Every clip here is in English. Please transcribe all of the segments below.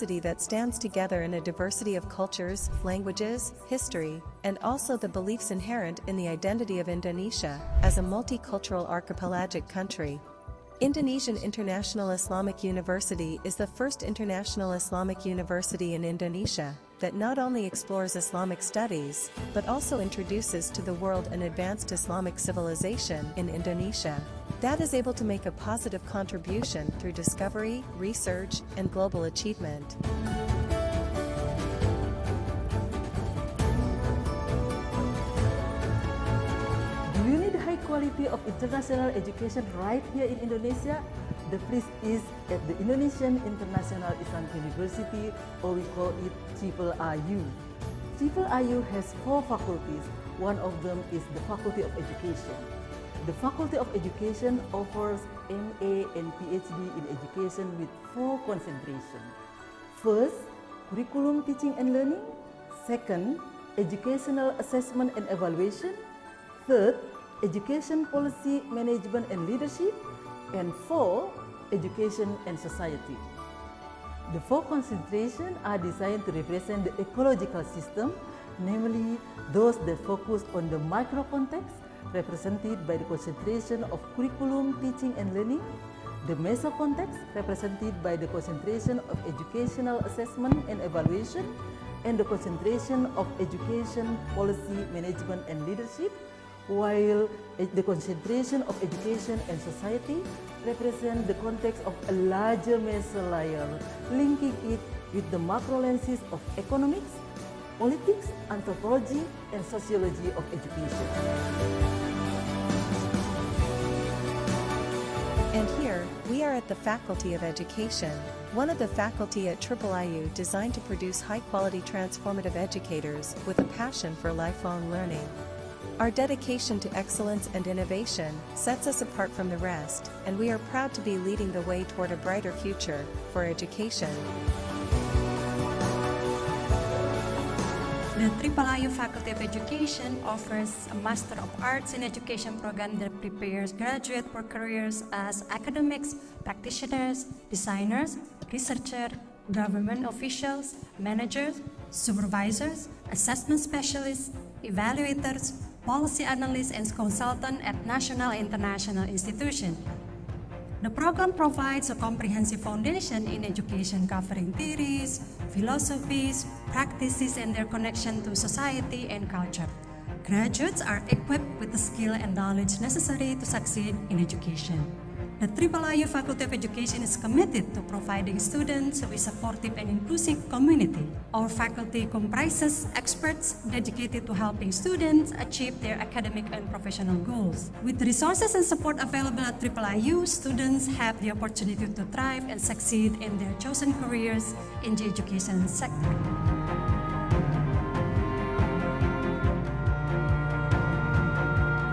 university that stands together in a diversity of cultures, languages, history, and also the beliefs inherent in the identity of Indonesia as a multicultural archipelagic country. Indonesian International Islamic University is the first international Islamic university in Indonesia that not only explores Islamic studies, but also introduces to the world an advanced Islamic civilization in Indonesia that is able to make a positive contribution through discovery, research, and global achievement. Do you need high quality of international education right here in Indonesia? The place is at the Indonesian International Islamic University, or we call it IIIU. IIIU has 4 faculties. One of them is the Faculty of Education. The Faculty of Education offers MA and PhD in education with 4 concentrations. First, curriculum teaching and learning. Second, educational assessment and evaluation. Third, education policy, management and leadership. And 4, education and society. The 4 concentrations are designed to represent the ecological system, namely those that focus on the micro context, represented by the concentration of curriculum, teaching and learning, the meso context, represented by the concentration of educational assessment and evaluation, and the concentration of education policy, management and leadership, while the concentration of education and society represent the context of a larger meso layer, linking it with the macro lenses of economics, politics, anthropology, and sociology of education. And here, we are at the Faculty of Education, one of the faculty at IIIU designed to produce high-quality transformative educators with a passion for lifelong learning. Our dedication to excellence and innovation sets us apart from the rest, and we are proud to be leading the way toward a brighter future for education. The IIIU Faculty of Education offers a Master of Arts in Education program that prepares graduates for careers as academics, practitioners, designers, researchers, government officials, managers, supervisors, assessment specialists, evaluators, policy analysts, and consultants at national and international institutions. The program provides a comprehensive foundation in education covering theories, philosophies, practices, and their connection to society and culture. Graduates are equipped with the skill and knowledge necessary to succeed in education. The IIIU Faculty of Education is committed to providing students with a supportive and inclusive community. Our faculty comprises experts dedicated to helping students achieve their academic and professional goals. With resources and support available at IIIU, students have the opportunity to thrive and succeed in their chosen careers in the education sector.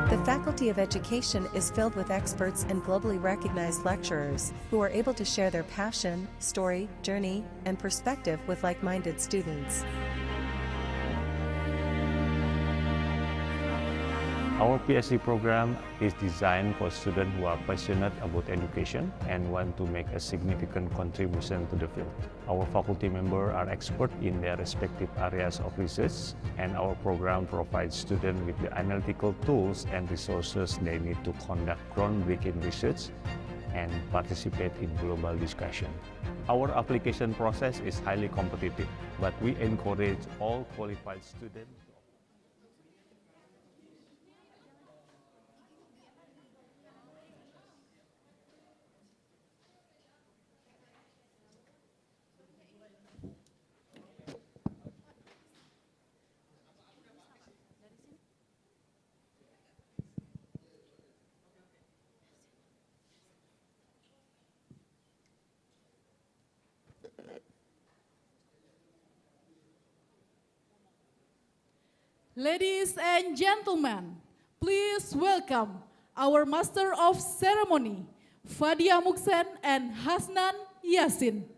The Faculty of Education is filled with experts and globally recognized lecturers who are able to share their passion, story, journey, and perspective with like-minded students. Our PhD program is designed for students who are passionate about education and want to make a significant contribution to the field. Our faculty members are experts in their respective areas of research, and our program provides students with the analytical tools and resources they need to conduct groundbreaking research and participate in global discussion. Our application process is highly competitive, but we encourage all qualified students. Ladies and gentlemen, please welcome our Master of Ceremony, Fadia Muksen and Hasnan Yasin.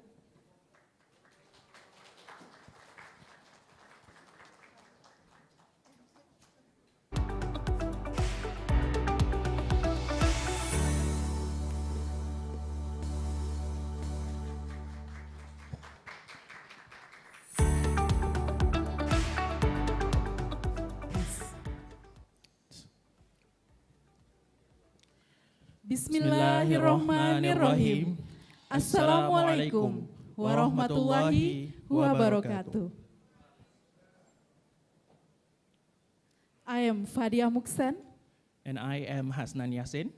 Bismillahirrahmanirrahim. Assalamualaikum warahmatullahi wabarakatuh. I am Fadia Muksen. And I am Hasnan Yassin.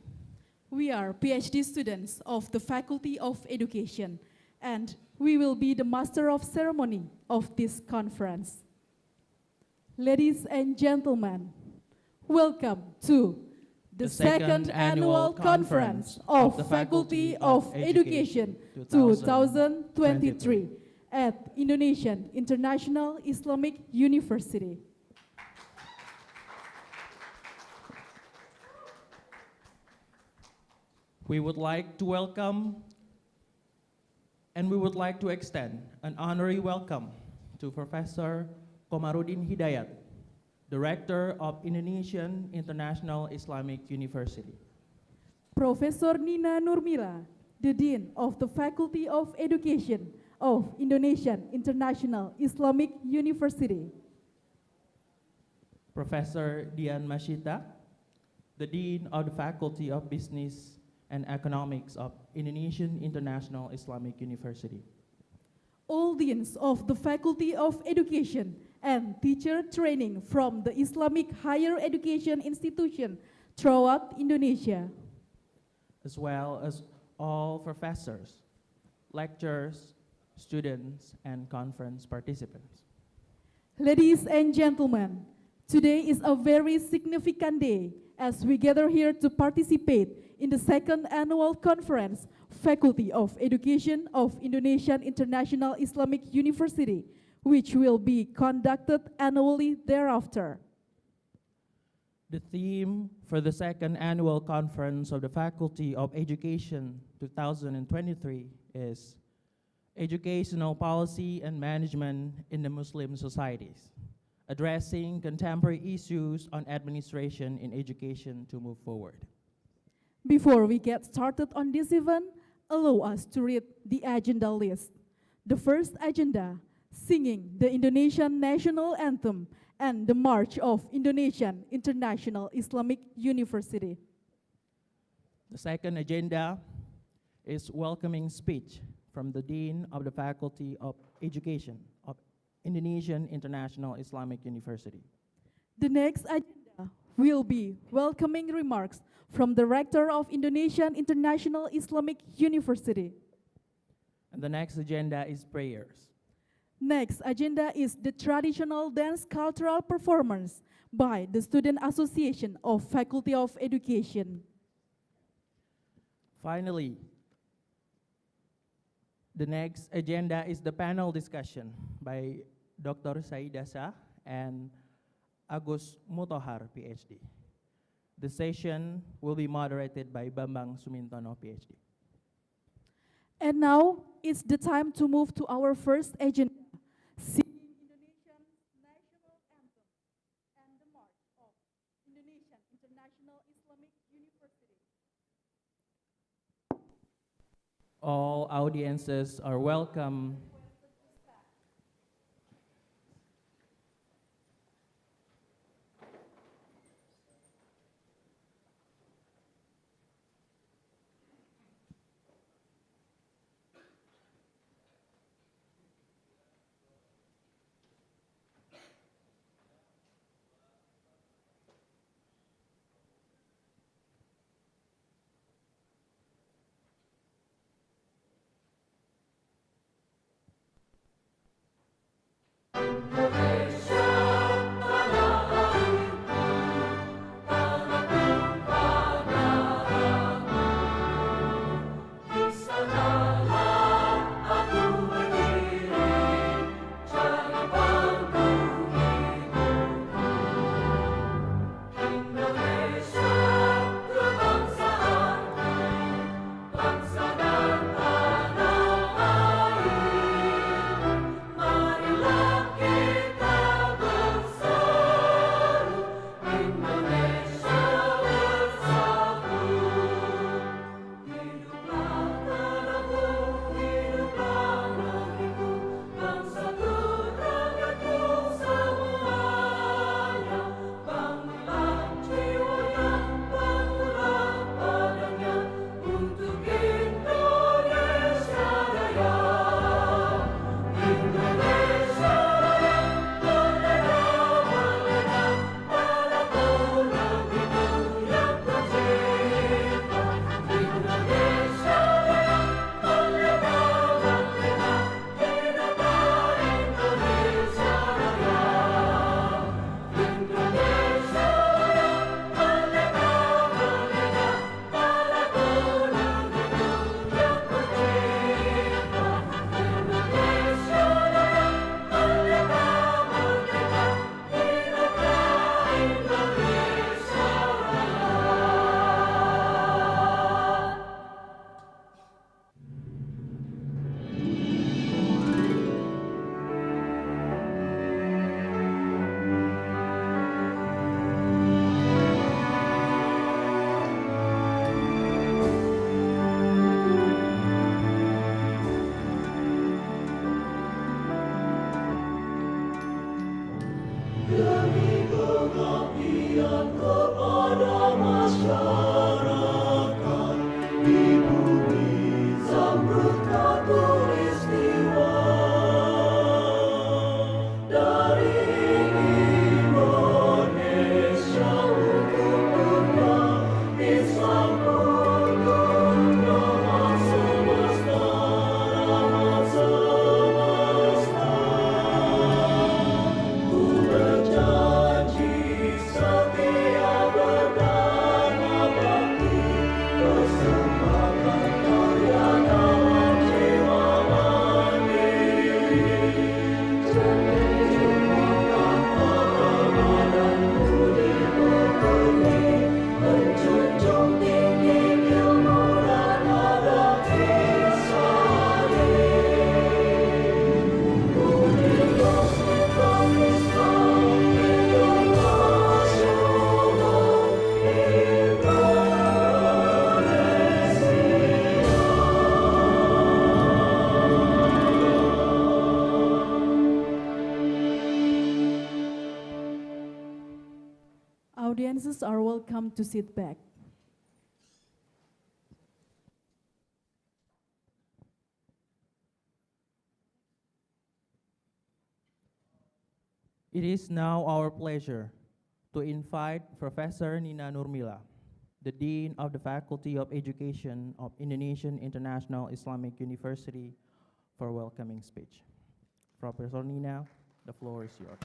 We are PhD students of the Faculty of Education, and we will be the master of ceremony of this conference. Ladies and gentlemen, welcome to the second annual conference of the Faculty of Education 2023 at Indonesian International Islamic University. We would like to welcome and we would like to extend an honorary welcome to Professor Komarudin Hidayat, Director of Indonesian International Islamic University. Professor Nina Nurmila, the Dean of the Faculty of Education of Indonesian International Islamic University. Professor Dian Mashita, the Dean of the Faculty of Business and Economics of Indonesian International Islamic University. All deans of the Faculty of Education and teacher training from the Islamic higher education institution throughout Indonesia. As well as all professors, lecturers, students, and conference participants. Ladies and gentlemen, today is a very significant day as we gather here to participate in the second annual conference, Faculty of Education of Indonesian International Islamic University, which will be conducted annually thereafter. The theme for the second annual conference of the Faculty of Education 2023 is Educational Policy and Management in the Muslim Societies, addressing contemporary issues on administration in education to move forward. Before we get started on this event, allow us to read the agenda list. The first agenda, singing the Indonesian national anthem and the March of Indonesian International Islamic University. The second agenda is welcoming speech from the Dean of the Faculty of Education of Indonesian International Islamic University. The next agenda will be welcoming remarks from the Rector of Indonesian International Islamic University. And the next agenda is prayers. Next agenda is the traditional dance cultural performance by the Student Association of Faculty of Education. Finally, the next agenda is the panel discussion by Dr. Saidasa and Agus Mutohar, PhD. The session will be moderated by Bambang Sumintono, PhD. And now, it's the time to move to our first agenda, singing Indonesian national anthem and the March of Indonesian International Islamic University. All audiences are welcome. audiences are welcome to sit back. It is now our pleasure to invite Professor Nina Nurmila, the Dean of the Faculty of Education of Indonesian International Islamic University, for a welcoming speech. Professor Nina, the floor is yours.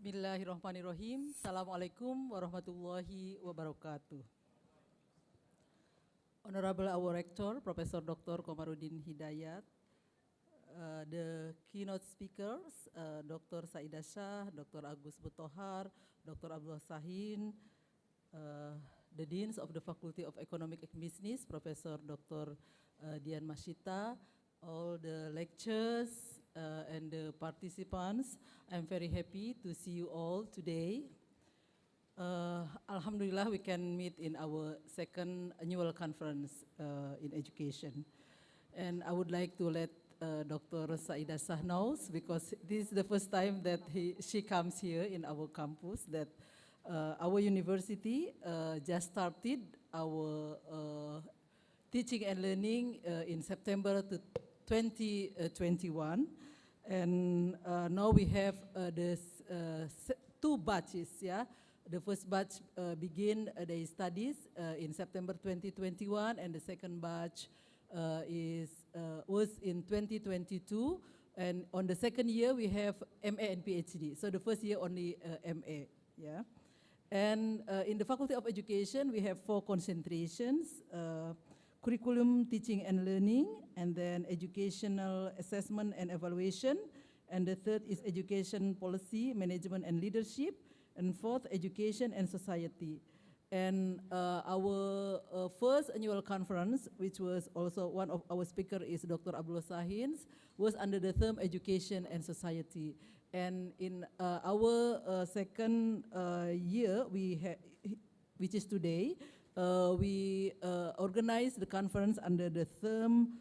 Bismillahirrahmanirrahim. Assalamualaikum warahmatullahi wabarakatuh. Honorable our Rector, Professor Dr. Komarudin Hidayat, the keynote speakers, Dr. Saidah Shah, Dr. Agus Butohar, Dr. Abdullah Sahin, the Deans of the Faculty of Economic and Business, Professor Dr. Dian Masita, all the lecturers and the participants. I'm very happy to see you all today. Alhamdulillah, we can meet in our second annual conference in education. And I would like to let Dr. Saidah Shah knows, because this is the first time that she comes here in our campus, that our university just started our teaching and learning in September 2021. And now we have this two batches, yeah. The first batch begin their studies in September 2021, and the second batch was in 2022. And on the second year, we have MA and PhD. So the first year only MA, yeah. And in the Faculty of Education, we have 4 concentrations. Curriculum, teaching and learning, and then educational assessment and evaluation, and the third is education policy, management and leadership, and fourth, education and society. And our first annual conference, which was also one of our speakers is Dr. Abdullah Sahin, was under the theme education and society. And in our second year, which is today, we organized the conference under the theme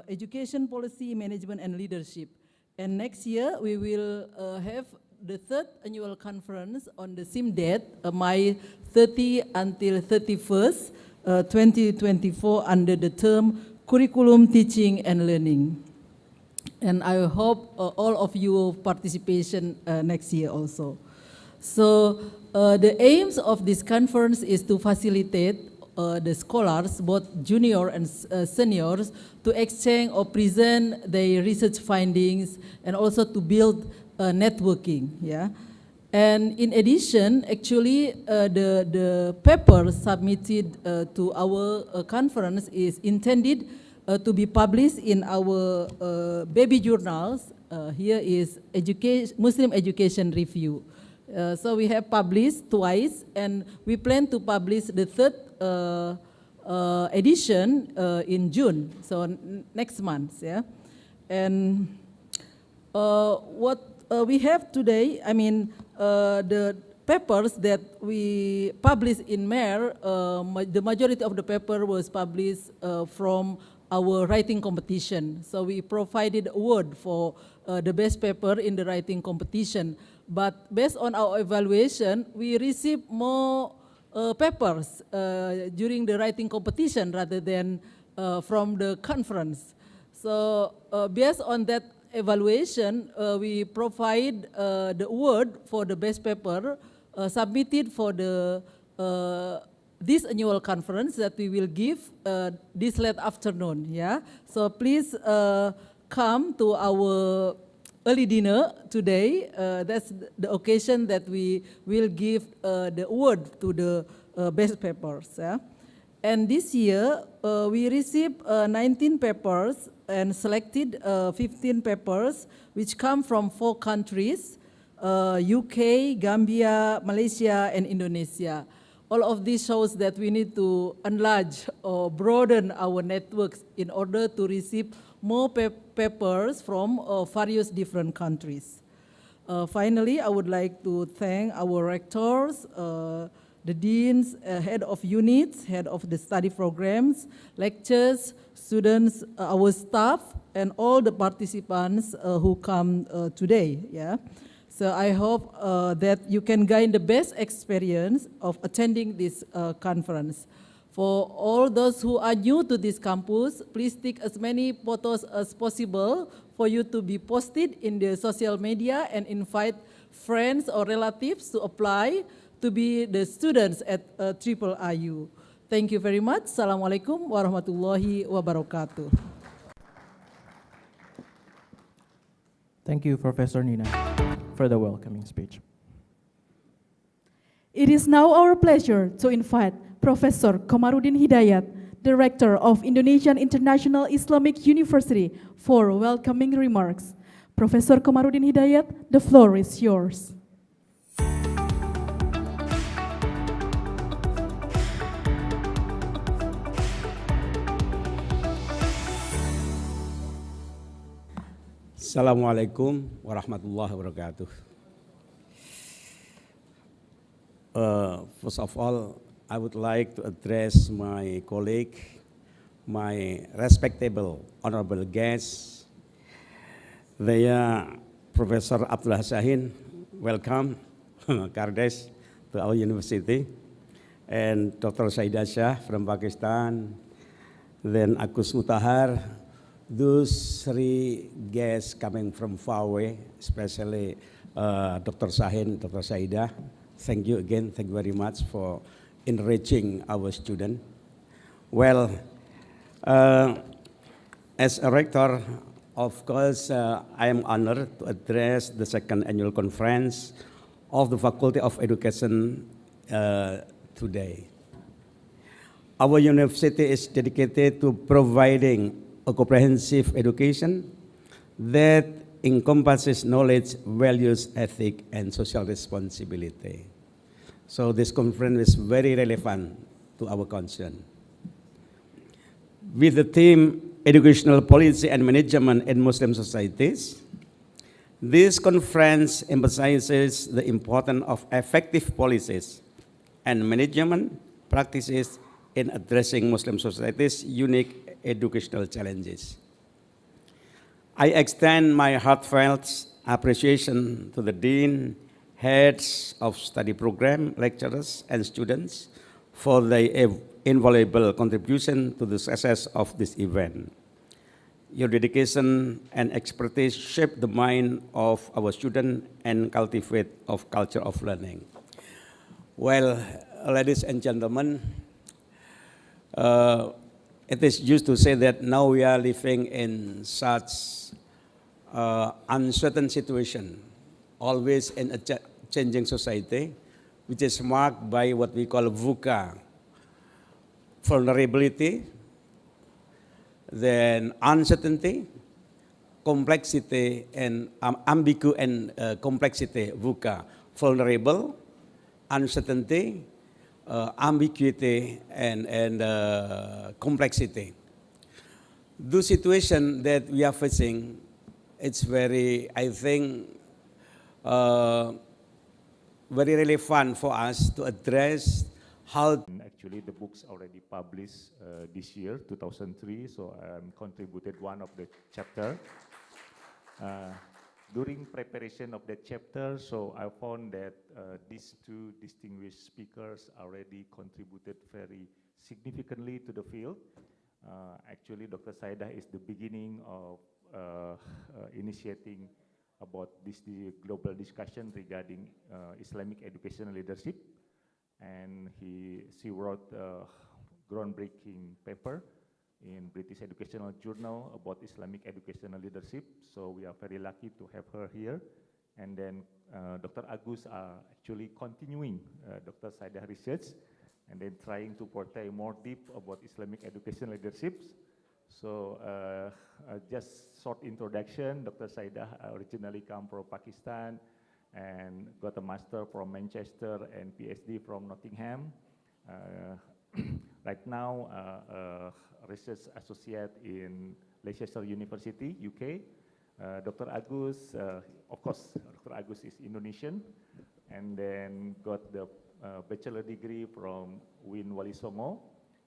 Education Policy, Management and Leadership. And next year, we will have the third annual conference on the same date, May 30 until 31st, 2024, under the term Curriculum, Teaching and Learning. And I hope all of you participation next year also. So the aims of this conference is to facilitate the scholars, both junior and seniors, to exchange or present their research findings, and also to build networking. Yeah, and in addition, actually, the paper submitted to our conference is intended to be published in our baby journals. Here is Muslim Education Review. So we have published twice, and we plan to publish the third edition in June, so next month, yeah. And what we have today, I mean, the papers that we published in MER, the majority of the paper was published from our writing competition. So we provided award for the best paper in the writing competition. But based on our evaluation, we received more papers during the writing competition rather than from the conference. So based on that evaluation, we provide the award for the best paper submitted for the this annual conference that we will give this late afternoon. Yeah, so please come to our early dinner today. That's the occasion that we will give the award to the best papers. Yeah? And this year, we received 19 papers and selected 15 papers, which come from 4 countries, UK, Gambia, Malaysia, and Indonesia. All of this shows that we need to enlarge or broaden our networks in order to receive more papers from various different countries. Finally, I would like to thank our rectors, the deans, head of units, head of the study programs, lectures, students, our staff, and all the participants who come today. Yeah. So I hope that you can gain the best experience of attending this conference. For all those who are new to this campus, please take as many photos as possible for you to be posted in the social media and invite friends or relatives to apply to be the students at Triple IU. Thank you very much. Assalamualaikum warahmatullahi wabarakatuh. Thank you, Professor Nina, for the welcoming speech. It is now our pleasure to invite Professor Komarudin Hidayat, Director of Indonesian International Islamic University, for welcoming remarks. Professor Komarudin Hidayat, the floor is yours. Assalamualaikum warahmatullahi wabarakatuh. First of all, I would like to address my colleague, my respectable honorable guests. They are Professor Abdullah Shahin, welcome, Kardes, to our university, and Dr. Saidah Shah from Pakistan, then Agus Mutahar. Those three guests coming from far away, especially Dr. Shahin, Dr. Saidah. Thank you again, thank you very much for enriching our student. Well, as a rector, of course, I am honored to address the second annual conference of the Faculty of Education today. Our university is dedicated to providing a comprehensive education that encompasses knowledge, values, ethics, and social responsibility. So this conference is very relevant to our concern. With the theme, Educational Policy and Management in Muslim Societies, this conference emphasizes the importance of effective policies and management practices in addressing Muslim societies' unique educational challenges. I extend my heartfelt appreciation to the Dean, heads of study program, lecturers, and students for their invaluable contribution to the success of this event. Your dedication and expertise shape the mind of our students and cultivate a culture of learning. Well, ladies and gentlemen, it is used to say that now we are living in such uncertain situation, always in a changing society, which is marked by what we call VUCA, vulnerability, then uncertainty, complexity, and ambiguity and complexity, VUCA, vulnerable, uncertainty, ambiguity, and complexity. The situation that we are facing, it's very, I think, very relevant for us to address how. Actually, the book's already published this year, 2003, so I contributed one of the chapter. During preparation of that chapter, so I found that these two distinguished speakers already contributed very significantly to the field. Actually, Dr. Saidah is the beginning of initiating about this global discussion regarding Islamic educational leadership, and she wrote a groundbreaking paper in British Educational Journal about Islamic educational leadership. So we are very lucky to have her here. And then Dr. Agus are actually continuing Dr. Saidah research and then trying to portray more deep about Islamic educational leadership. So just short introduction, Dr. Saidah originally come from Pakistan and got a master from Manchester and PhD from Nottingham. Right now, research associate in Leicester University, UK. Dr. Agus, of course, Dr. Agus is Indonesian, and then got the bachelor degree from Win Wali Songo,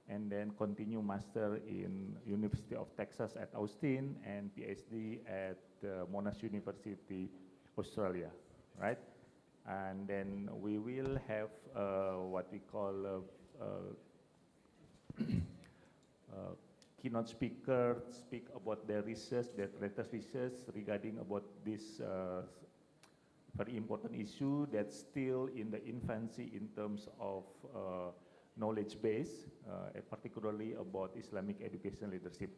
and then continue master in University of Texas at Austin and PhD at Monash University, Australia, right? And then we will have what we call keynote speaker speak about their research, their latest research regarding about this very important issue that's still in the infancy in terms of knowledge base, particularly about Islamic education leadership.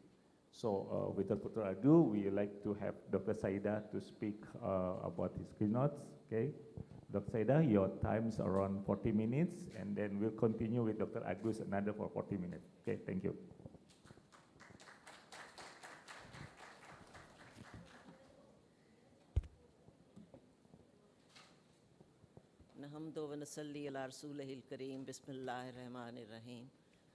So without further ado, we would like to have Dr. Saida to speak about his keynotes, okay? Dr. Saida, your time is around 40 minutes, and then we'll continue with Dr. Agus another for 40 minutes. Okay, thank you. नहमदो व नसल्ली अला रसूलिहिल करीम बिस्मिल्लाहिर रहमानिर रहीम.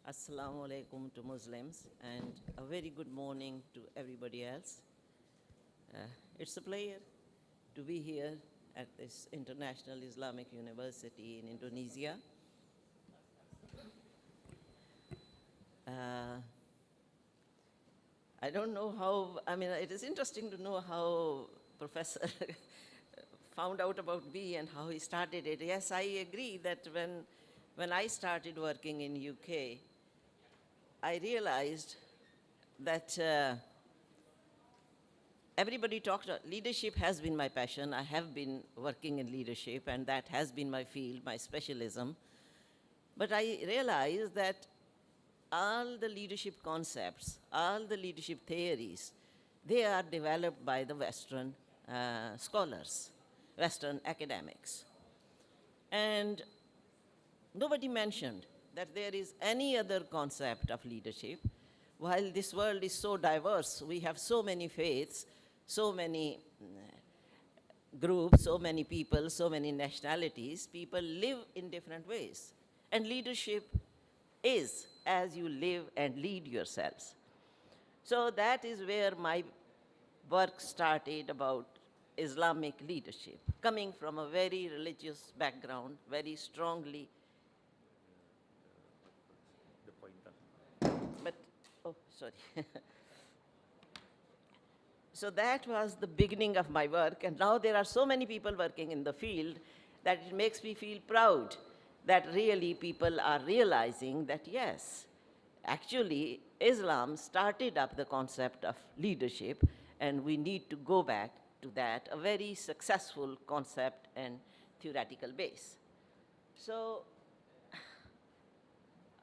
Assalamu alaikum to Muslims, and a very good morning to everybody else. It's a pleasure to be here at this International Islamic University in Indonesia. I don't know how, I mean, it is interesting to know how Professor found out about me and how he started it. Yes, I agree that when I started working in UK, I realized that everybody talked, leadership has been my passion. I have been working in leadership, and that has been my field, my specialism. But I realized that all the leadership concepts, all the leadership theories, they are developed by the Western scholars, Western academics. And nobody mentioned that there is any other concept of leadership. While this world is so diverse, we have so many faiths, so many groups, so many people, so many nationalities, people live in different ways. And leadership is as you live and lead yourselves. So that is where my work started about Islamic leadership, coming from a very religious background, very strongly. But, oh, sorry. So that was the beginning of my work, and now there are so many people working in the field that it makes me feel proud that really people are realizing that yes, actually Islam started up the concept of leadership, and we need to go back to that, a very successful concept and theoretical base. So,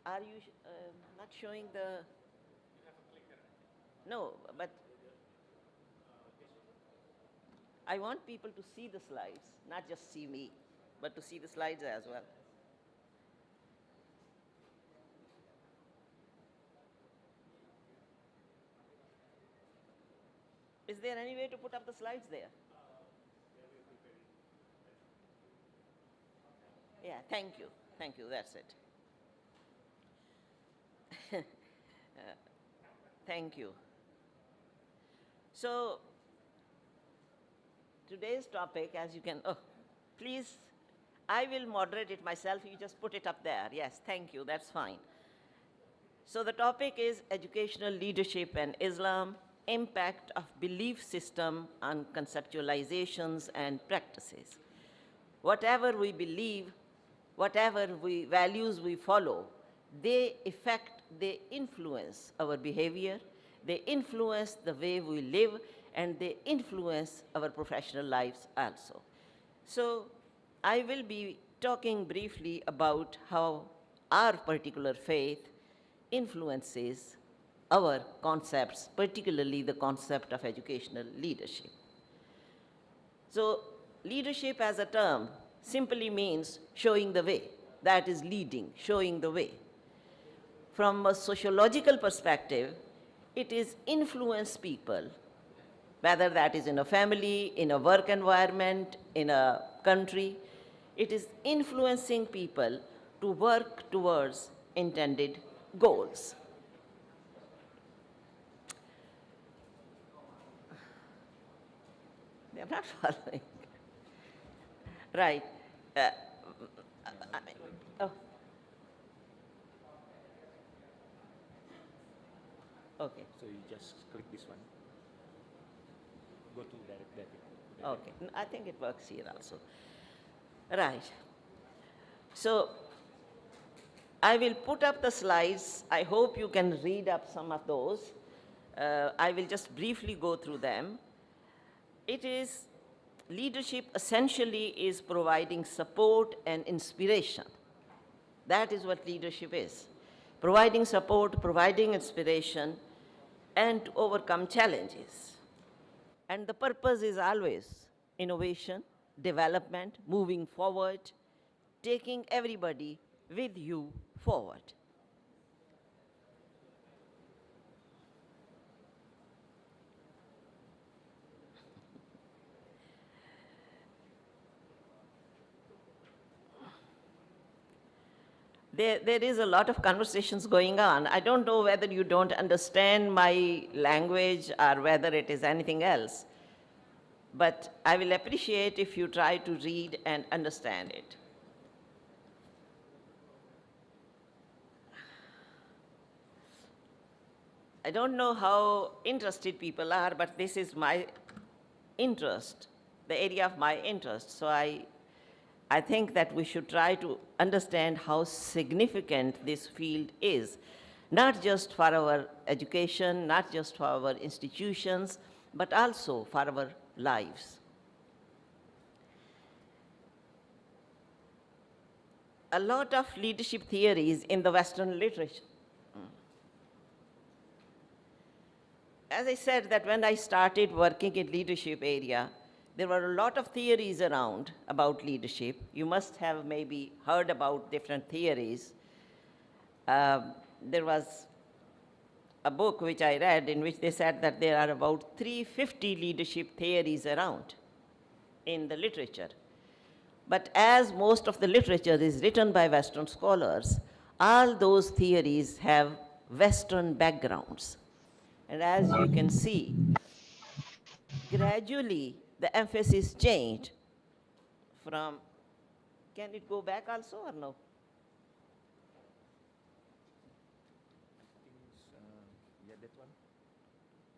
are you not showing the? You have a clicker. No, but I want people to see the slides, not just see me, but to see the slides as well. Is there any way to put up the slides there? Yeah, thank you. Thank you, that's it. Thank you. So, today's topic, as you can, oh, please, I will moderate it myself. You just put it up there. Yes, thank you, that's fine. So the topic is educational leadership and Islam, impact of belief system on conceptualizations and practices. Whatever we believe, whatever values we follow, they affect, they influence our behavior, they influence the way we live, and they influence our professional lives also. So I will be talking briefly about how our particular faith influences our concepts, particularly the concept of educational leadership. So leadership as a term simply means showing the way. That is leading, showing the way. From a sociological perspective, it is influence people, whether that is in a family, in a work environment, in a country. It is influencing people to work towards intended goals. They're not following. Right. Oh. Okay. So you just click this one. Go to direct. Okay. I think it works here also. Right. So I will put up the slides. I hope you can read up some of those. I will just briefly go through them. It is, leadership essentially is providing support and inspiration. That is what leadership is. Providing support, providing inspiration, and to overcome challenges. And the purpose is always innovation, development, moving forward, taking everybody with you forward. There is a lot of conversations going on. I don't know whether you don't understand my language or whether it is anything else, but I will appreciate if you try to read and understand it. I don't know how interested people are, but this is my interest, the area of my interest. So I think that we should try to understand how significant this field is, not just for our education, not just for our institutions, but also for our lives. A lot of leadership theories in the Western literature. As I said, that when I started working in leadership area, there were a lot of theories around about leadership. You must have maybe heard about different theories. There was a book which I read in which they said that there are about 350 leadership theories around in the literature. But as most of the literature is written by Western scholars, all those theories have Western backgrounds. And as you can see, gradually the emphasis changed from, can it go back also or no? Yeah, that one.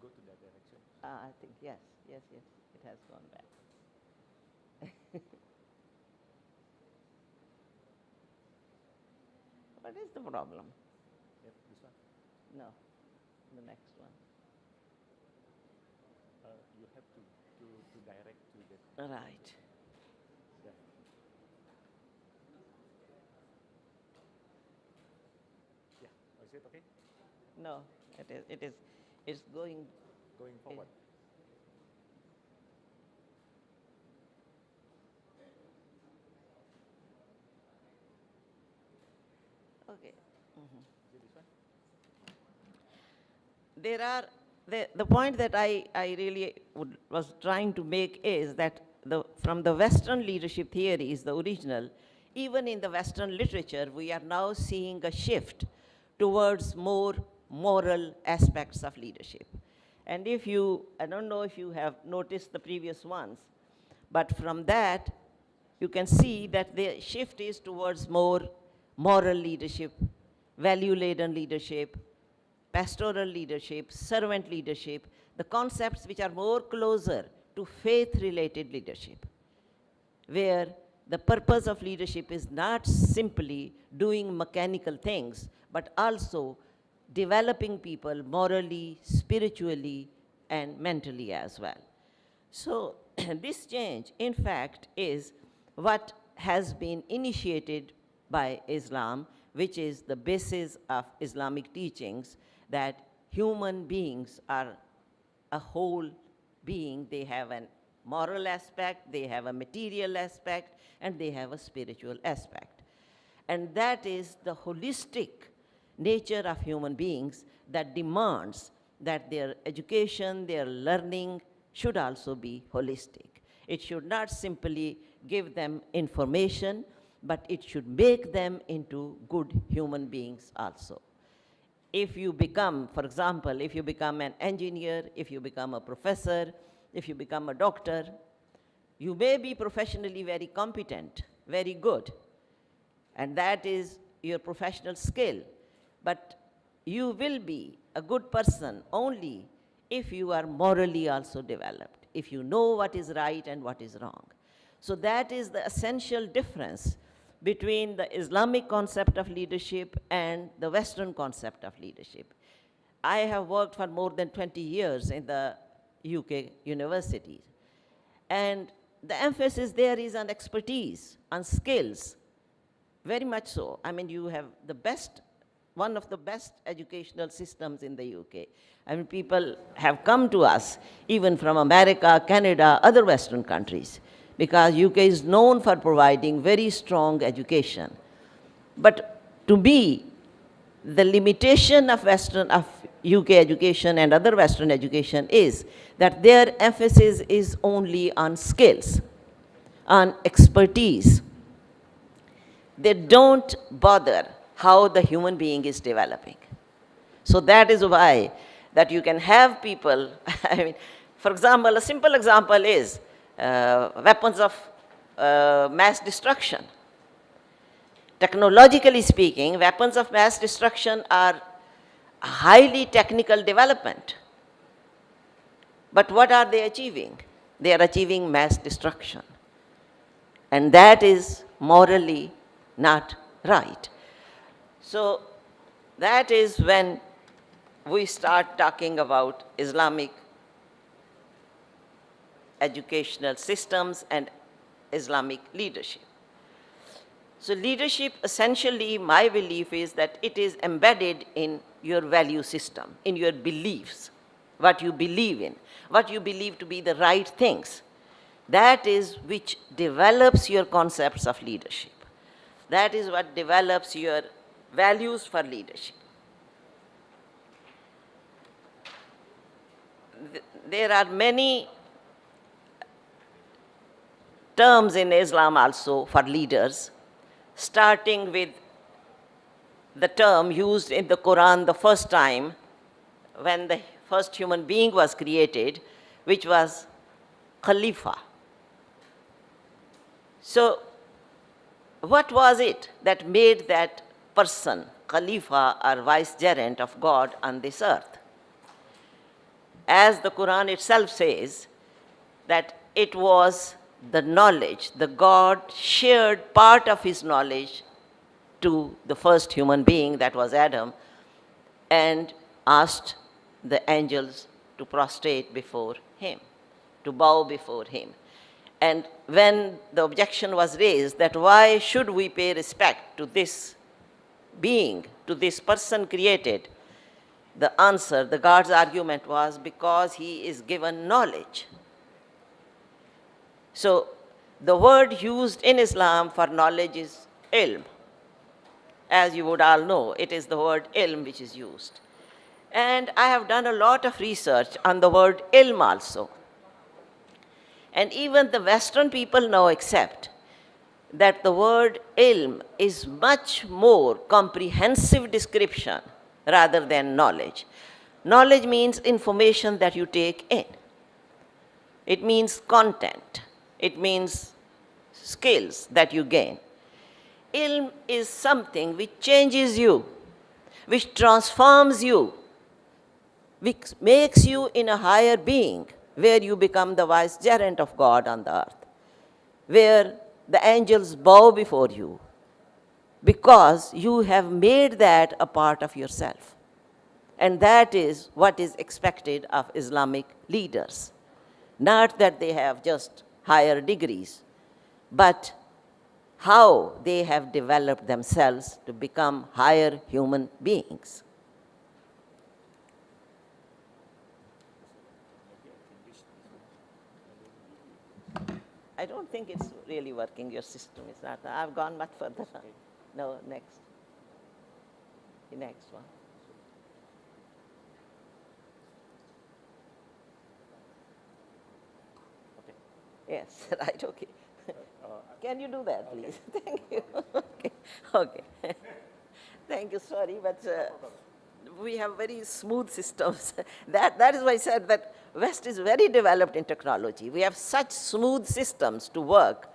Go to that direction. I think, yes, it has gone back. What is the problem? Yep, this one. No, the next one. You have to direct to that. Right. Yeah. Yeah. Oh, is it okay? No, it's going Forward. Okay. Is it this one? There are, the point that I really was trying to make is that from the Western leadership theories, the original, even in the Western literature, we are now seeing a shift towards more moral aspects of leadership. And if you, I don't know if you have noticed the previous ones, but from that, you can see that the shift is towards more moral leadership, value-laden leadership, pastoral leadership, servant leadership, the concepts which are more closer to faith-related leadership, where the purpose of leadership is not simply doing mechanical things, but also developing people morally, spiritually, and mentally as well. So this change, in fact, is what has been initiated by Islam, which is the basis of Islamic teachings, that human beings are a whole being. They have a moral aspect, they have a material aspect, and they have a spiritual aspect. And that is the holistic nature of human beings that demands that their education, their learning should also be holistic. It should not simply give them information, but it should make them into good human beings also. If you become, for example, if you become an engineer, if you become a professor, if you become a doctor, you may be professionally very competent, very good, and that is your professional skill. But you will be a good person only if you are morally also developed, if you know what is right and what is wrong. So that is the essential difference between the Islamic concept of leadership and the Western concept of leadership. I have worked for more than 20 years in the UK universities, and the emphasis there is on expertise, on skills, very much so. I mean, you have the best, one of the best educational systems in the UK. I mean, people have come to us, even from America, Canada, other Western countries, because UK is known for providing very strong education. But to me, the limitation of UK education and other Western education is that their emphasis is only on skills, on expertise. They don't bother how the human being is developing. So that is why that you can have people, I mean, for example, a simple example is weapons of mass destruction. Technologically speaking, weapons of mass destruction are highly technical development. But what are they achieving? They are achieving mass destruction. And that is morally not right. So that is when we start talking about Islamic educational systems and Islamic leadership. So leadership, essentially, my belief is that it is embedded in your value system, in your beliefs, what you believe in, what you believe to be the right things. That is which develops your concepts of leadership. That is what develops your values for leadership. There are many terms in Islam also for leaders, starting with the term used in the Quran the first time when the first human being was created, which was Khalifa. So what was it that made that person Khalifa or vicegerent of God on this earth? As the Quran itself says, that it was the knowledge, the God shared part of his knowledge to the first human being, that was Adam, and asked the angels to prostrate before him, to bow before him. And when the objection was raised that why should we pay respect to this being, to this person created, the answer, the God's argument was because he is given knowledge. So the word used in Islam for knowledge is ilm. As you would all know, it is the word ilm which is used. And I have done a lot of research on the word ilm also. And even the Western people now accept that the word ilm is much more comprehensive description rather than knowledge. Knowledge means information that you take in. It means content. It means skills that you gain. Ilm is something which changes you, which transforms you, which makes you in a higher being, where you become the vicegerent of God on the earth, where the angels bow before you, because you have made that a part of yourself. And that is what is expected of Islamic leaders. Not that they have just higher degrees, but how they have developed themselves to become higher human beings. I don't think it's really working, your system is not. I've gone much further. No, next. The next one. Okay. Yes, right, okay. Can you do that, please? Okay. Thank you. Okay. Okay. Thank you, sorry, but we have very smooth systems. That is why I said that West is very developed in technology. We have such smooth systems to work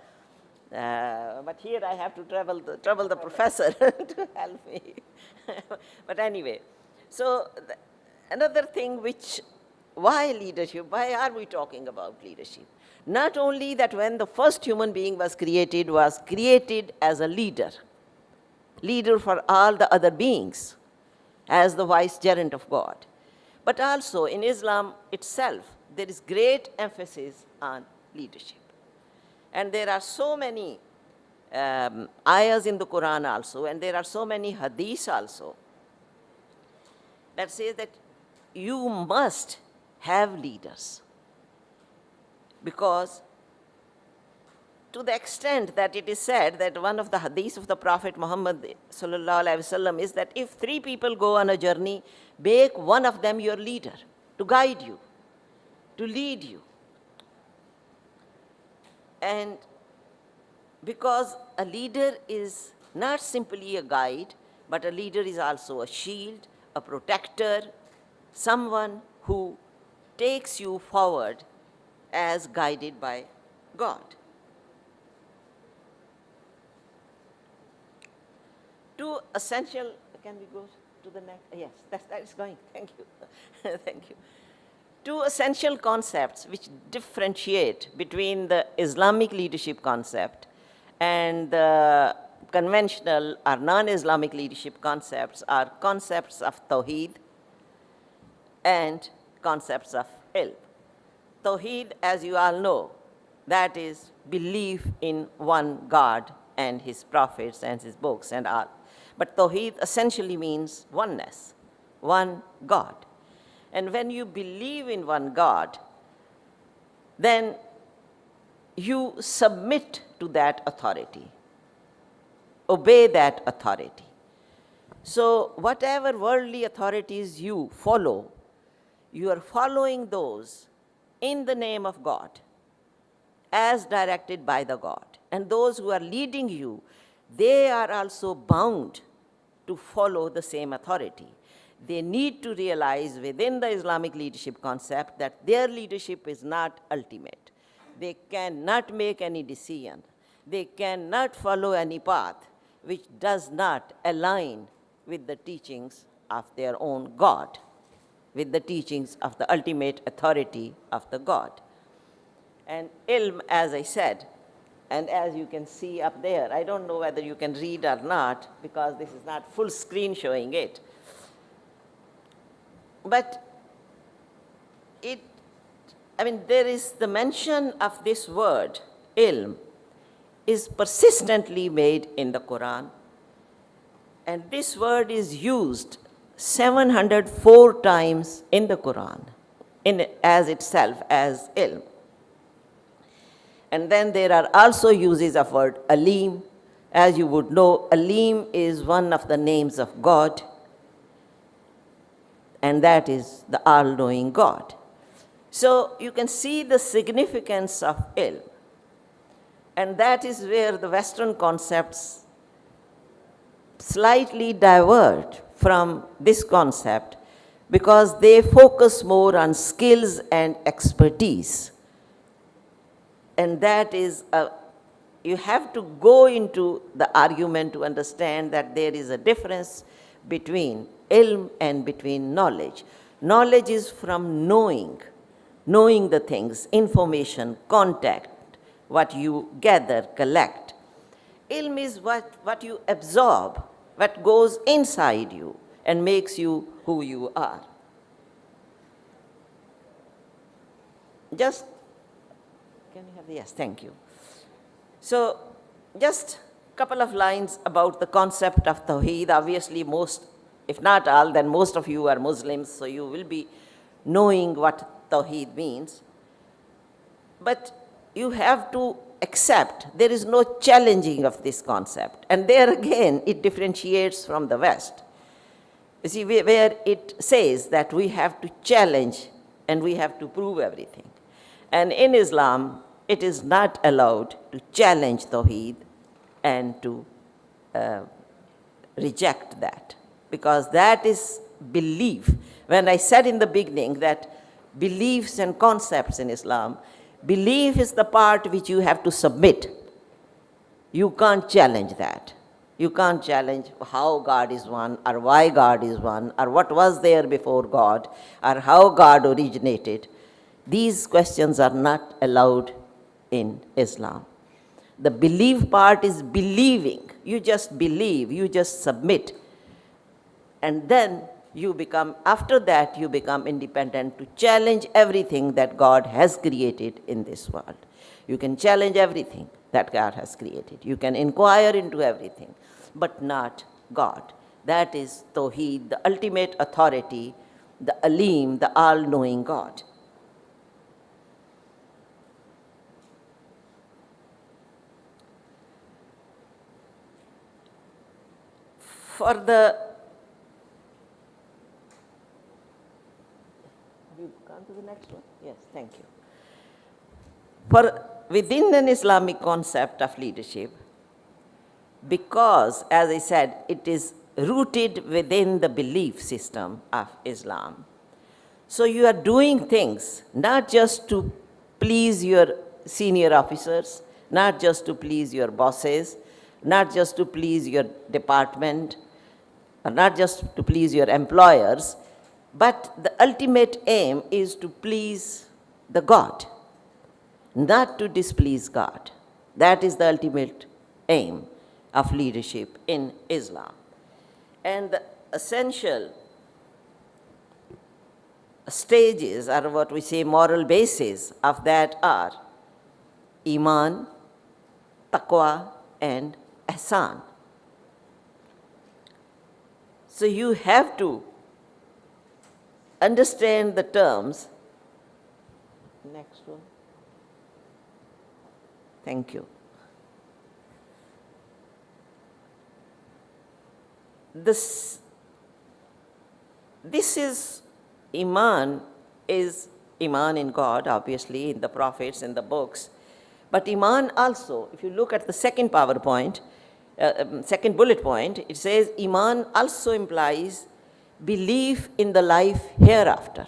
But here I have to trouble the professor to help me. But anyway, so another thing why leadership? Why are we talking about leadership? Not only that when the first human being was created as a leader for all the other beings, as the vicegerent of God. But also in Islam itself, there is great emphasis on leadership. And there are so many ayahs in the Quran also, and there are so many hadiths also, that says that you must have leaders. Because to the extent that it is said that one of the hadiths of the Prophet Muhammad sallallahu alaihi wasallam is that if 3 people go on a journey, make one of them your leader, to guide you, to lead you. And because a leader is not simply a guide, but a leader is also a shield, a protector, someone who takes you forward as guided by God. Two essential, can we go to the next? Yes, that is going, thank you. Thank you. 2 essential concepts which differentiate between the Islamic leadership concept and the conventional or non-Islamic leadership concepts are concepts of Tawheed and concepts of ilm. Tawheed, as you all know, that is belief in one God and his prophets and his books and all. But Tawheed essentially means oneness, one God. And when you believe in one God, then you submit to that authority, obey that authority. So whatever worldly authorities you follow, you are following those in the name of God, as directed by the God. And those who are leading you, they are also bound to follow the same authority. They need to realize within the Islamic leadership concept that their leadership is not ultimate. They cannot make any decision. They cannot follow any path which does not align with the teachings of their own God, with the teachings of the ultimate authority of the God. And ilm, as I said, and as you can see up there, I don't know whether you can read or not because this is not full screen showing it. But there is the mention of this word, ilm, is persistently made in the Quran. And this word is used 704 times in the Quran, as itself, as ilm. And then there are also uses of word alim. As you would know, alim is one of the names of God, and that is the all-knowing God. So you can see the significance of ilm. And that is where the Western concepts slightly divert from this concept because they focus more on skills and expertise. And that is, you have to go into the argument to understand that there is a difference between ilm and between knowledge. Knowledge is from knowing the things, information, contact, what you gather, collect. Ilm is what you absorb, what goes inside you and makes you who you are. Just, can you have the, yes, thank you. So just a couple of lines about the concept of Tawheed. Obviously most, if not all, then most of you are Muslims, so you will be knowing what Tawheed means. But you have to accept there is no challenging of this concept. And there again, it differentiates from the West. You see, where it says that we have to challenge and we have to prove everything. And in Islam, it is not allowed to challenge Tawheed and to reject that, because that is belief. When I said in the beginning that beliefs and concepts in Islam, belief is the part which you have to submit. You can't challenge that. You can't challenge how God is one, or why God is one, or what was there before God, or how God originated. These questions are not allowed in Islam. The belief part is believing. You just believe, you just submit. And then you become, after that, you become independent to challenge everything that God has created in this world. You can challenge everything that God has created. You can inquire into everything, but not God. That is Tawheed, the ultimate authority, the Alim, the all-knowing God. For the, have you gone to the next one? Yes, thank you. For within an Islamic concept of leadership, because, as I said, it is rooted within the belief system of Islam. So you are doing things not just to please your senior officers, not just to please your bosses, not just to please your department, or not just to please your employers, but the ultimate aim is to please the God, not to displease God. That is the ultimate aim of leadership in Islam. And the essential stages, or what we say moral basis of that, are Iman, Taqwa, and Ihsan. So you have to understand the terms. Next one. Thank you. This is Iman in God, obviously, in the prophets, in the books. But Iman also, if you look at the second PowerPoint, second bullet point, it says Iman also implies belief in the life hereafter.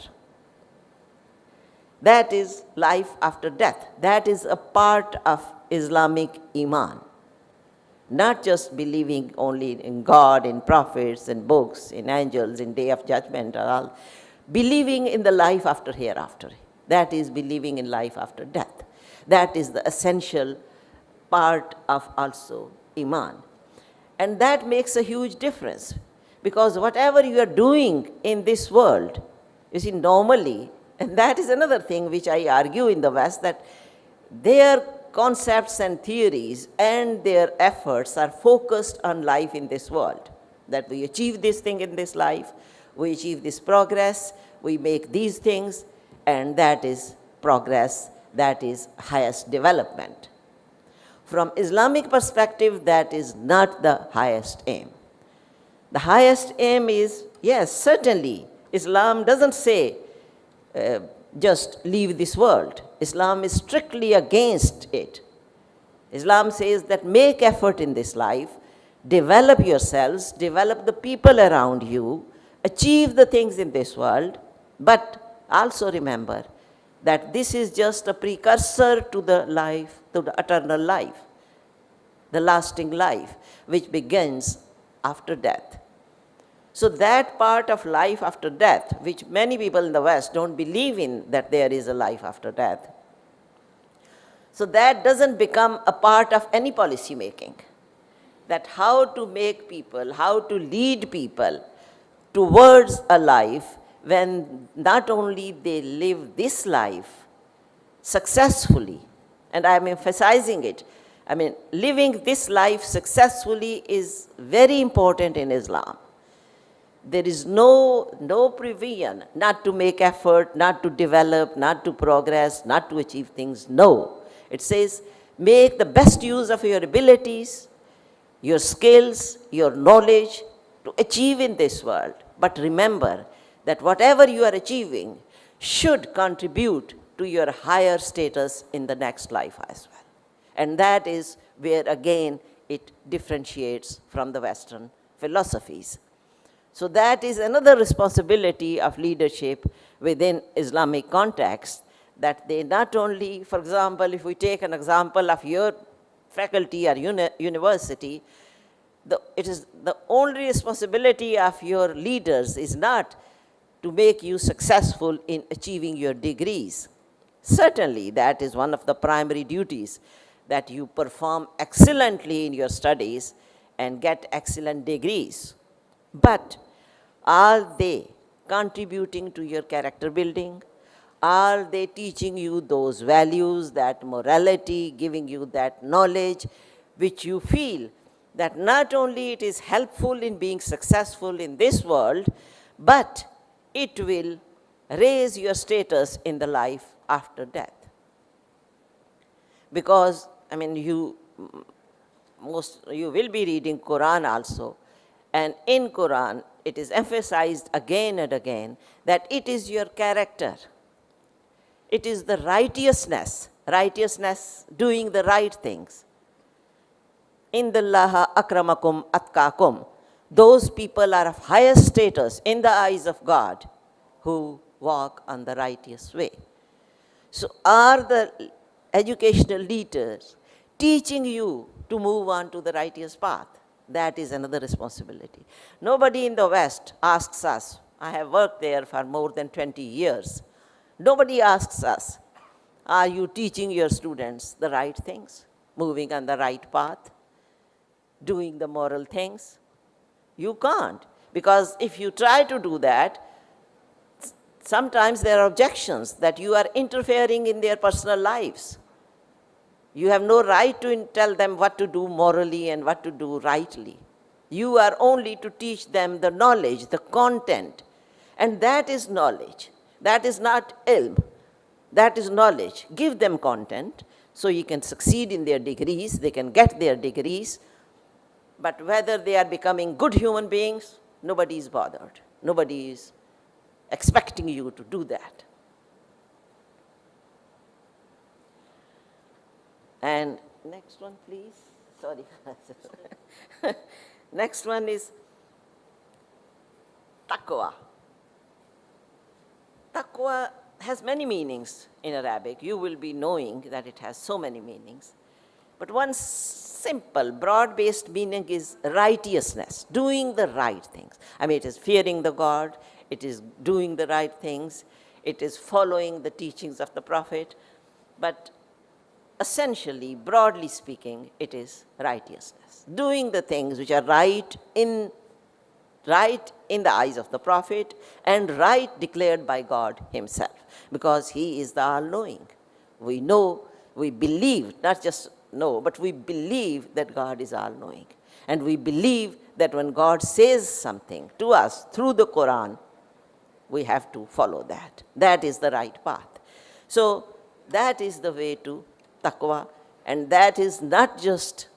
That is life after death. That is a part of Islamic Iman. Not just believing only in God, in prophets, in books, in angels, in Day of Judgment, or all. Believing in the life after hereafter. That is believing in life after death. That is the essential part of also Iman. And that makes a huge difference, because whatever you are doing in this world, you see, normally, and that is another thing which I argue in the West, that their concepts and theories and their efforts are focused on life in this world, that we achieve this thing in this life, we achieve this progress, we make these things, and that is progress, that is highest development. From Islamic perspective, that is not the highest aim. The highest aim is, yes, certainly, Islam doesn't say just leave this world. Islam is strictly against it. Islam says that make effort in this life, develop yourselves, develop the people around you, achieve the things in this world, but also remember that this is just a precursor to the life, to the eternal life, the lasting life, which begins after death. So that part of life after death, which many people in the West don't believe in, that there is a life after death. So that doesn't become a part of any policy making. That how to make people, how to lead people towards a life when not only they live this life successfully, and I'm emphasizing it, I mean, living this life successfully is very important in Islam. There is no provision not to make effort, not to develop, not to progress, not to achieve things. No. It says, make the best use of your abilities, your skills, your knowledge to achieve in this world. But remember that whatever you are achieving should contribute to your higher status in the next life as well. And that is where, again, it differentiates from the Western philosophies. So that is another responsibility of leadership within Islamic context, that they not only, for example, if we take an example of your faculty or university, it is the only responsibility of your leaders is not to make you successful in achieving your degrees. Certainly, that is one of the primary duties, that you perform excellently in your studies and get excellent degrees. But are they contributing to your character building? Are they teaching you those values, that morality, giving you that knowledge which you feel that not only it is helpful in being successful in this world, but it will raise your status in the life after death? Because, I mean, you will be reading Quran also, and in Quran it is emphasized again and again that it is your character. It is the righteousness, doing the right things. Indallaha akramakum atkakum. Those people are of higher status in the eyes of God who walk on the righteous way. So are the educational leaders teaching you to move on to the righteous path? That is another responsibility. Nobody in the West asks us. I have worked there for more than 20 years. Nobody asks us, are you teaching your students the right things, moving on the right path, doing the moral things? You can't, because if you try to do that, sometimes there are objections that you are interfering in their personal lives. You have no right to tell them what to do morally and what to do rightly. You are only to teach them the knowledge, the content, and that is knowledge. That is not ilm. That is knowledge. Give them content so you can succeed in their degrees, they can get their degrees. But whether they are becoming good human beings, nobody is bothered. Nobody is expecting you to do that. And next one, please. Sorry. Next one is taqwa. Taqwa has many meanings in Arabic. You will be knowing that it has so many meanings. But one simple, broad-based meaning is righteousness, doing the right things. I mean, it is fearing the God, it is doing the right things, it is following the teachings of the Prophet, but essentially, broadly speaking, it is righteousness. Doing the things which are right in the eyes of the Prophet and right declared by God himself, because he is the all-knowing. We know, we believe, not just know, but we believe that God is all-knowing. And we believe that when God says something to us through the Quran, we have to follow that. That is the right path. So that is the way to taqwa, and that is not just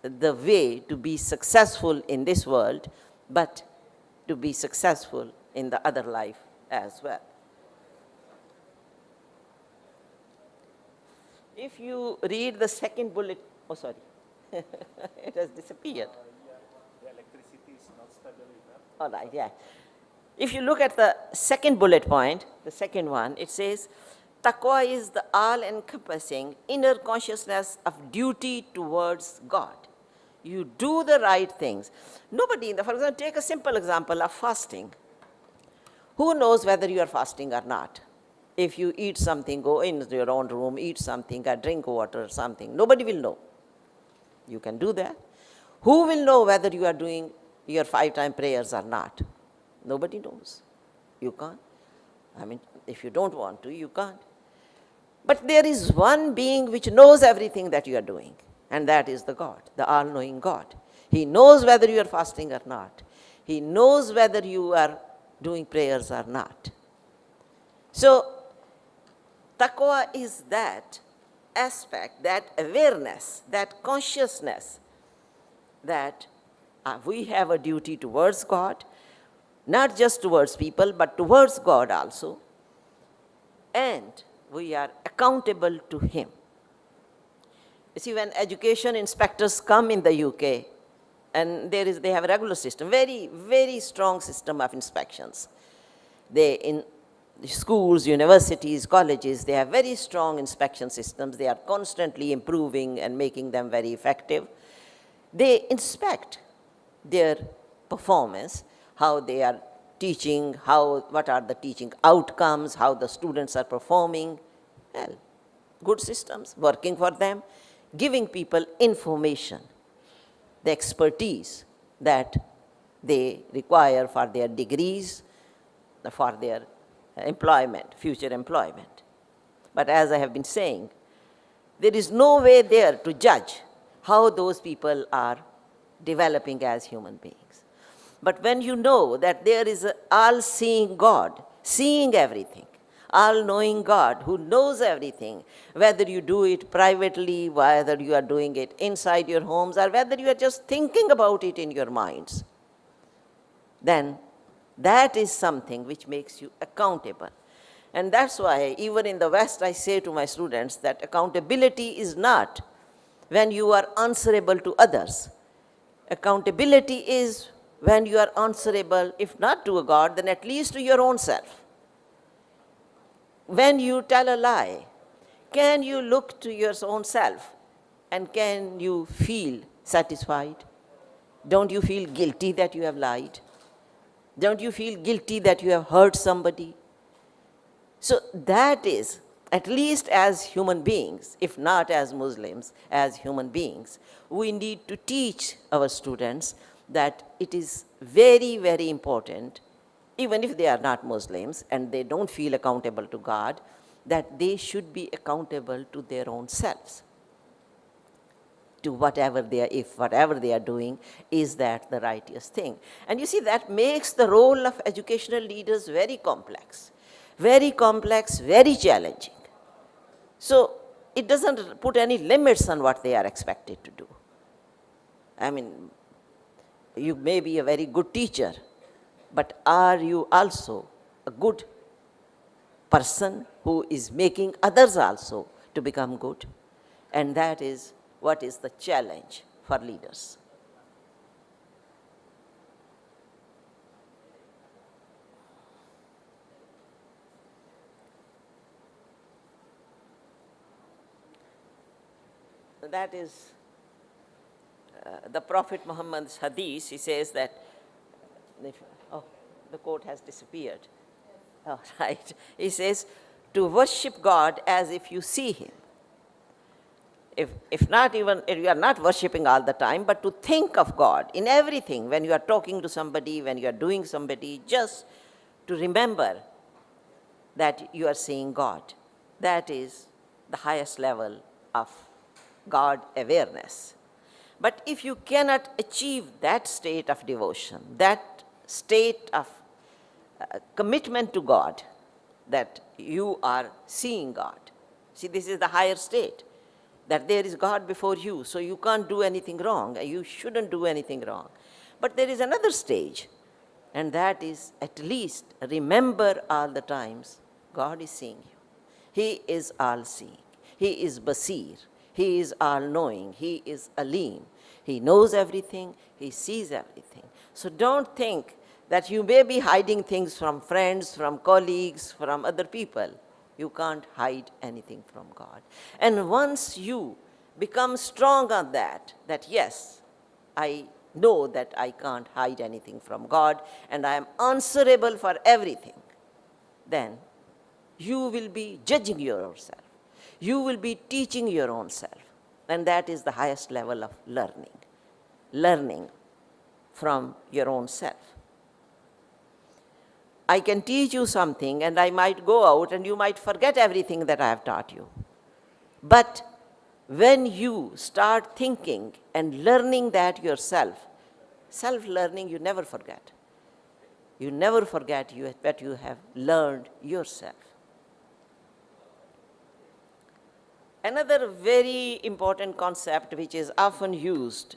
the way to be successful in this world, but to be successful in the other life as well. If you read the second bullet, oh sorry, it has disappeared. The electricity is not stable enough. All right, yeah. If you look at the second bullet point, the second one, it says, taqwa is the all-encompassing inner consciousness of duty towards God. You do the right things. Nobody, for example, take a simple example of fasting. Who knows whether you are fasting or not? If you eat something, go into your own room, eat something, or drink water or something, nobody will know. You can do that. Who will know whether you are doing your 5-time prayers or not? Nobody knows. You can't. I mean, if you don't want to, you can't. But there is one being which knows everything that you are doing, and that is the God, the all-knowing God. He knows whether you are fasting or not. He knows whether you are doing prayers or not. So, taqwa is that aspect, that awareness, that consciousness that we have a duty towards God, not just towards people, but towards God also, and we are accountable to him. You see, when education inspectors come in the UK, and they have a regular system, very, very strong system of inspections. They schools, universities, colleges, they have very strong inspection systems. They are constantly improving and making them very effective. They inspect their performance, how they are teaching, what are the teaching outcomes, how the students are performing. Well, good systems working for them, giving people information, the expertise that they require for their degrees, for their employment, future employment. But as I have been saying, there is no way there to judge how those people are developing as human beings. But when you know that there is an all-seeing God, seeing everything, all-knowing God who knows everything, whether you do it privately, whether you are doing it inside your homes, or whether you are just thinking about it in your minds, then that is something which makes you accountable. And that's why even in the West I say to my students that accountability is not when you are answerable to others. Accountability is when you are answerable, if not to a God, then at least to your own self. When you tell a lie, can you look to your own self and can you feel satisfied? Don't you feel guilty that you have lied? Don't you feel guilty that you have hurt somebody? So that is, at least as human beings, if not as Muslims, as human beings, we need to teach our students that it is very, very important, even if they are not Muslims and they don't feel accountable to God, that they should be accountable to their own selves, to whatever they are, if whatever they are doing, is that the righteous thing. And you see, that makes the role of educational leaders very complex, very challenging. So it doesn't put any limits on what they are expected to do. I mean, you may be a very good teacher, but are you also a good person who is making others also to become good? And that is what is the challenge for leaders. That is the Prophet Muhammad's hadith. He says that, the quote has disappeared. Oh, right. He says, to worship God as if you see him. If not even, if you are not worshipping all the time, but to think of God in everything, when you are talking to somebody, when you are doing somebody, just to remember that you are seeing God. That is the highest level of God awareness. But if you cannot achieve that state of devotion, that state of commitment to God, that you are seeing God. See, this is the higher state, that there is God before you, so you can't do anything wrong, you shouldn't do anything wrong. But there is another stage, and that is at least remember all the times God is seeing you. He is all-seeing. He is Basir. He is all-knowing. He is Alim. He knows everything. He sees everything. So don't think that you may be hiding things from friends, from colleagues, from other people. You can't hide anything from God. And once you become strong on that yes, I know that I can't hide anything from God and I am answerable for everything, then you will be judging yourself. You will be teaching your own self. And that is the highest level of learning from your own self. I can teach you something and I might go out and you might forget everything that I have taught you. But when you start thinking and learning that yourself, self-learning, you never forget. You never forget what you have learned yourself. Another very important concept which is often used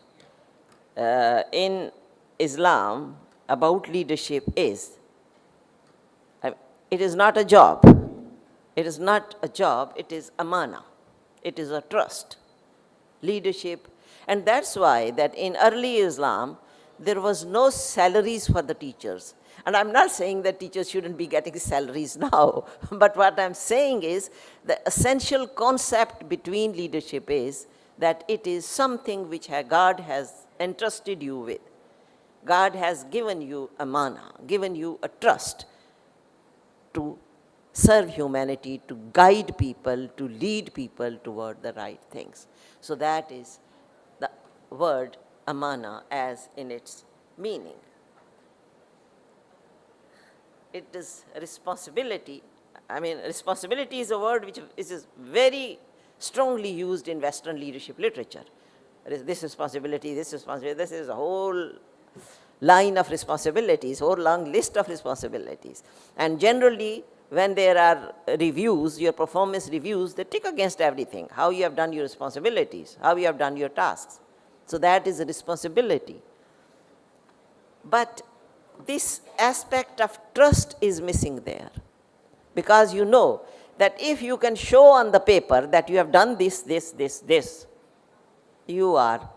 in Islam about leadership is, it is not a job. It is not a job, it is amana. It is a trust. Leadership. And that's why that in early Islam, there was no salaries for the teachers. And I'm not saying that teachers shouldn't be getting salaries now, but what I'm saying is the essential concept between leadership is that it is something which God has entrusted you with. God has given you a mana, given you a trust to serve humanity, to guide people, to lead people toward the right things. So that is the word amana as in its meaning. It is responsibility. I mean, responsibility is a word which is very strongly used in Western leadership literature. This responsibility, this responsibility, this is a whole line of responsibilities, whole long list of responsibilities. And generally, when there are reviews, your performance reviews, they tick against everything, how you have done your responsibilities, how you have done your tasks. So that is a responsibility. But this aspect of trust is missing there, because you know that if you can show on the paper that you have done this, this, you are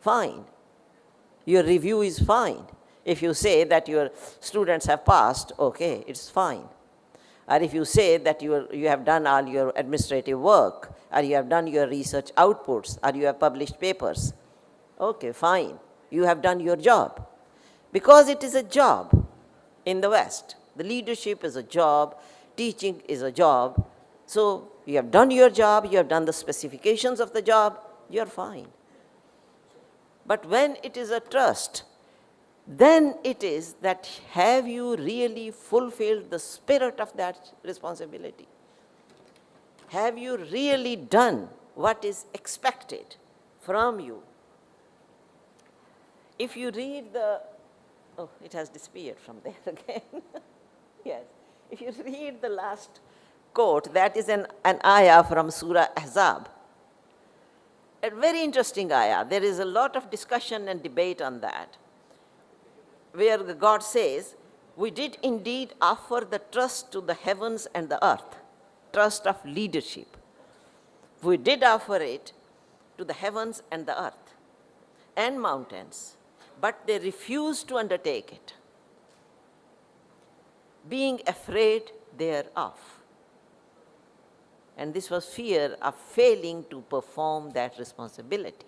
fine. Your review is fine. If you say that your students have passed, okay, it's fine. Or if you say that you have done all your administrative work, or you have done your research outputs, or you have published papers, okay, fine. You have done your job. Because it is a job in the West. The leadership is a job, teaching is a job. So you have done your job, you have done the specifications of the job, you're fine. But when it is a trust, then it is that have you really fulfilled the spirit of that responsibility? Have you really done what is expected from you? If you read the, oh, it has disappeared from there again. Yes. If you read the last quote, that is an ayah from Surah Ahzab. A very interesting ayah. There is a lot of discussion and debate on that, where God says, we did indeed offer the trust to the heavens and the earth, trust of leadership. We did offer it to the heavens and the earth and mountains, but they refused to undertake it, being afraid thereof. And this was fear of failing to perform that responsibility.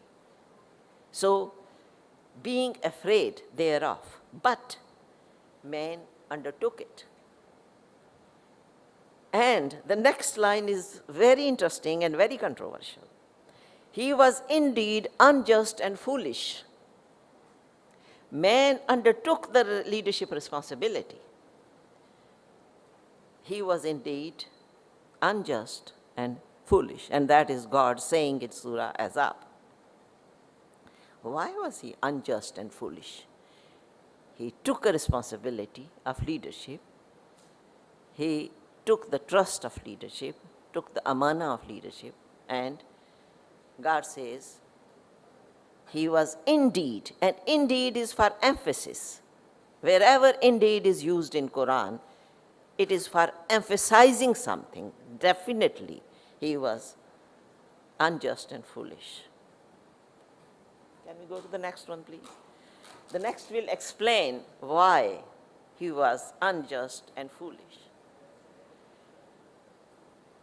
So, being afraid thereof, but man undertook it. And the next line is very interesting and very controversial. He was indeed unjust and foolish. Man undertook the leadership responsibility. He was indeed unjust and foolish. And that is God saying it, Surah Ahzab. Why was he unjust and foolish? He took a responsibility of leadership. He took the trust of leadership, took the amana of leadership, and God says, he was indeed, and indeed is for emphasis. Wherever indeed is used in Quran, it is for emphasizing something. Definitely, he was unjust and foolish. Can we go to the next one, please? The next will explain why he was unjust and foolish.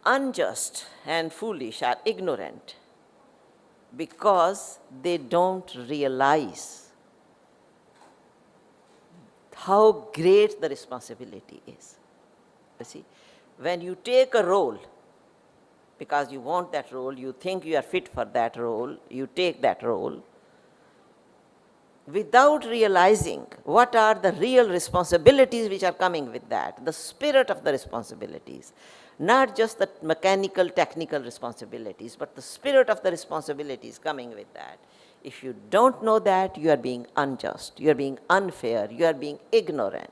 Unjust and foolish are ignorant because they don't realize how great the responsibility is. You see, when you take a role, because you want that role, you think you are fit for that role, you take that role, without realizing what are the real responsibilities which are coming with that, the spirit of the responsibilities, not just the mechanical, technical responsibilities, but the spirit of the responsibilities coming with that. If you don't know that, you are being unjust, you are being unfair, you are being ignorant.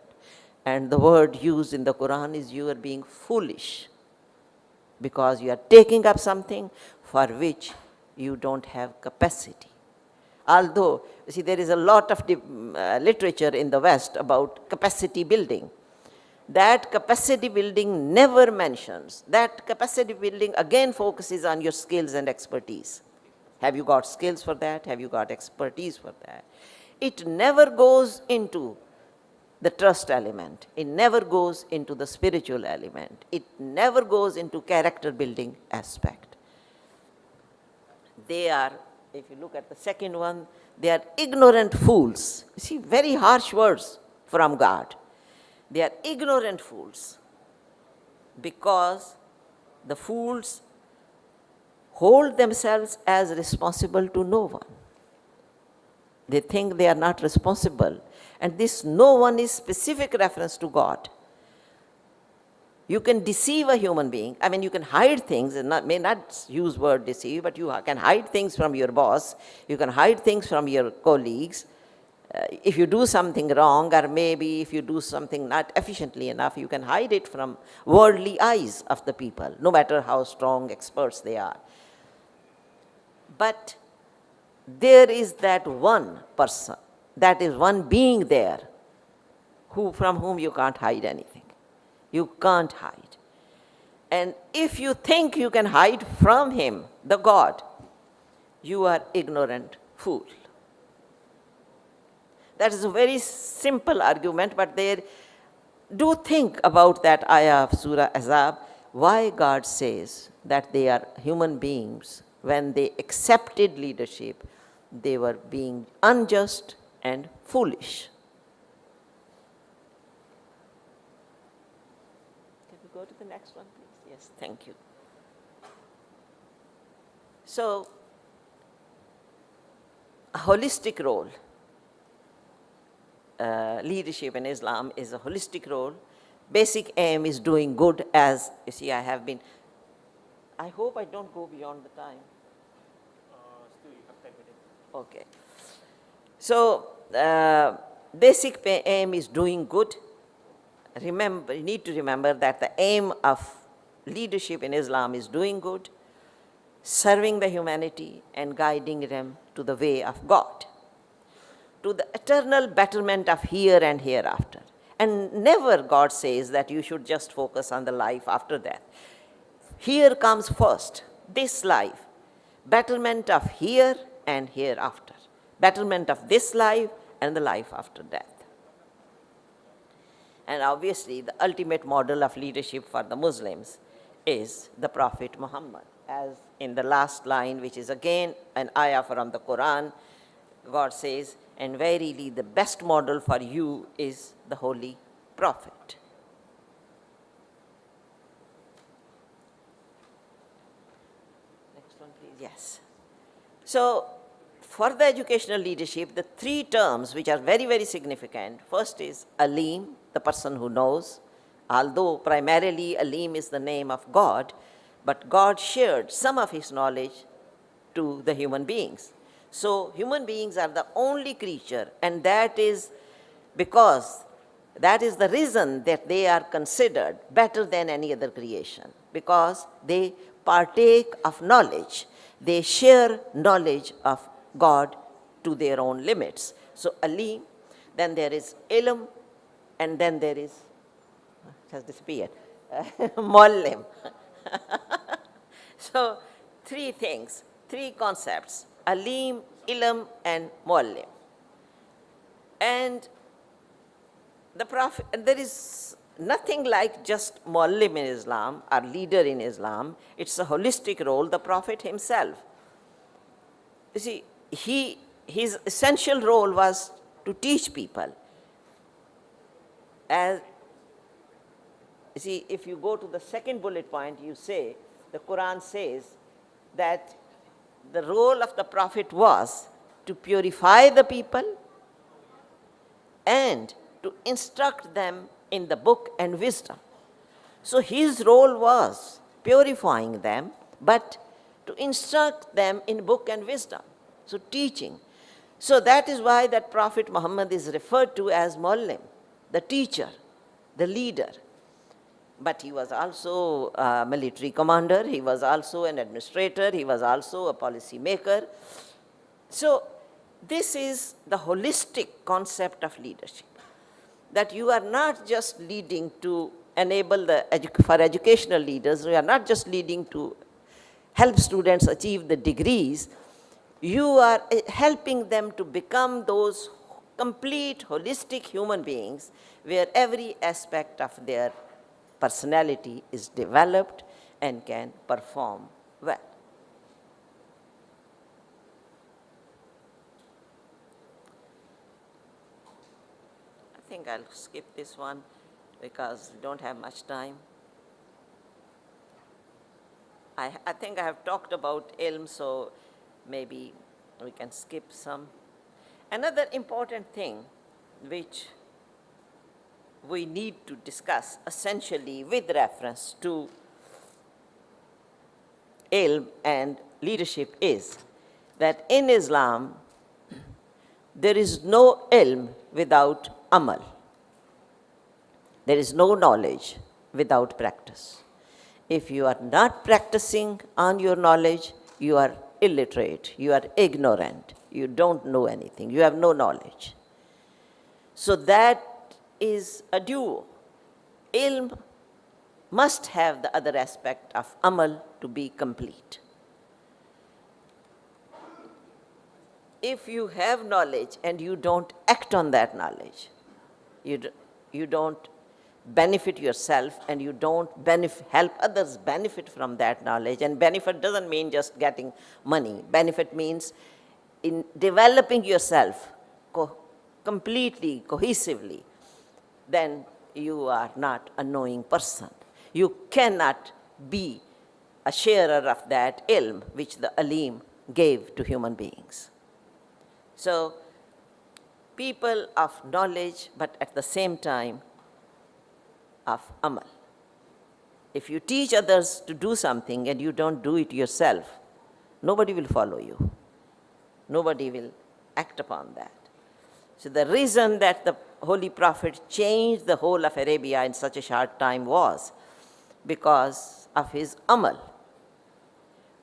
And the word used in the Quran is you are being foolish, because you are taking up something for which you don't have capacity. Although, you see, there is a lot of literature in the West about capacity building. That capacity building never mentions. That capacity building again focuses on your skills and expertise. Have you got skills for that? Have you got expertise for that? It never goes into the trust element. It never goes into the spiritual element. It never goes into character building aspect. They are, if you look at the second one, they are ignorant fools. You see, very harsh words from God. They are ignorant fools because the fools hold themselves as responsible to no one. They think they are not responsible. And this no one is specific reference to God. You can deceive a human being. I mean, you can hide things, and may not use word deceive, but you can hide things from your boss. You can hide things from your colleagues. If you do something wrong, or maybe if you do something not efficiently enough, you can hide it from worldly eyes of the people, no matter how strong experts they are. But there is that one person, that is one being there, from whom you can't hide anything. You can't hide. And if you think you can hide from him, the God, you are ignorant fool. That is a very simple argument, but do think about that ayah of Surah Azab, why God says that they are human beings. When they accepted leadership, they were being unjust and foolish. Can we go to the next one, please? Yes, thank you. So, a holistic role. Leadership in Islam is a holistic role. Basic aim is doing good, as you see I hope I don't go beyond the time. Still you have 10 minutes. Okay. So, basic aim is doing good. Remember, you need to remember that the aim of leadership in Islam is doing good, serving the humanity and guiding them to the way of God, to the eternal betterment of here and hereafter. And never God says that you should just focus on the life after death. Here comes first, this life, betterment of here and hereafter, betterment of this life and the life after death. And obviously, the ultimate model of leadership for the Muslims is the Prophet Muhammad. As in the last line, which is again an ayah from the Quran, God says, and verily the best model for you is the Holy Prophet. Next one, please. Yes. So, for the educational leadership, the three terms which are very, very significant. First is Alim, the person who knows. Although primarily Alim is the name of God, but God shared some of his knowledge to the human beings. So human beings are the only creature, and that is because that is the reason that they are considered better than any other creation, because they partake of knowledge. They share knowledge of God to their own limits. So Alim, then there is Ilm, and then there is, it has disappeared, Muallim. So three things, three concepts, Alim, Ilm, and Muallim. And the Prophet, there is nothing like just Muallim in Islam or leader in Islam. It's a holistic role, the Prophet himself. You see, his essential role was to teach people. As you see, if you go to the second bullet point, you say, the Quran says that the role of the Prophet was to purify the people and to instruct them in the book and wisdom. So his role was purifying them, but to instruct them in book and wisdom, so teaching. So that is why that Prophet Muhammad is referred to as Muallim, the teacher, the leader. But he was also a military commander, he was also an administrator, he was also a policy maker. So this is the holistic concept of leadership, that you are not just leading to enable for educational leaders, you are not just leading to help students achieve the degrees, you are helping them to become those complete, holistic human beings where every aspect of their personality is developed and can perform well. I think I'll skip this one because we don't have much time. I think I have talked about ilm, so maybe we can skip some. Another important thing which we need to discuss essentially with reference to ilm and leadership is that in Islam, there is no ilm without amal. There is no knowledge without practice. If you are not practicing on your knowledge, you are illiterate, you are ignorant, you don't know anything, you have no knowledge. So that is a duo. Ilm must have the other aspect of amal to be complete. If you have knowledge and you don't act on that knowledge, you don't benefit yourself and you don't help others benefit from that knowledge. And benefit doesn't mean just getting money. Benefit means in developing yourself completely, cohesively, then you are not a knowing person. You cannot be a sharer of that ilm which the alim gave to human beings. So, people of knowledge, but at the same time, of amal. If you teach others to do something and you don't do it yourself, nobody will follow you. Nobody will act upon that. So the reason that the Holy Prophet changed the whole of Arabia in such a short time was because of his amal.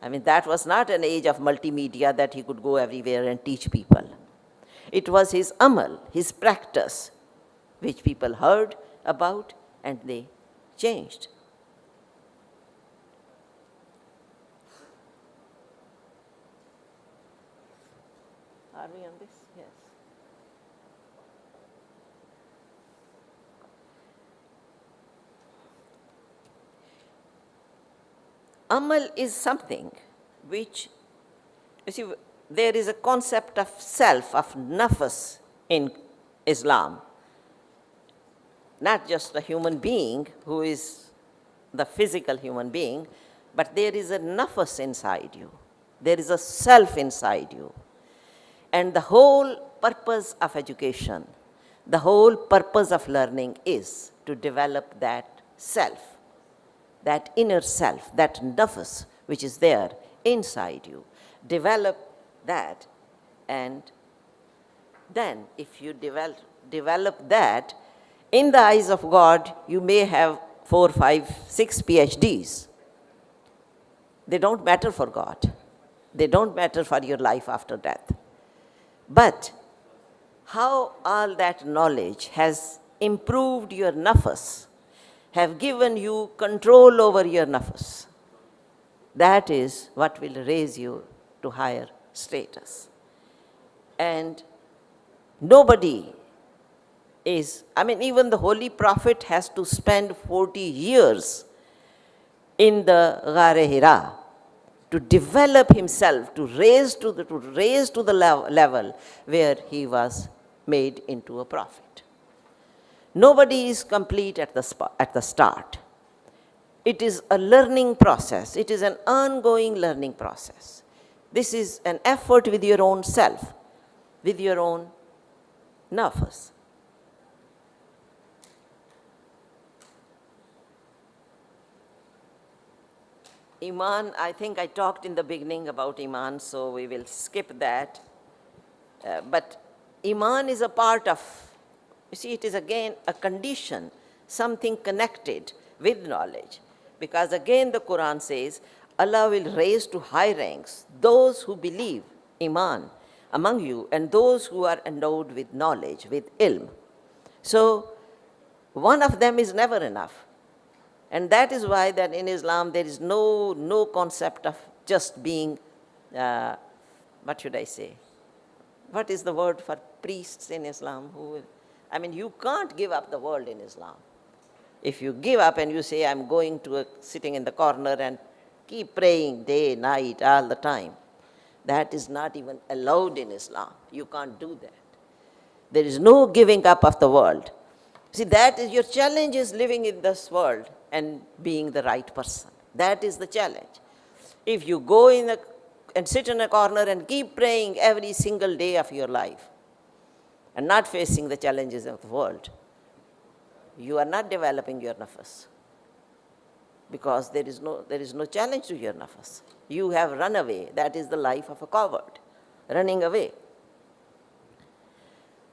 I mean, that was not an age of multimedia that he could go everywhere and teach people. It was his amal, his practice, which people heard about and they changed. Are we on this? Yes. Amal is something which, you see, there is a concept of self, of nafs in Islam. Not just the human being who is the physical human being, but there is a nafs inside you. There is a self inside you. And the whole purpose of education, the whole purpose of learning is to develop that self, that inner self, that nafs which is there inside you. Develop that, and then if you develop that, in the eyes of God, you may have 4, 5, 6 PhDs. They don't matter for God. They don't matter for your life after death. But how all that knowledge has improved your nafs, have given you control over your nafs, that is what will raise you to higher status. And nobody is, I mean, even the Holy Prophet has to spend 40 years in the Ghar-e Hira to develop himself, to raise to the level where he was made into a prophet. Nobody is complete at the start. It is a learning process. It is an ongoing learning process. This is an effort with your own self, with your own nafs. Iman, I think I talked in the beginning about Iman, so we will skip that. But Iman is a part of, you see, it is again a condition, something connected with knowledge. Because again the Quran says, Allah will raise to high ranks those who believe, Iman, among you, and those who are endowed with knowledge, with ilm. So one of them is never enough. And that is why that in Islam there is no concept of just being, what should I say, What is the word for priests in Islam? I mean, you can't give up the world in Islam. If you give up and you say, I'm going to sitting in the corner and keep praying day, night, all the time, that is not even allowed in Islam. You can't do that. There is no giving up of the world. See, that is your challenge, is living in this world and being the right person. That is the challenge. If you go and sit in a corner and keep praying every single day of your life and not facing the challenges of the world, you are not developing your nafas, because there is no challenge to your nafas. You have run away. That is the life of a coward, running away.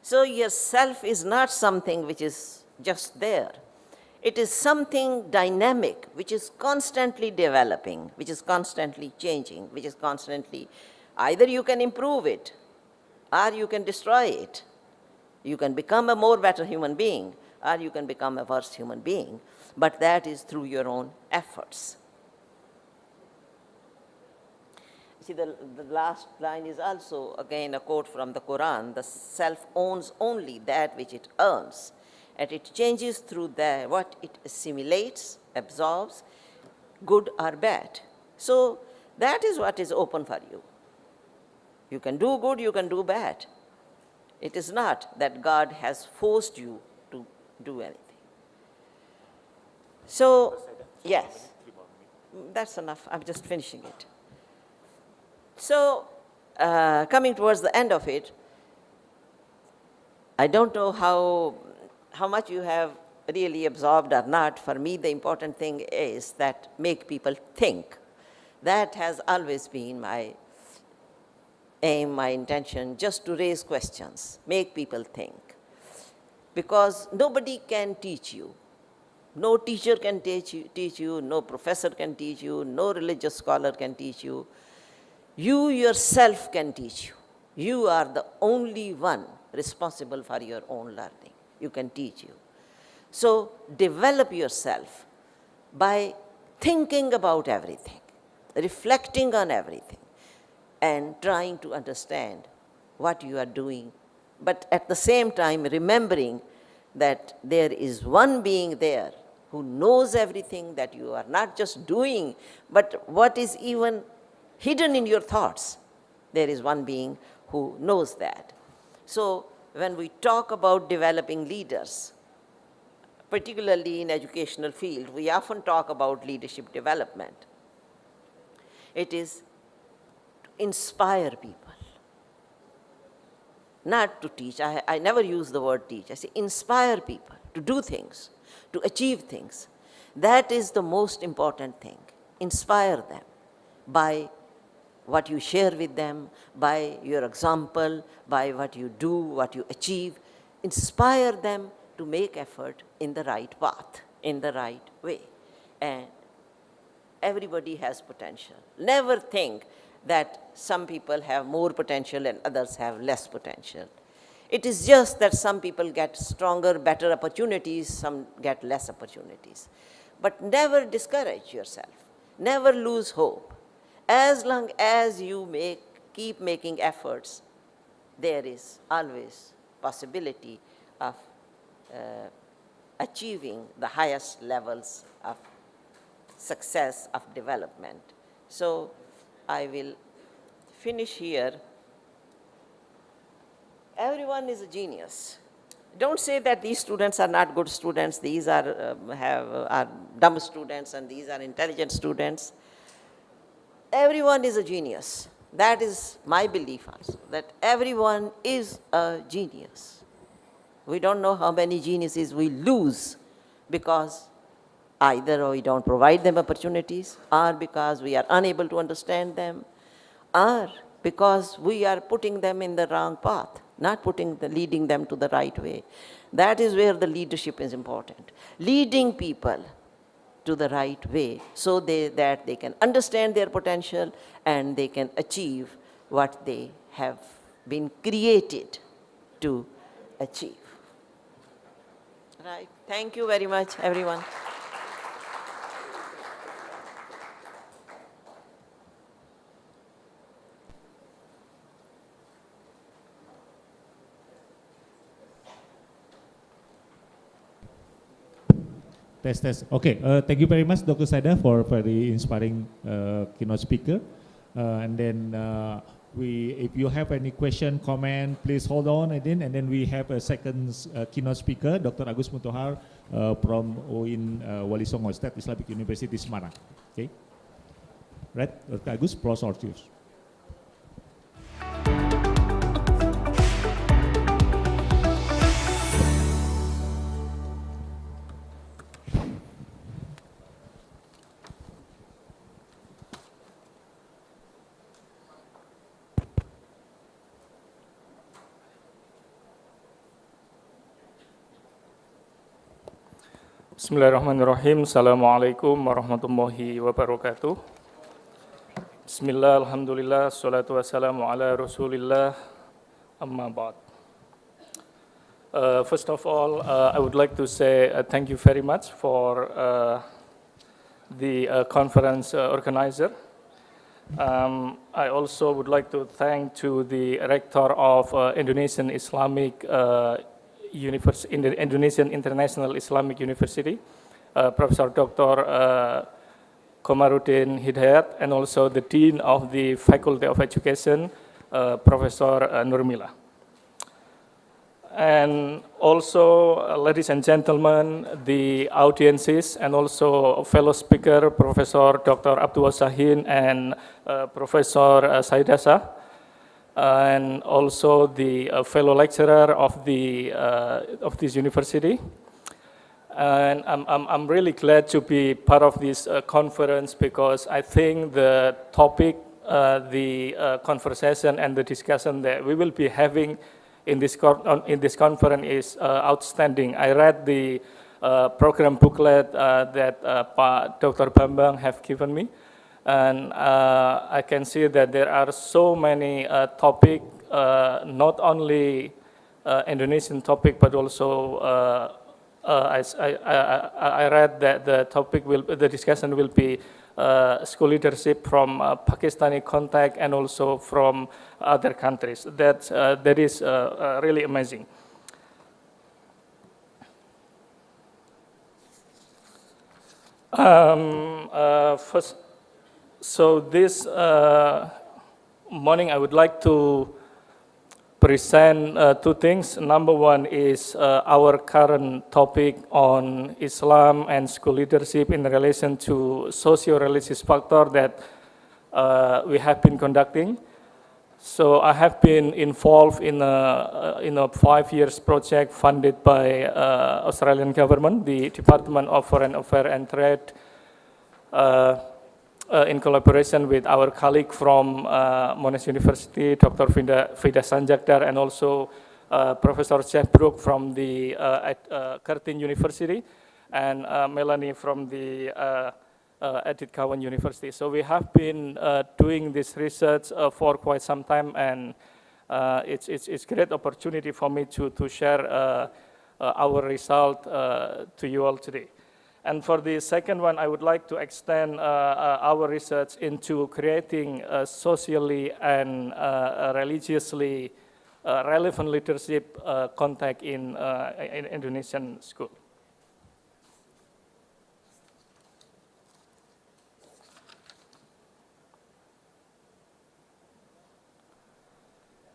So your self is not something which is just there. It is something dynamic, which is constantly developing, which is constantly changing, which is constantly, either you can improve it or you can destroy it. You can become a more better human being or you can become a worse human being, but that is through your own efforts. See, the last line is also, again, a quote from the Quran. The self owns only that which it earns, and it changes through what it assimilates, absorbs, good or bad. So that is what is open for you. You can do good, you can do bad. It is not that God has forced you to do anything. So, yes, that's enough. I'm just finishing it. So, coming towards the end of it, I don't know how much you have really absorbed or not. For me, the important thing is that make people think. That has always been my aim, my intention, just to raise questions, make people think. Because nobody can teach you. No teacher can teach you, no professor can teach you, no religious scholar can teach you. You yourself can teach you. You are the only one responsible for your own learning. You can teach you. So develop yourself by thinking about everything, reflecting on everything, and trying to understand what you are doing, but at the same time remembering that there is one being there who knows everything that you are not just doing, but what is even hidden in your thoughts. There is one being who knows that. So when we talk about developing leaders, particularly in educational field, we often talk about leadership development. It is to inspire people, not to teach. I never use the word teach. I say inspire people to do things, to achieve things. That is the most important thing. Inspire them by what you share with them, by your example, by what you do, what you achieve. Inspire them to make effort in the right path, in the right way. And everybody has potential. Never think that some people have more potential and others have less potential. It is just that some people get stronger, better opportunities, some get less opportunities. But never discourage yourself. Never lose hope. As long as you keep making efforts, there is always possibility of achieving the highest levels of success, of development. So I will finish here. Everyone is a genius. Don't say that these students are not good students, these are dumb students, and these are intelligent students. Everyone is a genius. That is my belief also, that everyone is a genius. We don't know how many geniuses we lose because either we don't provide them opportunities, or because we are unable to understand them, or because we are putting them in the wrong path, not leading them to the right way. That is where the leadership is important. Leading people to the right way so that they can understand their potential and they can achieve what they have been created to achieve. Right. Thank you very much, everyone. Test. Okay, thank you very much, Dr. Saida, for very inspiring keynote speaker. And then if you have any question, comment, please hold on, and then we have a second keynote speaker, Dr. Agus Mutohar from UIN Wali Songo State Islamic University, Semarang. Okay, right, Dr. Agus, floor is yours. Bismillahirrahmanirrahim. Assalamualaikum warahmatullahi wabarakatuh. Bismillah, alhamdulillah, salatu wassalamu ala rasulillah, amma ba'd. First of all, I would like to say thank you very much for the conference organizer. I also would like to thank to the rector of Indonesian Islamic Indonesian International Islamic University, Professor Dr. Komarudin Hidayat, and also the Dean of the Faculty of Education, Professor Nurmila. And also, ladies and gentlemen, the audiences, and also fellow speaker, Professor Dr. Abdul Sahin and Professor Saidasa, and also the fellow lecturer of this university. And I'm really glad to be part of this conference, because I think the topic, the conversation and the discussion that we will be having in this conference is outstanding. I read the program booklet that Dr. Bambang have given me. And I can see that there are so many topics, not only Indonesian topic, but also I read that the discussion will be school leadership from Pakistani contact and also from other countries. That is really amazing. First. So this morning I would like to present two things. Number one is our current topic on Islam and school leadership in relation to socio-religious factor that we have been conducting. So I have been involved in a 5 years project funded by Australian government, the Department of Foreign Affairs and Trade, in collaboration with our colleague from Monash University, Dr. Vida Sanjakdar, and also Professor Jeff Brook from the Curtin University, and Melanie from the Edith Cowan University. So we have been doing this research for quite some time, and it's great opportunity for me to share our result to you all today. And for the second one, I would like to extend our research into creating socially and religiously relevant leadership contact in Indonesian school.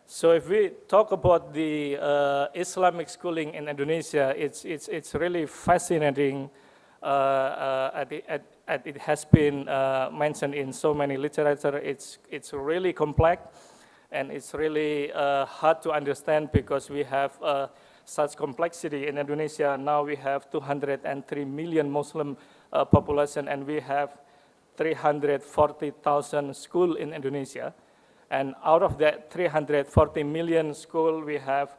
So if we talk about the Islamic schooling in Indonesia, it's really fascinating. It has been mentioned in so many literature. It's really complex, and it's really hard to understand, because we have such complexity in Indonesia. Now we have 203 million Muslim population, and we have 340,000 schools in Indonesia. And out of that 340 million school, we have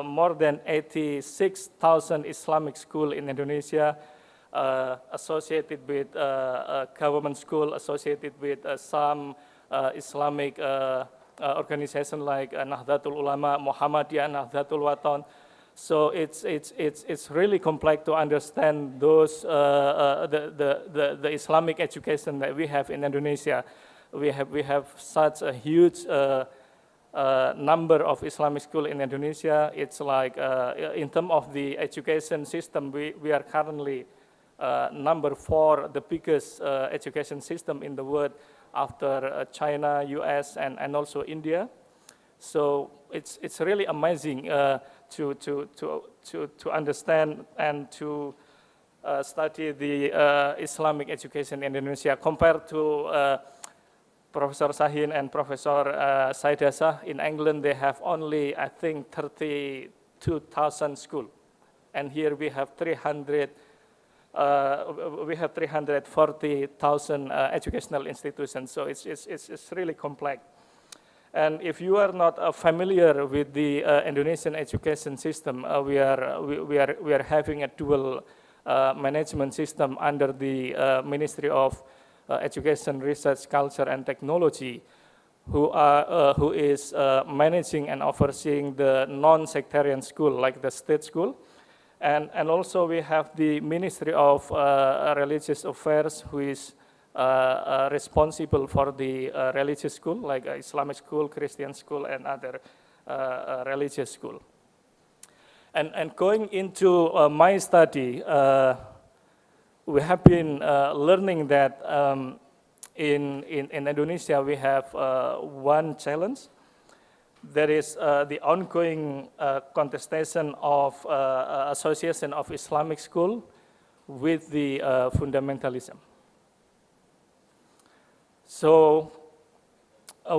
more than 86,000 Islamic schools in Indonesia, associated with government school, associated with some Islamic organization like Nahdlatul Ulama, Muhammadiyah, Nahdlatul Watan. So it's really complex to understand those the Islamic education that we have in Indonesia. We have such a huge number of Islamic schools in Indonesia. It's like, in terms of the education system, we are currently number 4, the biggest education system in the world after China, US, and also India. So it's really amazing to understand and to study the Islamic education in Indonesia compared to Professor Sahin and Professor Saidasa. In England, they have only, I think, 32,000 schools. And here we have 340,000 educational institutions. So it's really complex. And if you are not familiar with the Indonesian education system, we are having a dual management system under the Ministry of Education, Research, Culture, and Technology, who is managing and overseeing the non-sectarian school, like the state school. And also we have the Ministry of Religious Affairs, who is responsible for the religious school, like Islamic school, Christian school, and other religious school. And going into my study, we have been learning that in Indonesia we have one challenge. That is the ongoing contestation of association of Islamic school with the fundamentalism. So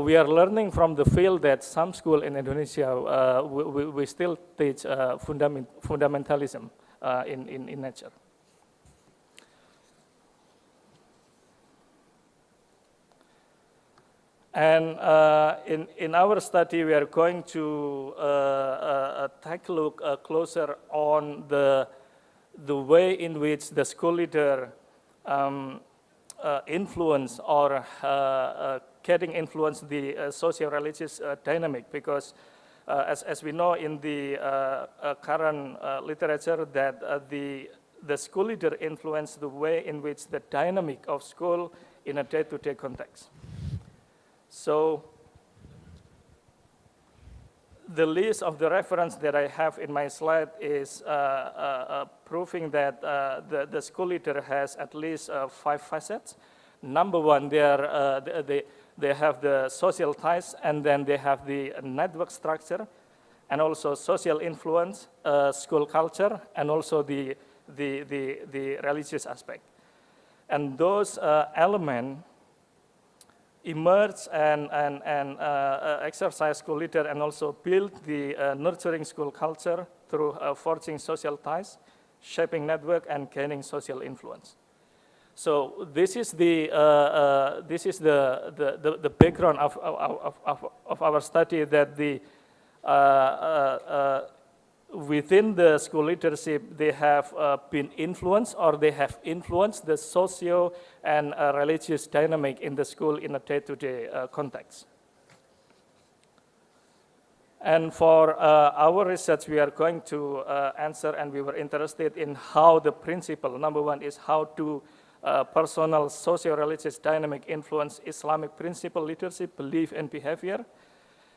we are learning from the field that some school in Indonesia, we still teach fundamentalism in nature. And in our study, we are going to take a look closer on the way in which the school leader influence or getting influence the socio-religious dynamic, because as we know in the current literature that the school leader influence the way in which the dynamic of school in a day-to-day context. So the list of the reference that I have in my slide is proving that the school leader has at least 5 facets. Number one, they have the social ties, and then they have the network structure, and also social influence, school culture, and also the religious aspect. And those elements emerge and exercise school leader and also build the nurturing school culture through forging social ties, shaping network, and gaining social influence. So this is the background of our study, that the within the school leadership, they have been influenced, or they have influenced the socio and religious dynamic in the school in a day-to-day context. And for our research, we are going to answer, and we were interested in how the principle, number one is how to personal socio-religious dynamic influence Islamic principle, leadership, belief, and behavior.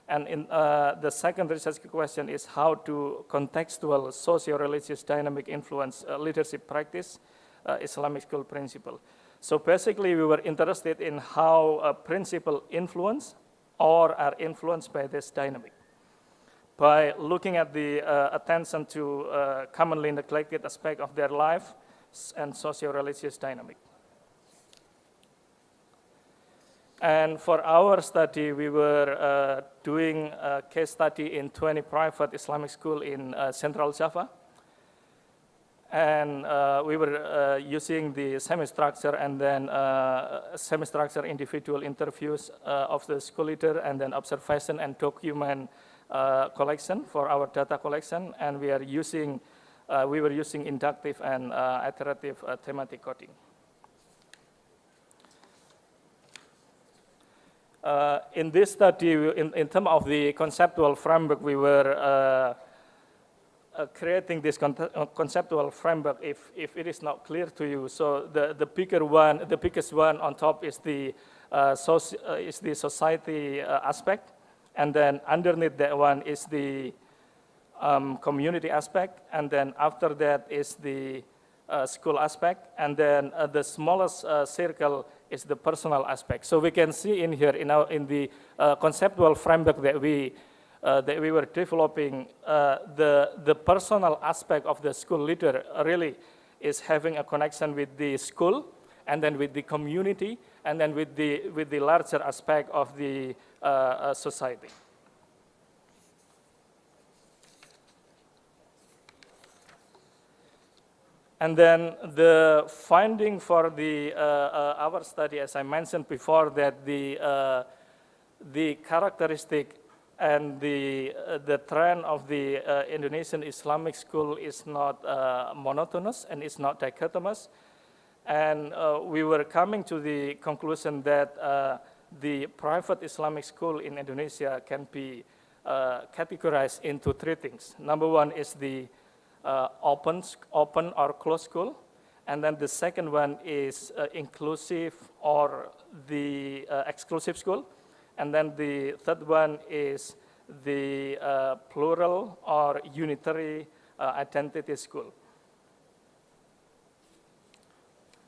And in the second research question is how to contextual socio-religious dynamic influence leadership practice, Islamic school principle. So basically, we were interested in how a principle influence or are influenced by this dynamic, by looking at the attention to commonly neglected aspect of their life and socio-religious dynamic. And for our study, we were doing a case study in 20 private Islamic schools in Central Java. And we were using the semi-structure and then semi-structure individual interviews of the school leader, and then observation and document collection for our data collection. And we were using inductive and iterative thematic coding. In this study, in terms of the conceptual framework, we were creating this conceptual framework. If it is not clear to you, so the biggest one on top is the society aspect, And then underneath that one is the community aspect, and then after that is the school aspect, and then the smallest circle is the personal aspect. So we can see in here in the conceptual framework that we were developing, the personal aspect of the school leader really is having a connection with the school, and then with the community, and then with the larger aspect of the society. And then the finding for the our study, as I mentioned before, that the characteristic and the trend of the Indonesian Islamic school is not monotonous and it's not dichotomous. And we were coming to the conclusion that the private Islamic school in Indonesia can be categorized into three things. Number one is the open or closed school, and then the second one is inclusive or the exclusive school, and then the third one is the plural or unitary identity school.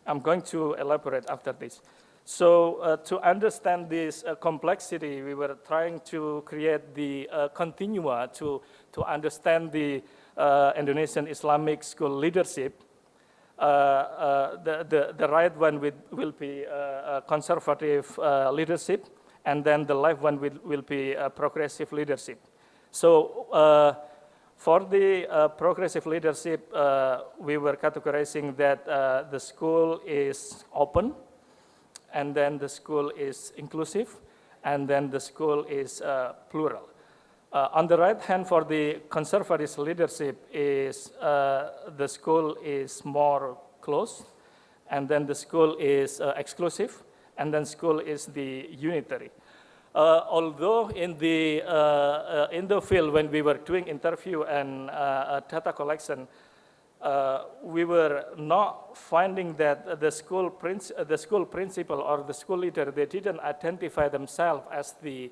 I'm going to elaborate after this. So to understand this complexity, we were trying to create the continua to understand the Indonesian Islamic school leadership. The right one will be conservative leadership, and then the left one will be progressive leadership. So for the progressive leadership, we were categorizing that the school is open, and then the school is inclusive, and then the school is plural. On the right hand, for the conservative leadership, is the school is more closed, and then the school is exclusive, and then school is the unitary. Although in the field, when we were doing interview and data collection, we were not finding that the school principal or the school leader, they didn't identify themselves as the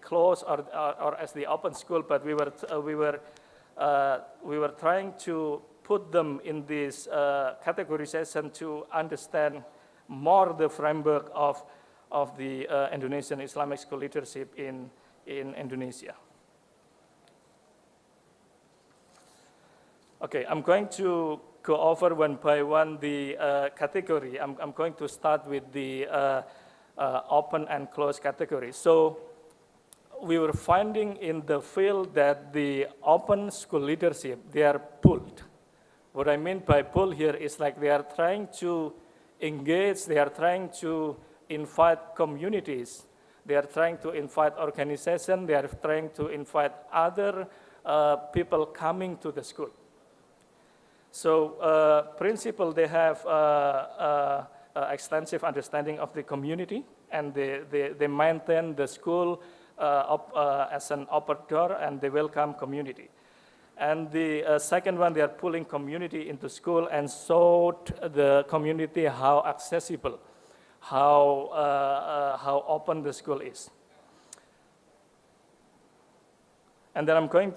closed or as the open school, but we were trying to put them in this categorization to understand more the framework of the Indonesian Islamic school leadership in Indonesia. Okay, I'm going to go over one by one the category. I'm going to start with the open and closed category. So we were finding in the field that the open school leadership, they are pulled. What I mean by pull here is like they are trying to engage, they are trying to invite communities, they are trying to invite organizations, they are trying to invite other people coming to the school. So principal, they have extensive understanding of the community, and they maintain the school as an open door, and they welcome community. And the second one, they are pulling community into school and showed the community how accessible, how open the school is. And then I'm going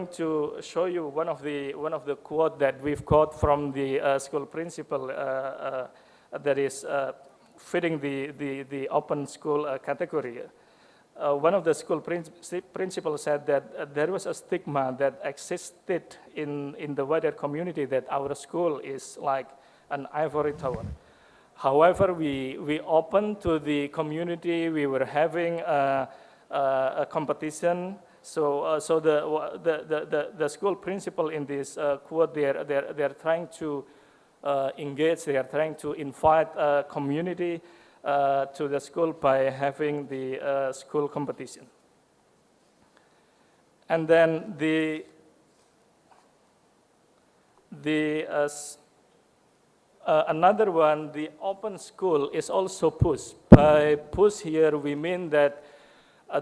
to show you one of the quote that we've got from the school principal that is fitting the open school category. One of the school principals said that there was a stigma that existed in the wider community that our school is like an ivory tower. However, we opened to the community. We were having a competition. So the school principal in this quote, they're trying to engage. They are trying to invite community to the school by having the school competition. And then another one, the open school is also push. By push here, we mean that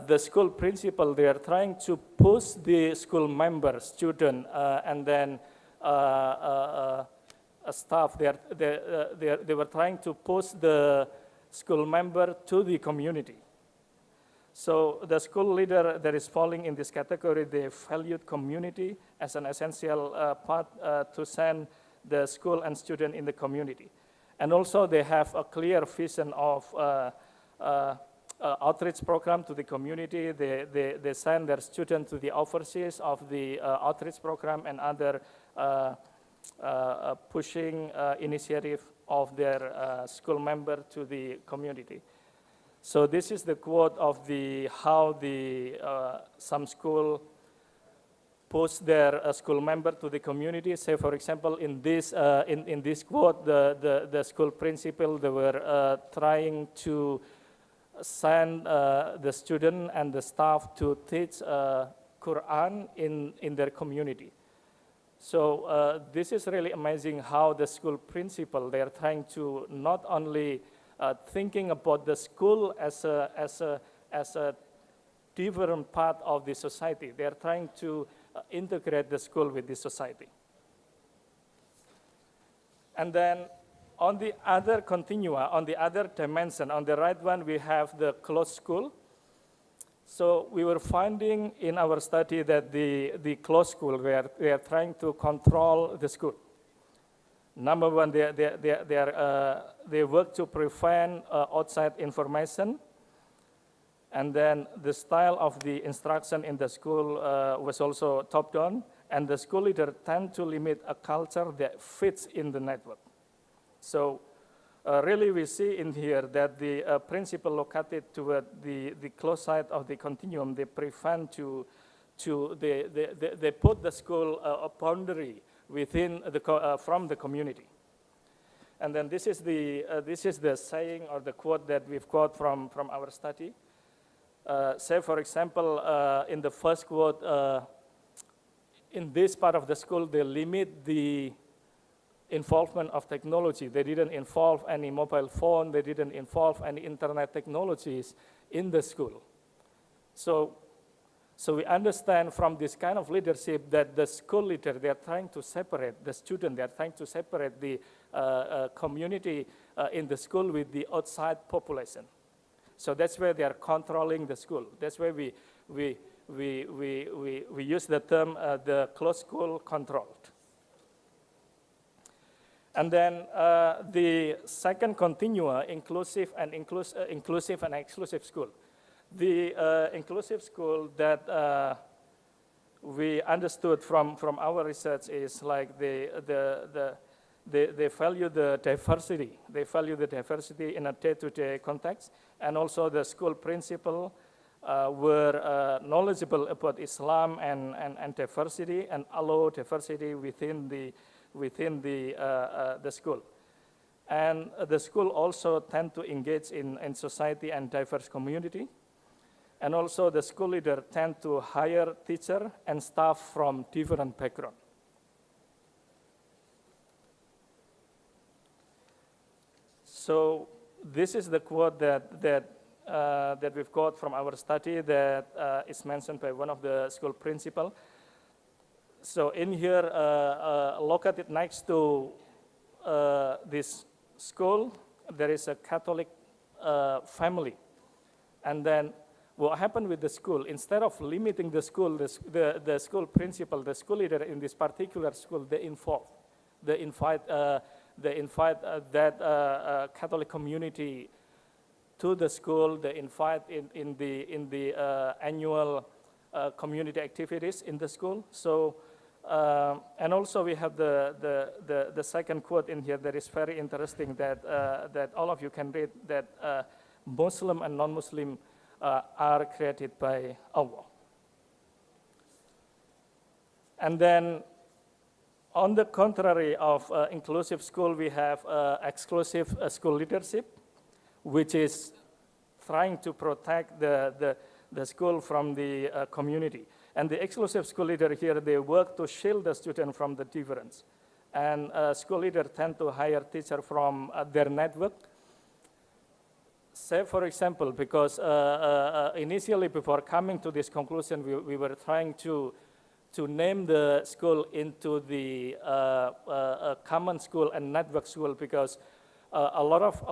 the school principal, they are trying to push the school members, student, and then staff. They were trying to push the school member to the community. So the school leader that is falling in this category, they valued community as an essential part to send the school and student in the community. And also they have a clear vision of outreach program to the community. They send their students to the overseas of the outreach program and other pushing initiative of their school member to the community. So this is the quote of how some school push their school member to the community. Say, for example, in this quote, the school principal, they were trying to send the student and the staff to teach Quran in their community. So this is really amazing how the school principal, they are trying to not only thinking about the school as a different part of the society. They are trying to integrate the school with the society. And then on the other continua, on the other dimension, on the right one, we have the closed school. So we were finding in our study that the closed school, they are trying to control the school. Number one, they work to prevent outside information. And then the style of the instruction in the school was also top-down. And the school leader tend to limit a culture that fits in the network. So really we see in here that the principle located toward the close side of the continuum, they prevent they put the school a boundary within from the community. And then this is the saying or the quote that we've got from our study. Say, for example, in the first quote, in this part of the school, they limit the involvement of technology. They didn't involve any mobile phone. They didn't involve any internet technologies in the school. So we understand from this kind of leadership that the school leader, they are trying to separate the student, they are trying to separate the community in the school with the outside population. So that's where they are controlling the school. That's why we use the term the closed school controlled. And then the second continua, inclusive and exclusive school. The inclusive school that we understood from our research is like they value the diversity. They value the diversity in a day-to-day context, and also the school principal were knowledgeable about Islam and diversity, and allow diversity within the school. And the school also tend to engage in society and diverse community. And also the school leader tend to hire teacher and staff from different background. So this is the quote that we've got from our study that is mentioned by one of the school principal. So in here, located next to this school, there is a Catholic family. And then what happened with the school, instead of limiting the school, the school principal, the school leader in this particular school, they invite that Catholic community to the school. They invite in the annual community activities in the school. So, and also we have the second quote in here that is very interesting that all of you can read, that Muslim and non-Muslim are created by Allah. And then on the contrary of inclusive school, we have exclusive school leadership, which is trying to protect the school from the community. And the exclusive school leader here, they work to shield the student from the difference. And school leaders tend to hire teachers from their network. Say, for example, because initially before coming to this conclusion, we were trying to to name the school into the common school and network school, because a lot of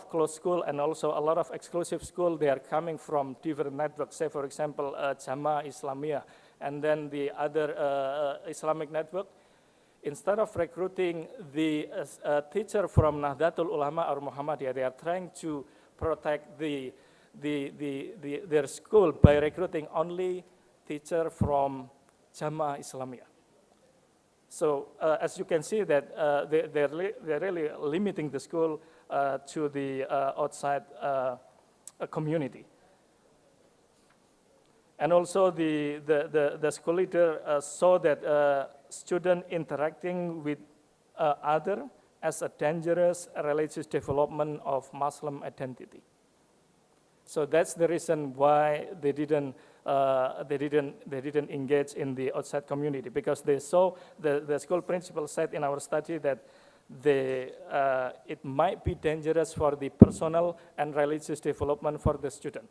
closed school and also a lot of exclusive school, they are coming from different networks. Say, for example, Jamaah Islamiyah, and then the other Islamic network. Instead of recruiting the teacher from Nahdlatul Ulama or Muhammadiyah, they are trying to protect their school by recruiting only teacher from Jamaah Islamiyah. So as you can see that they're really limiting the school to the outside community. And also the school leader saw that student interacting with other as a dangerous religious development of Muslim identity. So that's the reason why they didn't engage in the outside community, because they saw the school principal said in our study that it might be dangerous for the personal and religious development for the student.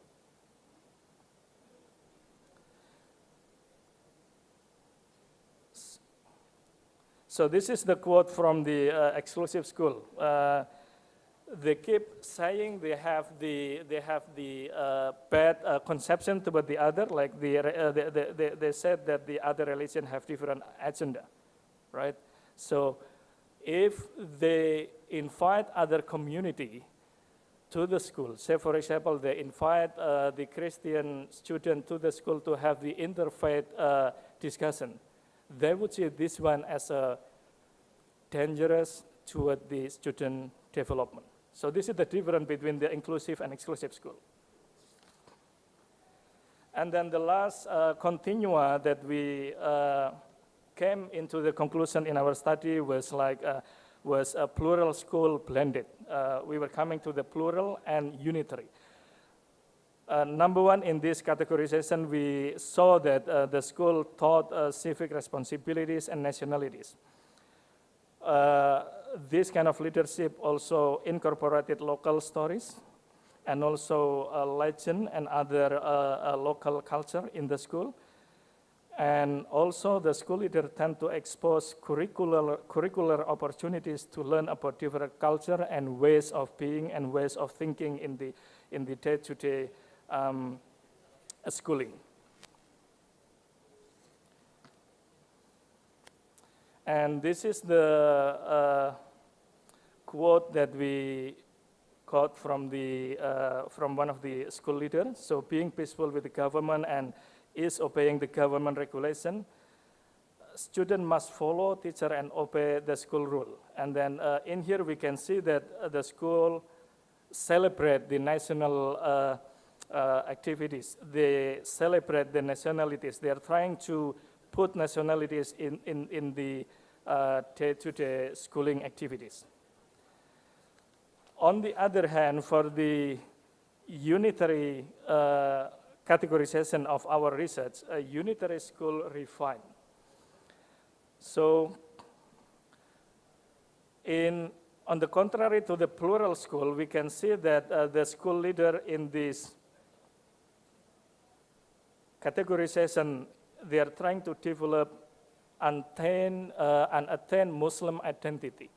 So this is the quote from the exclusive school. They keep saying they have the bad conception about the other, like they said that the other religion have different agenda, right? So if they invite other community to the school, say for example, they invite the Christian student to the school to have the interfaith discussion, they would see this one as a dangerous toward the student development. So this is the difference between the inclusive and exclusive school. And then the last continua that we came into the conclusion in our study was was a plural school blended. We were coming to the plural and unitary. Number one, in this categorization, we saw that the school taught civic responsibilities and nationalities. This kind of leadership also incorporated local stories and also legend and other local culture in the school. And also the school leader tend to expose curricular opportunities to learn about different culture and ways of being and ways of thinking in the day-to-day schooling. And this is the quote that we got from one of the school leaders. So being peaceful with the government and is obeying the government regulation. Student must follow teacher and obey the school rule. And then in here we can see that the school celebrate the national activities. They celebrate the nationalities. They are trying to put nationalities in the day-to-day schooling activities. On the other hand, for the unitary categorization of our research, a unitary school refined. So on the contrary to the plural school, we can see that the school leader in this categorization, they are trying to develop and attain Muslim identity.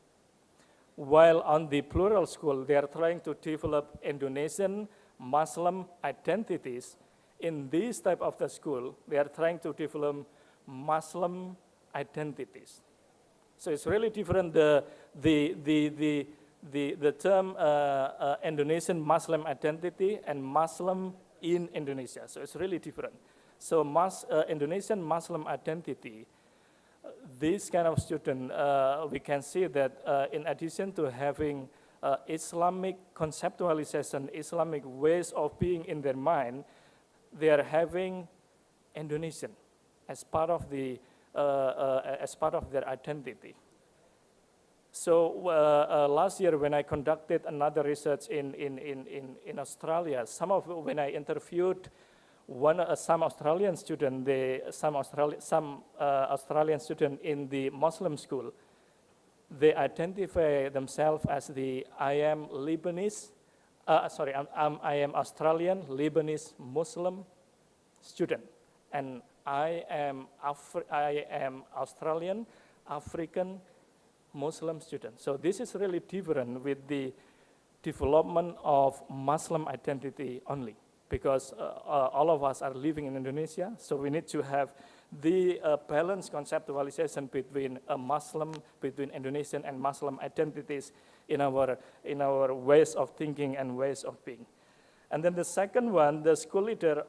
While on the plural school, they are trying to develop Indonesian Muslim identities. In this type of the school, they are trying to develop Muslim identities. So it's really different. The term Indonesian Muslim identity and Muslim in Indonesia. So it's really different. So Indonesian Muslim identity, this kind of student, we can see that in addition to having Islamic conceptualization, Islamic ways of being in their mind, they are having Indonesian as part of their identity. So last year when I conducted another research in Australia, when I interviewed some Australian student, some Australian student in the Muslim school, they identify themselves as I am Australian Lebanese Muslim student, and I am Australian, African, Muslim student. So this is really different with the development of Muslim identity only, because all of us are living in Indonesia, so we need to have the balanced conceptualization between between Indonesian and Muslim identities in our ways of thinking and ways of being. And then the second one, the school leader,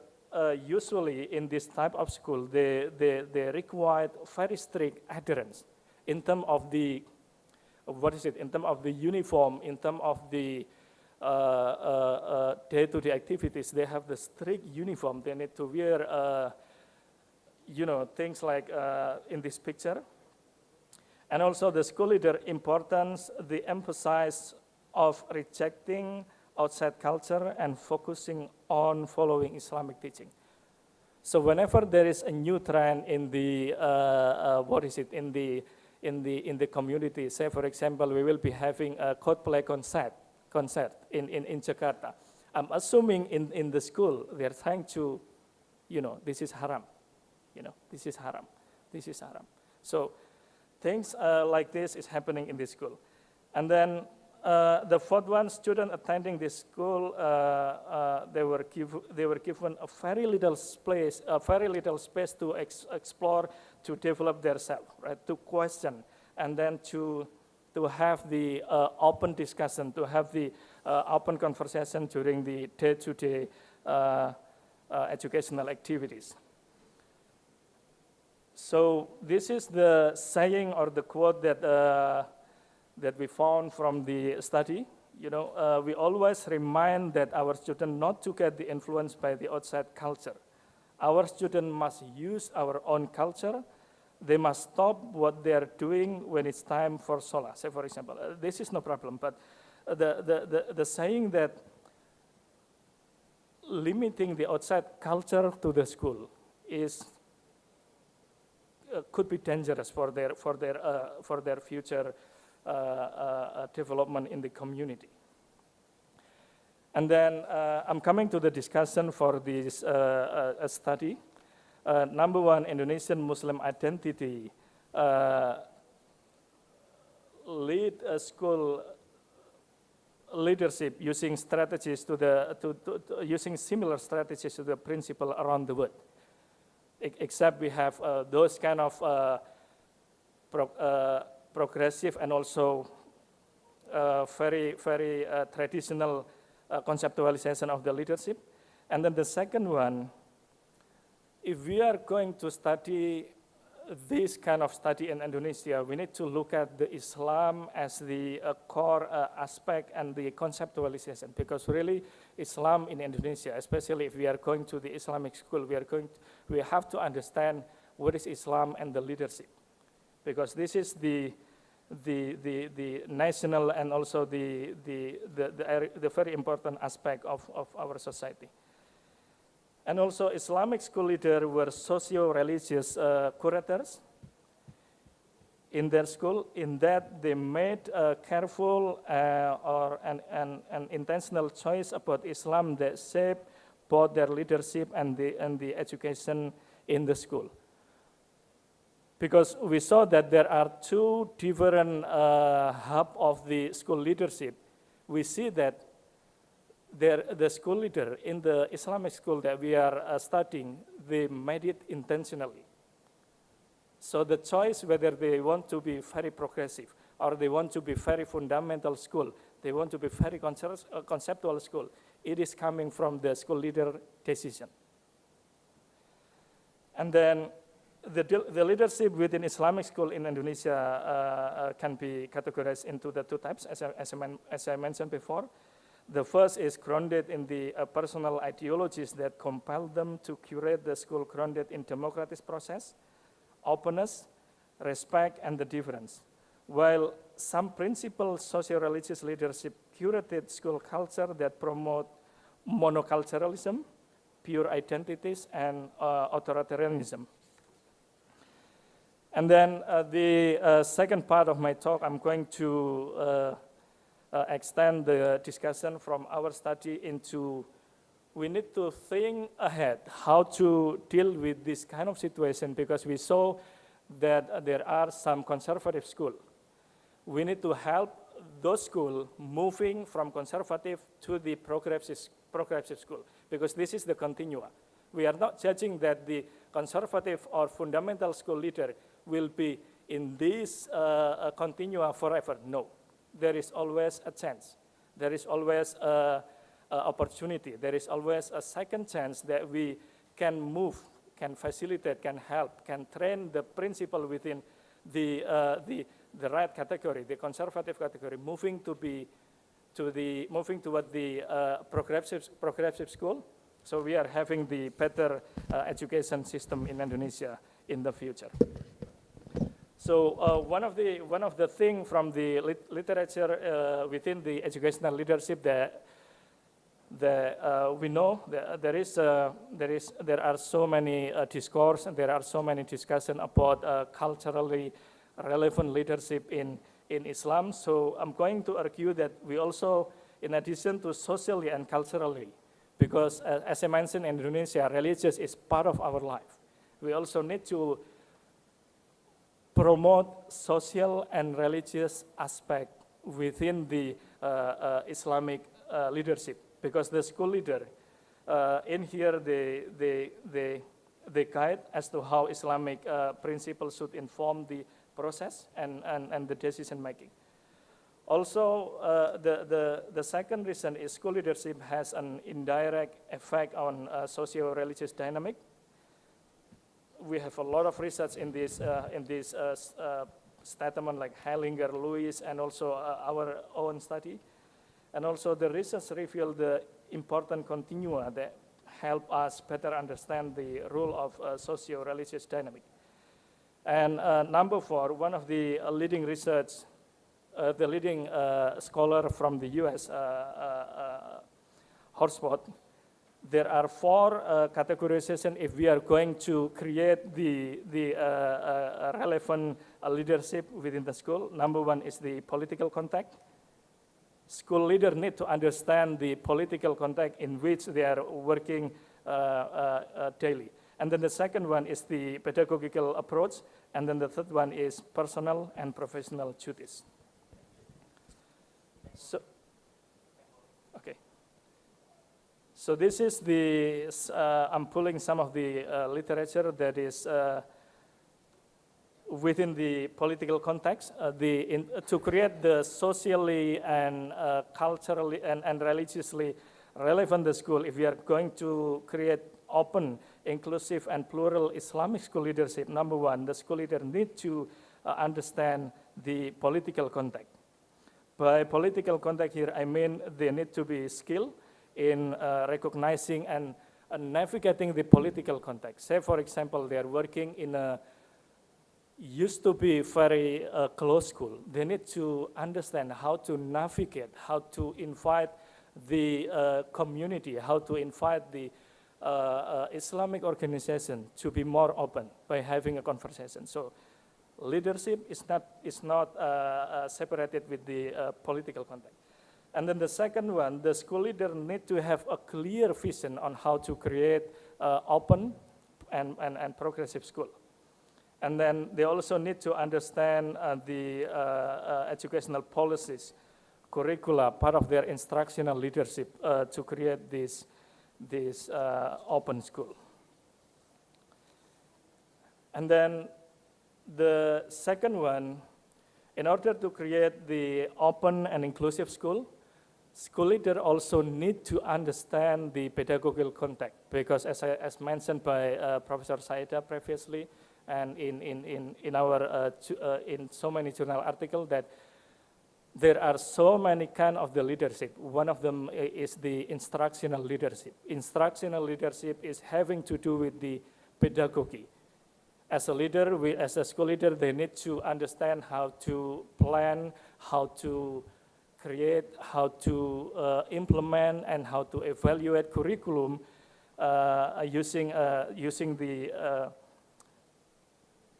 usually in this type of school, they require very strict adherence in terms of the, in terms of the uniform, in terms of the day-to-day activities. They have the strict uniform. They need to wear, things like in this picture. And also the school leader importance, the emphasis of rejecting outside culture and focusing on following Islamic teaching. So whenever there is a new trend in the, in the community, say for example, we will be having a cosplay concert in Jakarta. I'm assuming in the school, they're trying to, this is haram, this is haram, this is haram. So things like this is happening in this school. And then the fourth one, student attending this school, they were given a very little space to explore, to develop themselves, right? To question, and then to have the open discussion, to have the open conversation during the day-to-day educational activities. So this is the saying or the quote that we found from the study. We always remind that our students not to get the influence by the outside culture. Our students must use our own culture. They must stop what they are doing when it's time for Salah. Say, for example, this is no problem, but the saying that limiting the outside culture to the school is could be dangerous for their future development in the community. And then I'm coming to the discussion for this study. Number one, Indonesian Muslim identity lead a school leadership using strategies using similar strategies to the principle around the world. Except we have those kind of progressive and also very traditional conceptualization of the leadership. And then the second one, if we are going to study this kind of study in Indonesia, we need to look at the Islam as the core aspect and the conceptualization, because really Islam in Indonesia, especially if we are going to the Islamic school, we have to understand what is Islam and the leadership, because this is the national and also the very important aspect of our society. And also Islamic school leaders were socio-religious curators in their school, in that they made a careful or an intentional choice about Islam that shaped both their leadership and the education in the school. Because we saw that there are two different hubs of the school leadership. We see that the school leader in the Islamic school that we are studying, they made it intentionally. So the choice whether they want to be very progressive or they want to be very fundamental school, they want to be very conceptual school, it is coming from the school leader decision. And then the leadership within Islamic school in Indonesia can be categorized into the two types, as I mentioned before. The first is grounded in the personal ideologies that compel them to curate the school grounded in democratic process, openness, respect, and the difference. While some principled socio-religious leadership curated school culture that promote monoculturalism, pure identities, and authoritarianism. And then the second part of my talk, I'm going to extend the discussion from our study into we need to think ahead how to deal with this kind of situation, because we saw that there are some conservative schools. We need to help those schools moving from conservative to the progressive school, because this is the continua. We are not judging that the conservative or fundamental school leader will be in this continua forever. No, there is always a chance. There is always an opportunity. There is always a second chance that we can move, can facilitate, can help, can train the principal within the right category, the conservative category, moving toward the progressive school. So we are having the better education system in Indonesia in the future. So one of the things from the literature within the educational leadership that we know that there are so many discourse and there are so many discussion about culturally relevant leadership in Islam. So I'm going to argue that we also, in addition to socially and culturally, because as I mentioned in Indonesia, religious is part of our life. We also need to promote social and religious aspect within the Islamic leadership, because the school leader in here they guide as to how Islamic principles should inform the process and the decision making. Also, the second reason is school leadership has an indirect effect on socio-religious dynamic. We have a lot of research in this statement, like Hellinger, Lewis, and also our own study. And also the research revealed the important continua that help us better understand the role of socio-religious dynamic. And number 4, one of the leading research, the leading scholar from the US, Horsford, there are 4 categorization if we are going to create the relevant leadership within the school. Number 1 is the political context. School leaders need to understand the political context in which they are working daily. And then the second one is the pedagogical approach. And then the third one is personal and professional duties. So, okay. So this is the, I'm pulling some of the literature that is within the political context. To create the socially and culturally and religiously relevant school, if we are going to create open, inclusive, and plural Islamic school leadership, number 1, the school leader need to understand the political context. By political context here, I mean they need to be skilled in recognizing and navigating the political context. Say, for example, they are working in a used to be very close school. They need to understand how to navigate, how to invite the community, how to invite the Islamic organization to be more open by having a conversation. So leadership is not separated with the political context. And then the second one, the school leader need to have a clear vision on how to create open and progressive school. And then they also need to understand the educational policies, curricula, part of their instructional leadership to create this open school. And then the second one, in order to create the open and inclusive school leader also need to understand the pedagogical context, because as mentioned by Professor Saida previously, and in our in so many journal articles, that there are so many kind of the leadership. One of them is the instructional leadership. Instructional leadership is having to do with the pedagogy. As a leader, as a school leader, they need to understand how to plan, how to create, how to implement, and how to evaluate curriculum using the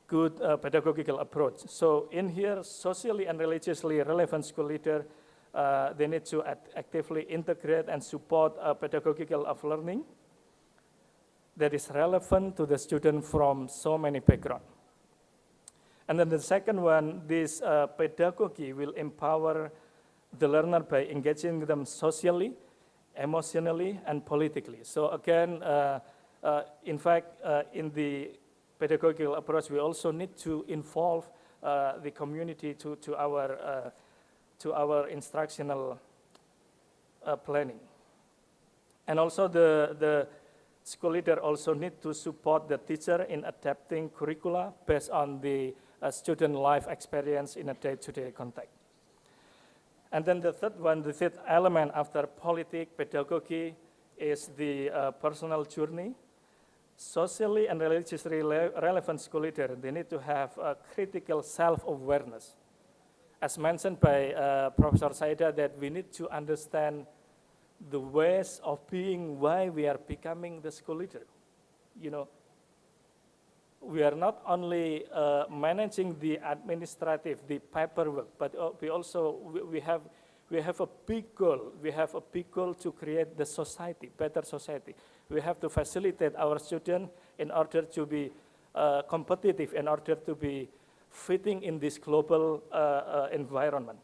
good pedagogical approach. So in here, socially and religiously relevant school leader they need to actively integrate and support a pedagogical of learning that is relevant to the student from so many backgrounds. And then the second one, this pedagogy will empower the learner by engaging them socially, emotionally, and politically. So again, in fact, in the pedagogical approach, we also need to involve the community to our instructional planning. And also the school leader also need to support the teacher in adapting curricula based on the student life experience in a day-to-day context. And then the third one, the third element after politics, pedagogy, is the personal journey. Socially and religiously relevant school leader, they need to have a critical self-awareness. As mentioned by Professor Saida, that we need to understand the ways of being, why we are becoming the school leader. You know, we are not only managing the administrative, the paperwork, but we have a big goal. We have a big goal to create the society, better society. We have to facilitate our students in order to be competitive, in order to be fitting in this global environment.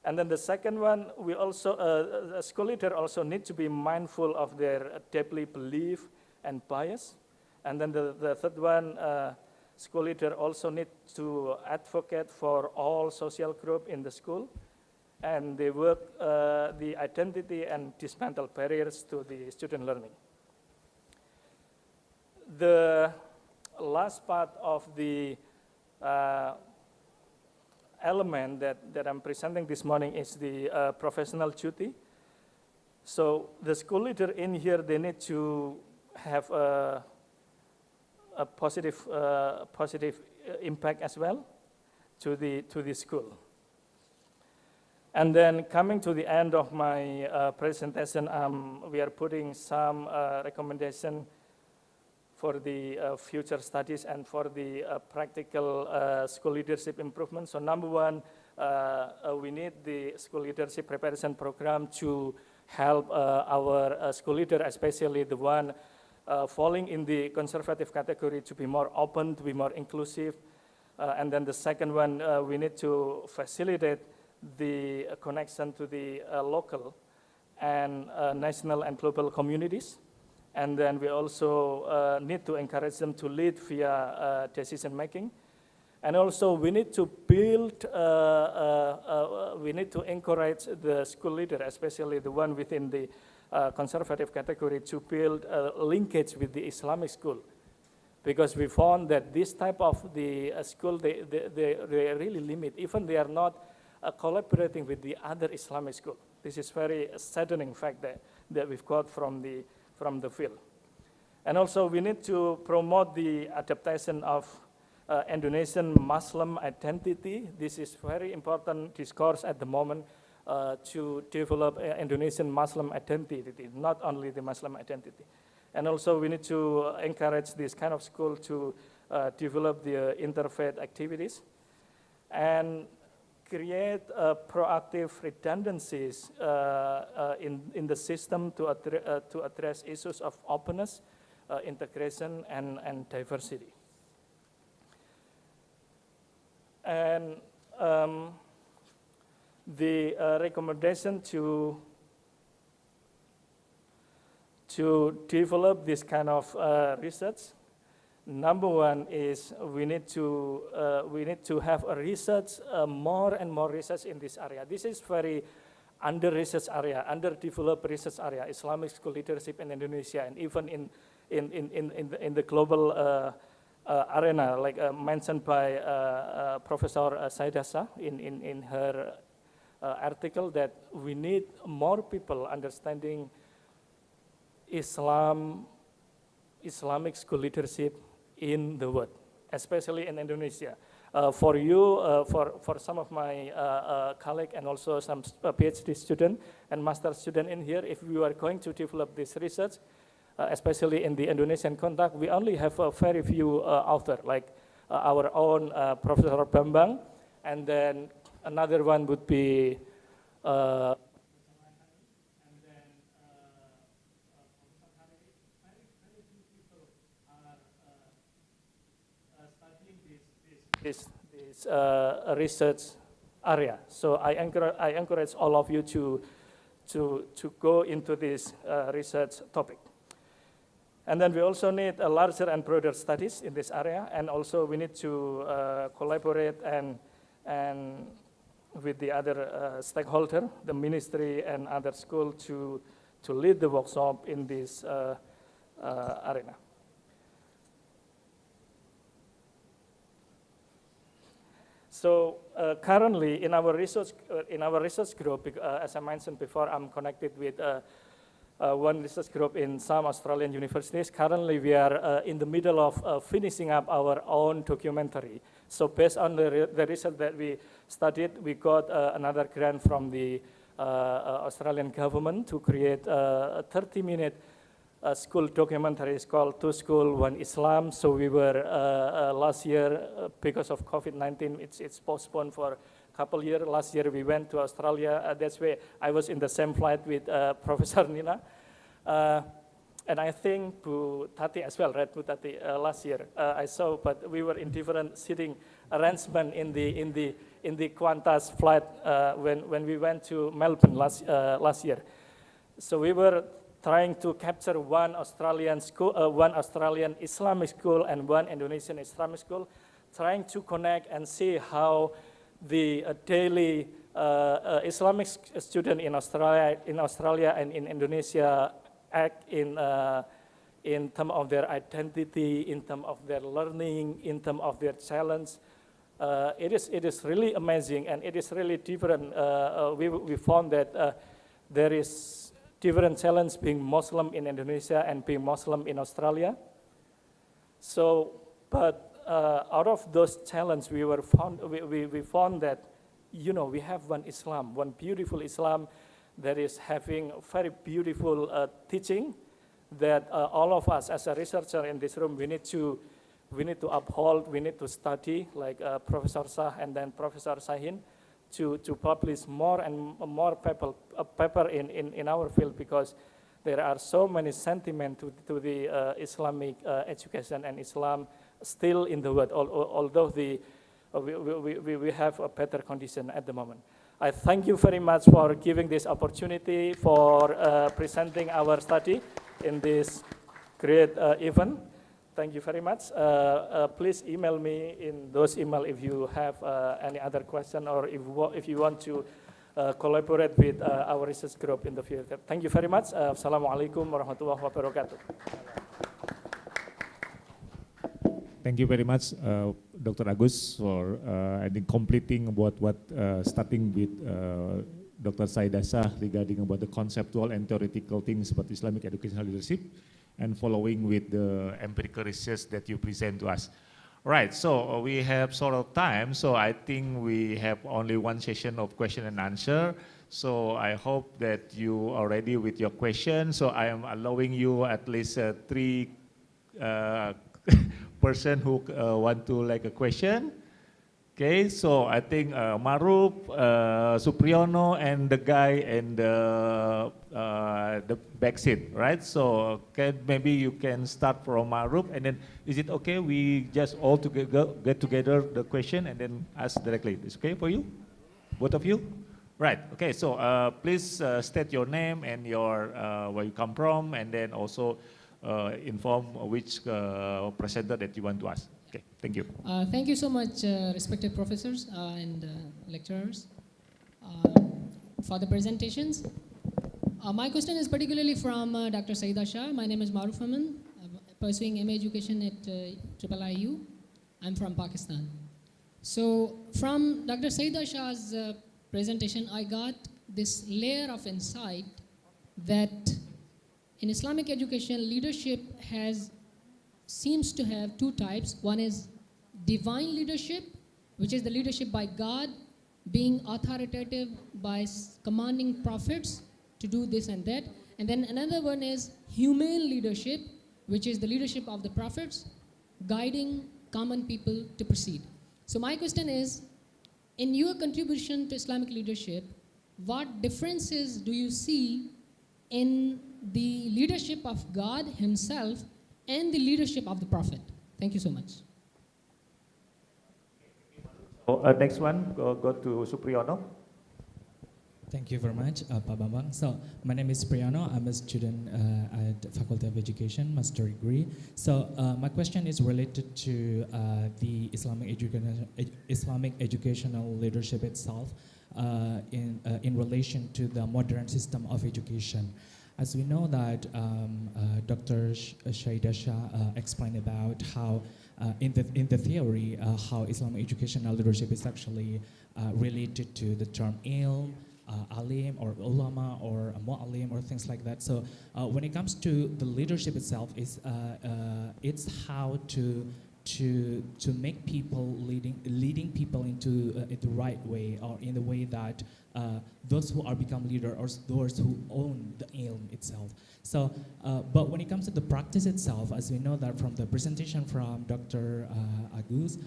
And then the second one, we also, a school leader also need to be mindful of their deeply belief and bias. And then the third one, school leader also need to advocate for all social group in the school, and they work the identity and dismantle barriers to the student learning. The last part of the element that I'm presenting this morning is the professional duty. So the school leader in here, they need to have a positive impact as well to the school. And then coming to the end of my presentation, we are putting some recommendation for the future studies and for the practical school leadership improvement. So number one, we need the school leadership preparation program to help our school leader, especially the one falling in the conservative category, to be more open, to be more inclusive. And then the second one, we need to facilitate the connection to the local and national and global communities. And then we also need to encourage them to lead via decision making. And also we need to build, we need to encourage the school leader, especially the one within the conservative category, to build a linkage with the Islamic school. Because we found that this type of the school, they really limit, even they are not collaborating with the other Islamic school. This is very saddening fact that we've got from the field. And also we need to promote the adaptation of Indonesian Muslim identity. This is very important discourse at the moment to develop Indonesian Muslim identity, not only the Muslim identity. And also we need to encourage this kind of school to develop the interfaith activities and create proactive redundancies in the system to address issues of openness, integration, and diversity. And the recommendation to develop this kind of research, number one is we need to have a research, more and more research in this area. This is very under-researched area, underdeveloped research area, Islamic school leadership in Indonesia, and even in the global arena, like mentioned by Professor Saidasa in her article, that we need more people understanding Islamic school leadership in the world, especially in Indonesia. For you, for some of my colleagues and also some PhD student and master student in here, if we are going to develop this research, especially in the Indonesian context, we only have a very few authors, like our own Professor Bambang, and then another one would be this research area. So I encourage all of you to go into this research topic. And then we also need a larger and broader studies in this area, and also we need to collaborate and with the other stakeholder, the ministry and other school to lead the workshop in this arena. So currently in our research group, as I mentioned before, I'm connected with one research group in some Australian universities. Currently, we are in the middle of finishing up our own documentary. So based on the research that we studied, we got another grant from the Australian government to create a 30-minute school documentary. It's called Two School, One Islam. So we were last year, because of COVID-19, it's postponed for a couple years. Last year we went to Australia. That's where I was in the same flight with Professor Nina. And I think Bu Tati as well, right, Bu Tati, last year I saw, but we were in different seating arrangement in the Qantas flight when we went to Melbourne last year. So we were trying to capture one Australian school, one Australian Islamic school and one Indonesian Islamic school, trying to connect and see how the daily Islamic student in Australia and in Indonesia act in terms of their identity, in terms of their learning, in terms of their challenge. It is really amazing, and it is really different. We found that there is different challenge being Muslim in Indonesia and being Muslim in Australia. So, but out of those challenges, we found that, you know, we have one Islam, one beautiful Islam that is having very beautiful teaching that all of us as a researcher in this room, we need to uphold, we need to study, like Professor Shah and then Professor Sahin, to publish more and more paper in our field, because there are so many sentiments to the Islamic education and Islam still in the world, although we have a better condition at the moment. I thank you very much for giving this opportunity for presenting our study in this great event. Thank you very much. Please email me in those email if you have any other question, or if you want to collaborate with our research group in the future. Thank you very much. Assalamualaikum warahmatullahi wabarakatuh. Thank you very much, Dr. Agus, for I think completing about what starting with Dr. Saidasa regarding about the conceptual and theoretical things about Islamic educational leadership, and following with the empirical research that you present to us. Right, so we have sort of time, so I think we have only one session of question and answer. So I hope that you are ready with your question. So I am allowing you at least 3 person who want to like a question. Okay, so I think Maruf, Supriyono, and the guy in the back seat, right? So maybe you can start from Maruf, and then is it okay? We just all get together the question and then ask directly. Is okay for you, both of you? Right. Okay. So please state your name and your where you come from, and then also inform which presenter that you want to ask. Okay, thank you. Thank you so much, respected professors and lecturers, for the presentations. My question is particularly from Dr. Saida Shah. My name is Maruf Aman. I'm pursuing MA education at IIIU. I'm from Pakistan. So from Dr. Saida Shah's presentation, I got this layer of insight that in Islamic education, leadership seems to have 2 types. One is divine leadership, which is the leadership by God, being authoritative by commanding prophets to do this and that. And then another one is humane leadership, which is the leadership of the prophets, guiding common people to proceed. So my question is, in your contribution to Islamic leadership, what differences do you see in the leadership of God Himself and the leadership of the Prophet? Thank you so much. Next one, go to Supriyono. Thank you very much, Pak Bambang. So, my name is Priano. I'm a student at Faculty of Education, master degree. So, my question is related to the Islamic educational leadership itself in relation to the modern system of education. As we know that Dr. Shaida Shah explained about how in the theory how Islamic educational leadership is actually related to the term ilm, alim or ulama or mu'alim or things like that. So when it comes to the leadership itself, it's how to make people leading people into the right way, or in the way that those who are become leader or those who own the ilm itself. So, but when it comes to the practice itself, as we know that from the presentation from Dr. Agus,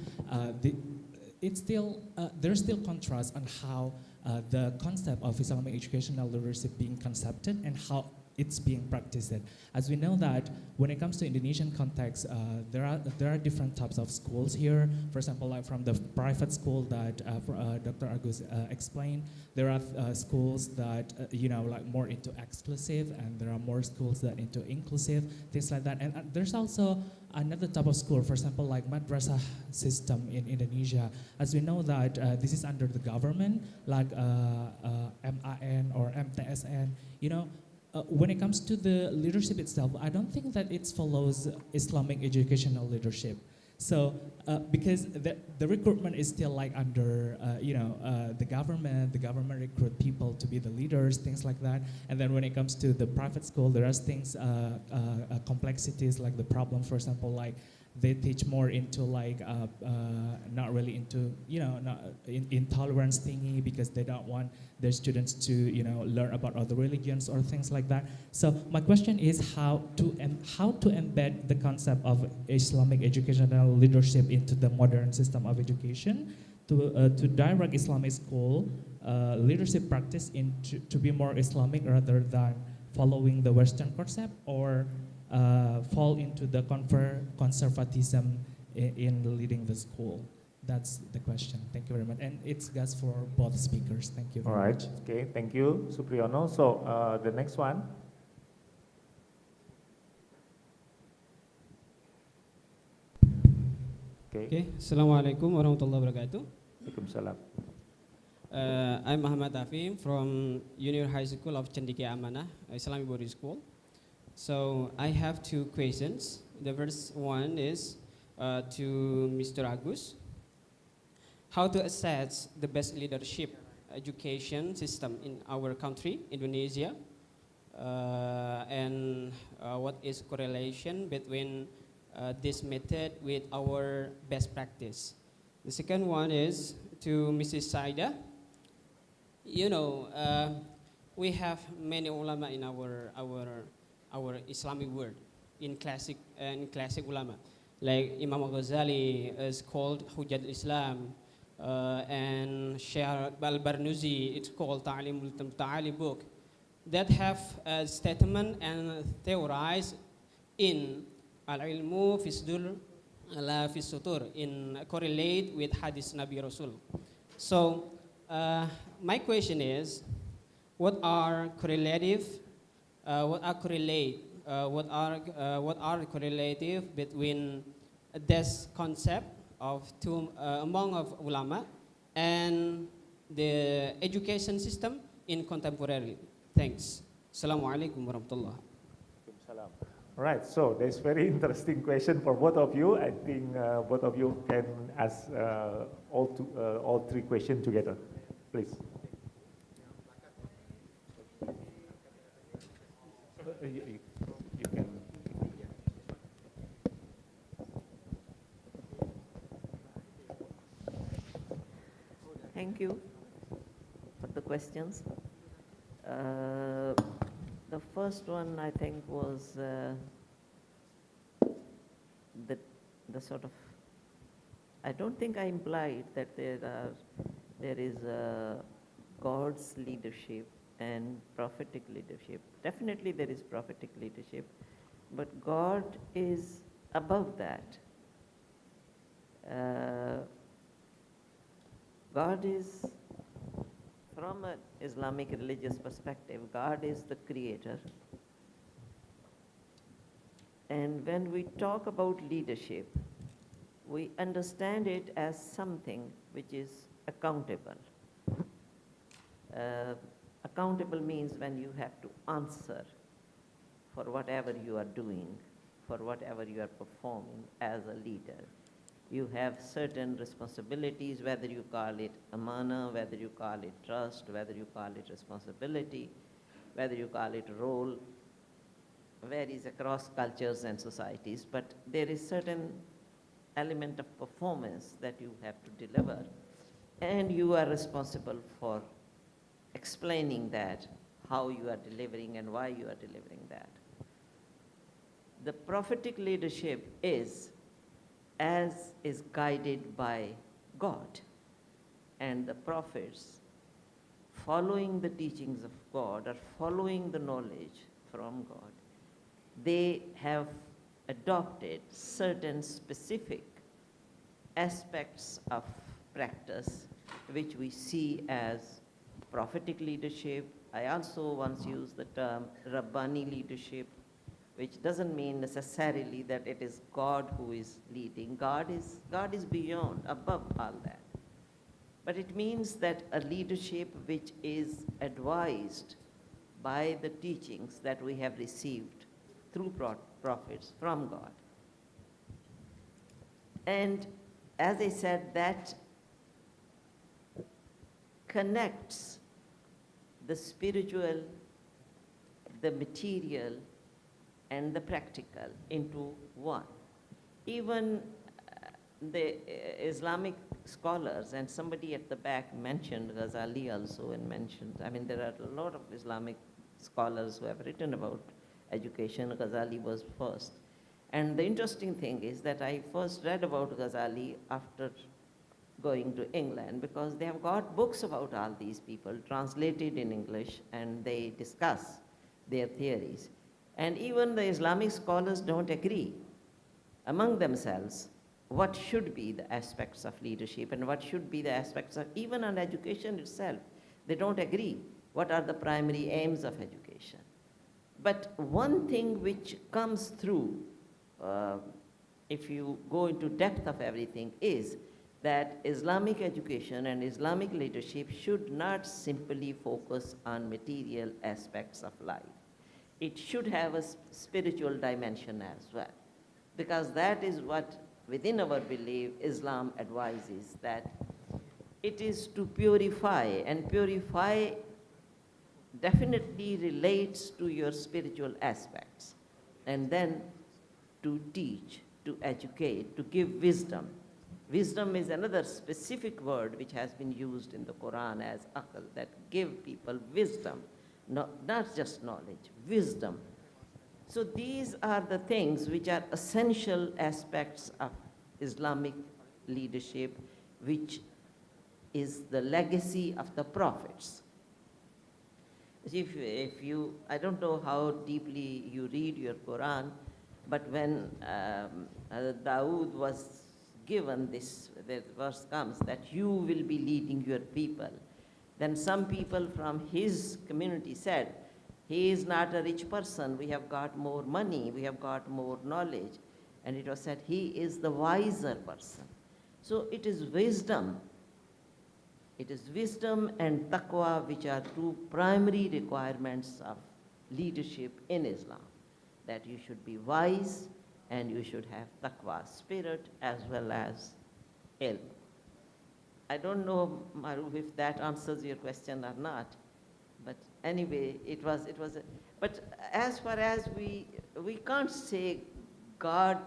it's still there's still contrast on how the concept of Islamic educational leadership being concepted and how it's being practiced. As we know that when it comes to Indonesian context, there are different types of schools here. For example, like from the private school that Dr. Agus explained, there are schools that like more into exclusive, and there are more schools that into inclusive, things like that. And there's also another type of school, for example, like madrasah system in Indonesia. As we know that this is under the government, like MAN or MTSN, when it comes to the leadership itself, I don't think that it follows Islamic educational leadership. So, because the recruitment is still like under, the government recruit people to be the leaders, things like that. And then when it comes to the private school, there are things, complexities like the problem, for example, like they teach more into like, not really into, not intolerance thingy, because they don't want their students to, learn about other religions or things like that. So my question is how to embed the concept of Islamic educational leadership into the modern system of education to direct Islamic school leadership practice to be more Islamic rather than following the Western concept, or fall into the conservatism in leading the school. That's the question. Thank you very much. And it goes for both speakers. Thank you very much. Okay, thank you, Supriyono. So the next one. Okay. Assalamualaikum warahmatullahi wabarakatuh. Waalaikumsalam. I'm Muhammad Afim from Junior High School of Cendekia Amanah Islamic Boarding School. So I have two questions. The first one is to Mr. Agus. How to assess the best leadership education system in our country, Indonesia, and what is correlation between this method with our best practice? The second one is to Mrs. Saida. We have many ulama in our Islamic world, in classic ulama, like Imam Al-Ghazali is called Hujjat al-Islam, and Sheikh Al-Barnuzi, it's called Ta'limul Ta'ali book, that have a statement and theorize in al-ilmu fisdur la fisutur, in correlate with hadith Nabi Rasul. So my question is, what are correlative between this concept of among of ulama and the education system in contemporary? Thanks. Assalamualaikum warahmatullahi wabarakatuh. All right, so there's very interesting question for both of you. I think both of you can ask all three questions together, please. You can. Thank you for the questions. The first one, I think, was the sort of, I don't think I implied that there is a God's leadership and prophetic leadership. Definitely there is prophetic leadership, but God is above that. God is, from an Islamic religious perspective, God is the creator. And when we talk about leadership, we understand it as something which is accountable. Accountable means when you have to answer for whatever you are doing, for whatever you are performing as a leader. You have certain responsibilities, whether you call it amana, whether you call it trust, whether you call it responsibility, whether you call it role, varies across cultures and societies, but there is certain element of performance that you have to deliver, and you are responsible for explaining that, how you are delivering and why you are delivering that. The prophetic leadership is guided by God, and the prophets, following the teachings of God or following the knowledge from God, they have adopted certain specific aspects of practice which we see as prophetic leadership. I also once used the term Rabbani leadership, which doesn't mean necessarily that it is God who is leading. God is beyond, above all that. But it means that a leadership which is advised by the teachings that we have received through prophets from God. And as I said, that connects the spiritual, the material, and the practical into one. Even the Islamic scholars, and somebody at the back mentioned Ghazali also, and mentioned, I mean, there are a lot of Islamic scholars who have written about education. Ghazali was first. And the interesting thing is that I first read about Ghazali after going to England, because they have got books about all these people translated in English, and they discuss their theories. And even the Islamic scholars don't agree among themselves what should be the aspects of leadership and what should be the aspects of, even on education itself, they don't agree what are the primary aims of education. But one thing which comes through, if you go into depth of everything, is that Islamic education and Islamic leadership should not simply focus on material aspects of life. It should have a spiritual dimension as well, because that is what, within our belief, Islam advises, that it is to purify, and purify definitely relates to your spiritual aspects, and then to teach, to educate, to give wisdom. Wisdom is another specific word which has been used in the Quran as aql, that give people wisdom, not just knowledge, wisdom. So these are the things which are essential aspects of Islamic leadership, which is the legacy of the prophets. If you, I don't know how deeply you read your Quran, but when Dawood was given this, the verse comes that you will be leading your people, then some people from his community said, he is not a rich person, we have got more money, we have got more knowledge. And it was said, he is the wiser person. So it is wisdom. It is wisdom and taqwa which are two primary requirements of leadership in Islam, that you should be wise and you should have taqwa, spirit, as well as ilm. I don't know, Maruf, if that answers your question or not, but anyway, but as far as we can't say God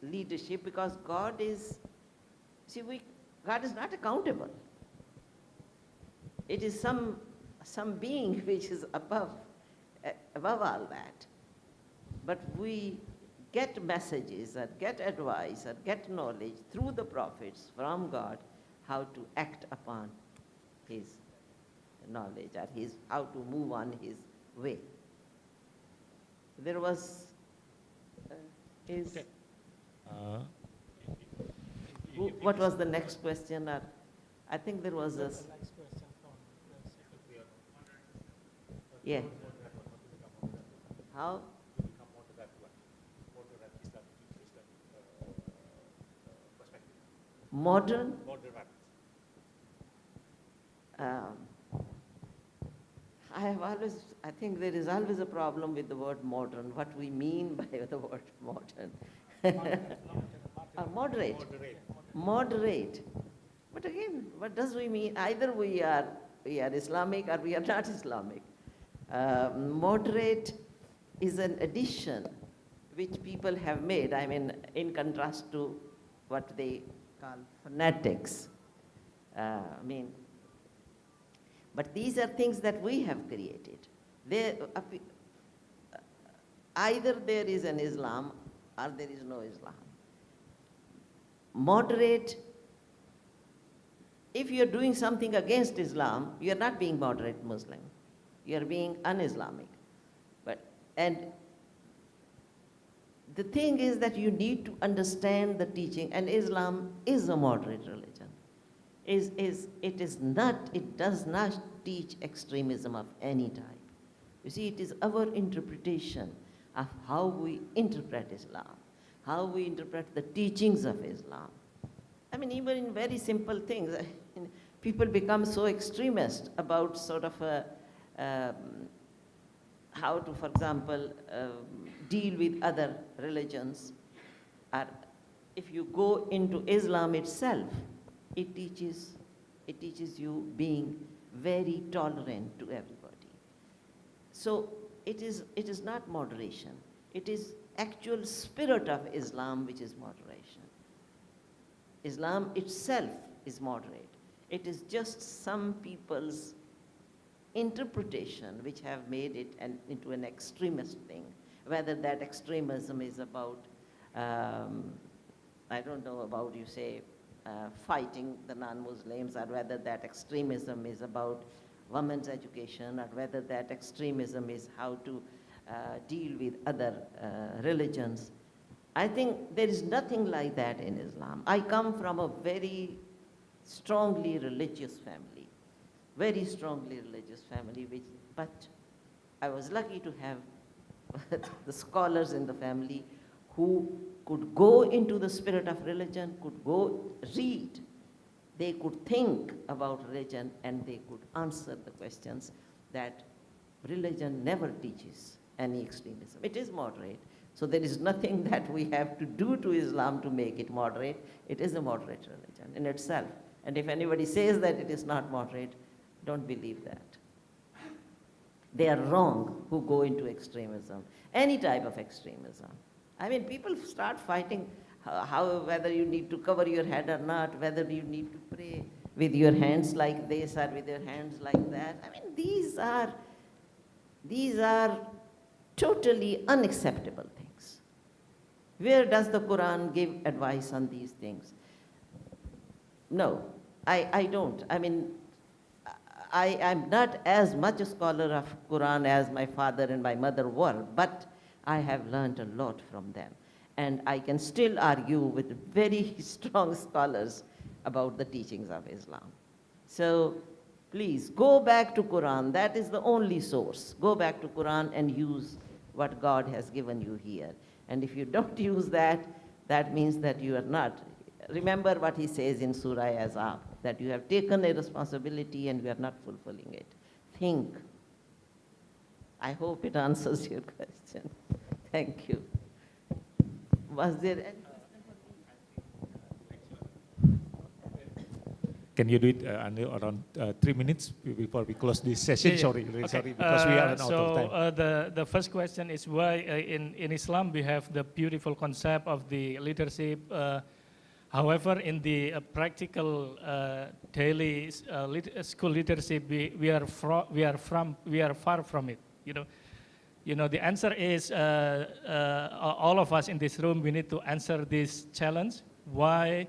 leadership, because God is, God is not accountable. It is some being which is above all that. But we get messages or get advice or get knowledge through the prophets from God how to act upon his knowledge or how to move on his way. There was Okay. what was the next question? I think there was a... Yeah. How? Modern? I think there is always a problem with the word modern, what we mean by the word modern. Moderate. Moderate. But again, what does we mean? Either we are Islamic or we are not Islamic. Moderate is an addition which people have made, I mean, in contrast to what they call fanatics. But these are things that we have created. Either there is an Islam or there is no Islam. Moderate, if you're doing something against Islam, you're not being moderate Muslim. You're being un-Islamic. And the thing is that you need to understand the teaching, and Islam is a moderate religion. It does not teach extremism of any type. You see, it is our interpretation of how we interpret Islam, how we interpret the teachings of Islam. I mean, even in very simple things, people become so extremist about sort of how to, for example, deal with other religions. Or if you go into Islam itself, it teaches you being very tolerant to everybody. So it is not moderation. It is actual spirit of Islam which is moderation. Islam itself is moderate. It is just some people's interpretation which have made it into an extremist thing. Whether that extremism is about, I don't know, about, you say, fighting the non-Muslims, or whether that extremism is about women's education, or whether that extremism is how to deal with other religions. I think there is nothing like that in Islam. I come from a very strongly religious family, very strongly religious family, but I was lucky to have the scholars in the family who could go into the spirit of religion, could go read, they could think about religion, and they could answer the questions that religion never teaches any extremism. It is moderate. So there is nothing that we have to do to Islam to make it moderate. It is a moderate religion in itself. And if anybody says that it is not moderate, don't believe that. They are wrong who go into extremism, any type of extremism. I mean, people start fighting whether you need to cover your head or not, whether you need to pray with your hands like this or with your hands like that. I mean, these are totally unacceptable things. Where does the Quran give advice on these things? No, I don't. I mean, I'm not as much a scholar of Quran as my father and my mother were, but I have learned a lot from them. And I can still argue with very strong scholars about the teachings of Islam. So please, go back to Quran. That is the only source. Go back to Quran and use what God has given you here. And if you don't use that, that means that you are not. Remember what he says in Surah Azab, that you have taken a responsibility and you are not fulfilling it. Think. I hope it answers your question. Thank you. Was there any question for me? Can you do it around 3 minutes before we close this session? Yeah. Sorry, Okay. sorry, because we are out of time. The first question is why in Islam we have the beautiful concept of the leadership. However, in the practical daily school leadership, we are far from it. You know, the answer is all of us in this room, we need to answer this challenge. Why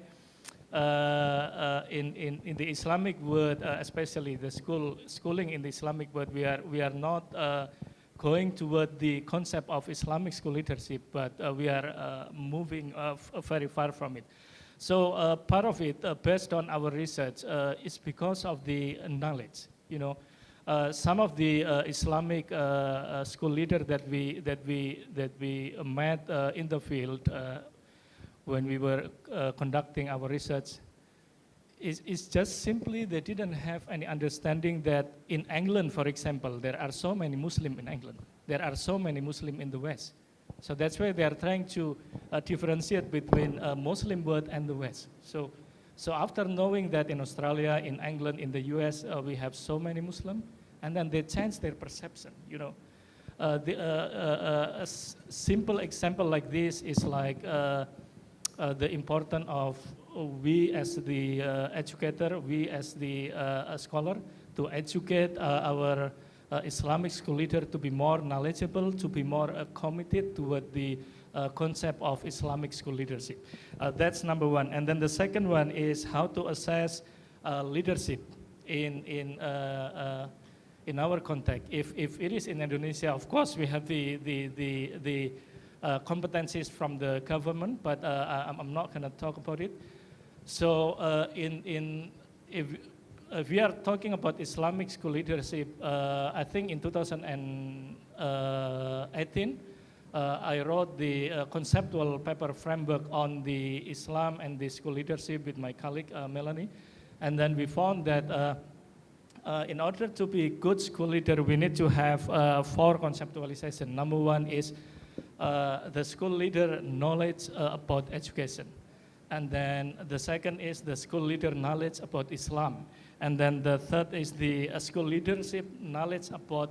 in the Islamic world, especially the schooling in the Islamic world, we are not going toward the concept of Islamic school leadership, but we are moving very far from it. So part of it, based on our research, is because of the knowledge. You know, some of the Islamic school leaders that we met in the field when we were conducting our research, is just simply they didn't have any understanding that in England, for example, there are so many Muslims in England. There are so many Muslims in the West. So that's why they are trying to differentiate between Muslim world and the West. So after knowing that in Australia, in England, in the US, we have so many Muslims, and then they change their perception, you know. A simple example like this is like the importance of we as the educator, we as the scholar, to educate our Islamic school leader to be more knowledgeable, to be more committed toward the concept of Islamic school leadership. That's number one. And then the second one is how to assess leadership in our context. If it is in Indonesia, of course, we have the competencies from the government, but I'm not going to talk about it. So if we are talking about Islamic school leadership, I think in 2018, I wrote the conceptual paper framework on the Islam and the school leadership with my colleague Melanie. And then we found that in order to be a good school leader, we need to have 4 conceptualization. Number one is the school leader knowledge about education. And then the second is the school leader knowledge about Islam. And then the third is the school leadership knowledge about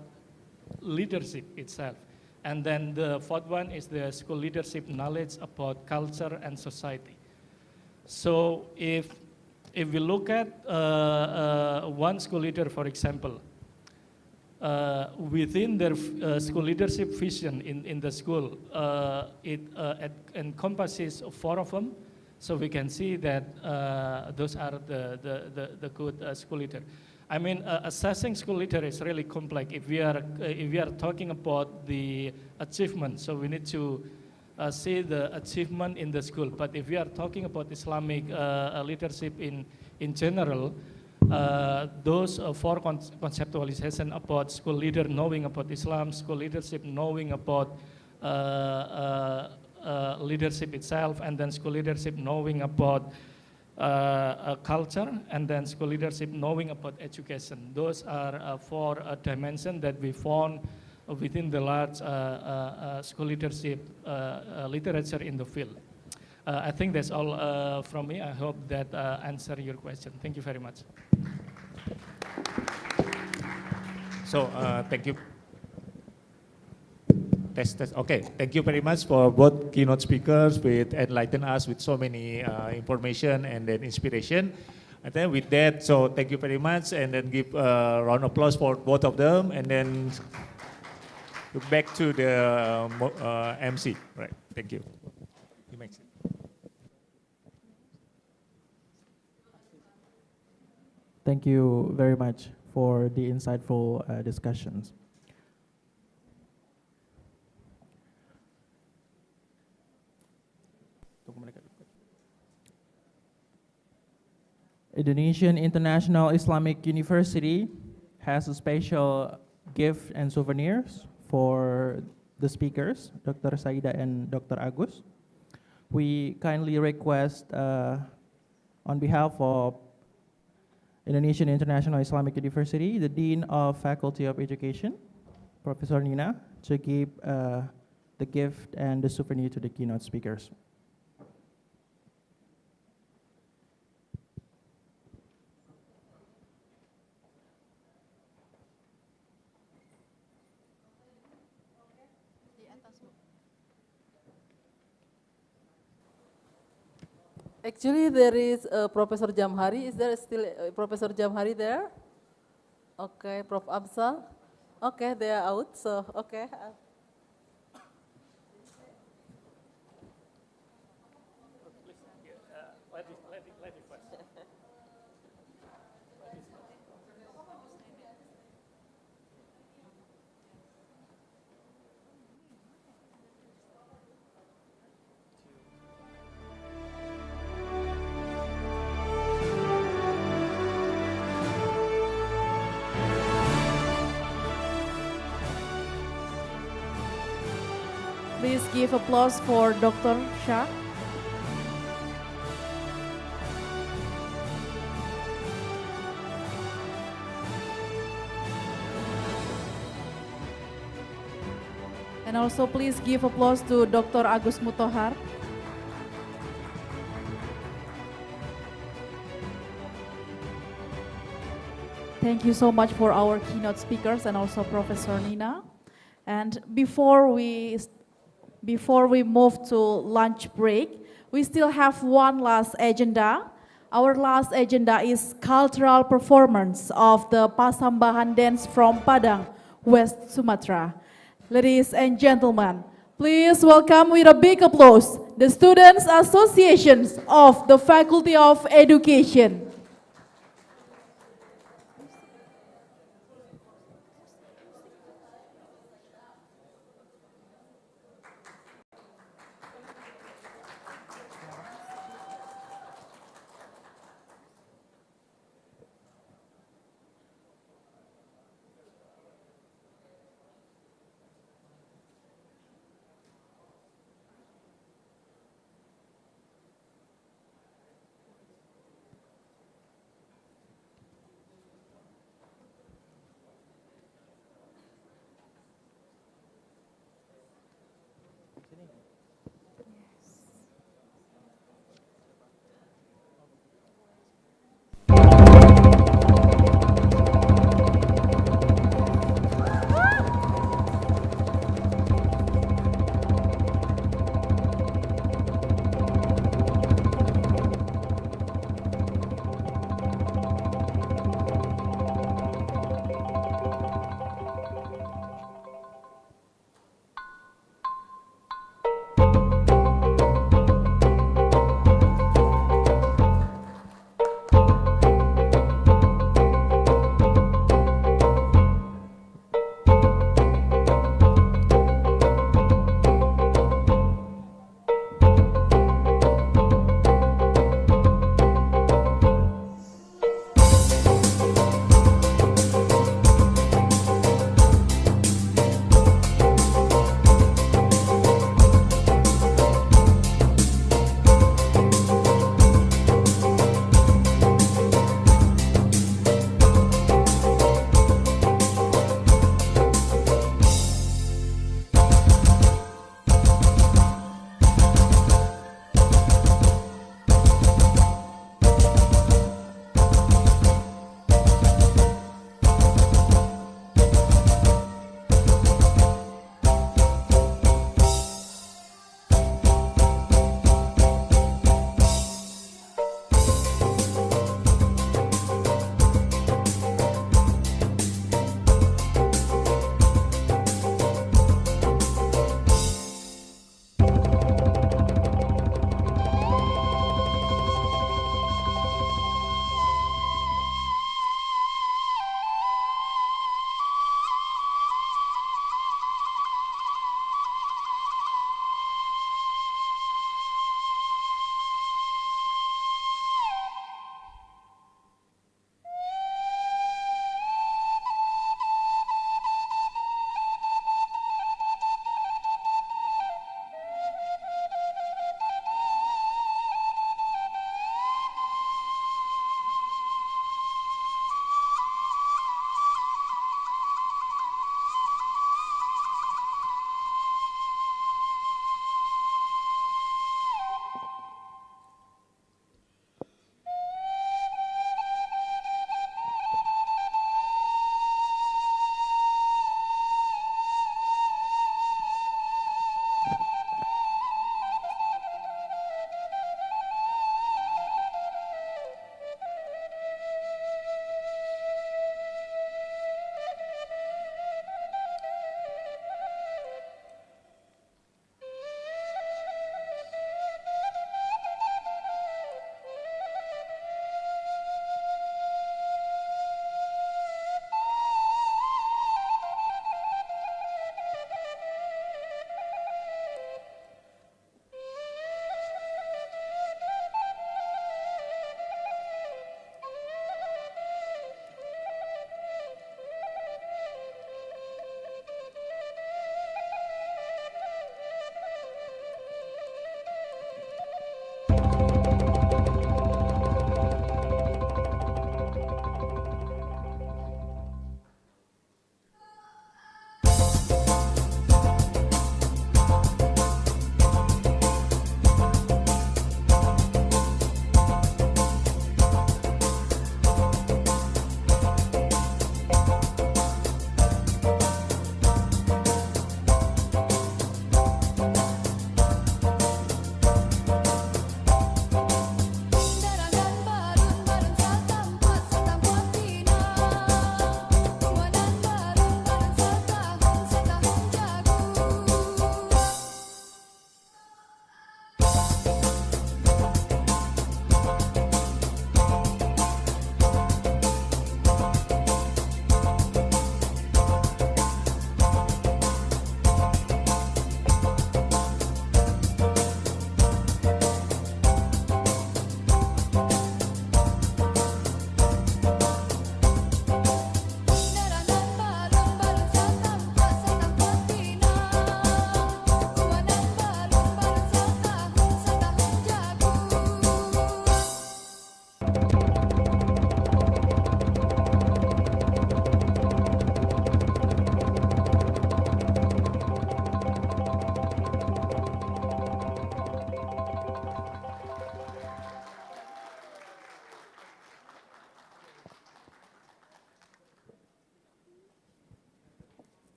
leadership itself. And then the fourth one is the school leadership knowledge about culture and society. So if we look at one school leader, for example, within their school leadership vision in the school, it encompasses 4 of them. So we can see that those are the good school leader. I mean, assessing school leader is really complex. If we are talking about the achievement, so we need to see the achievement in the school. But if we are talking about Islamic leadership in general, those 4 conceptualization about school leader knowing about Islam, school leadership knowing about leadership itself, and then school leadership knowing about culture, and then school leadership knowing about education. Those are 4 dimensions that we found within the large school leadership literature in the field. I think that's all from me. I hope that answered your question. Thank you very much. So thank you. Test. Okay, thank you very much for both keynote speakers with enlighten us with so many information and then inspiration. And then with that, so thank you very much, and then give a round of applause for both of them, and then look back to the MC. Right, thank you. You make sense. Thank you very much for the insightful discussions. Indonesian International Islamic University has a special gift and souvenirs for the speakers, Dr. Saida and Dr. Agus. We kindly request on behalf of Indonesian International Islamic University, the Dean of Faculty of Education, Professor Nina, to give the gift and the souvenir to the keynote speakers. Actually, there is Professor Jamhari. Is there still Professor Jamhari there? Okay, Prof. Amsal. Okay, they are out, so okay. Let it Please give applause for Dr. Shah. And also please give applause to Dr. Agus Mutohar. Thank you so much for our keynote speakers and also Professor Nina. And before we move to lunch break, we still have one last agenda. Our last agenda is cultural performance of the Pasambahan dance from Padang, West Sumatra. Ladies and gentlemen, please welcome with a big applause the Students Associations of the Faculty of Education.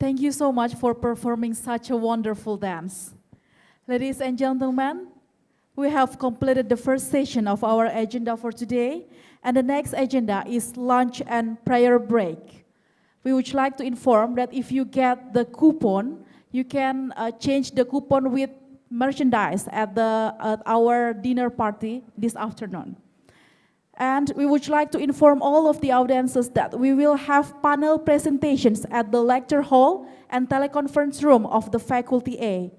Thank you so much for performing such a wonderful dance. Ladies and gentlemen, we have completed the first session of our agenda for today, and the next agenda is lunch and prayer break. We would like to inform that if you get the coupon, you can change the coupon with merchandise at our dinner party this afternoon. And we would like to inform all of the audiences that we will have panel presentations at the lecture hall and teleconference room of the Faculty A.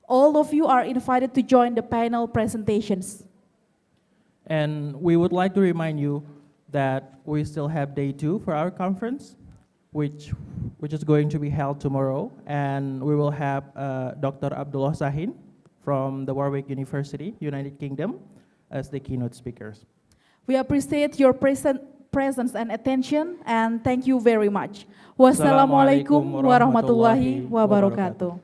All of you are invited to join the panel presentations. And we would like to remind you that we still have day 2 for our conference, which is going to be held tomorrow. And we will have Dr. Abdullah Sahin from the Warwick University, United Kingdom, as the keynote speakers. We appreciate your presence and attention, and thank you very much. Wassalamualaikum warahmatullahi wabarakatuh.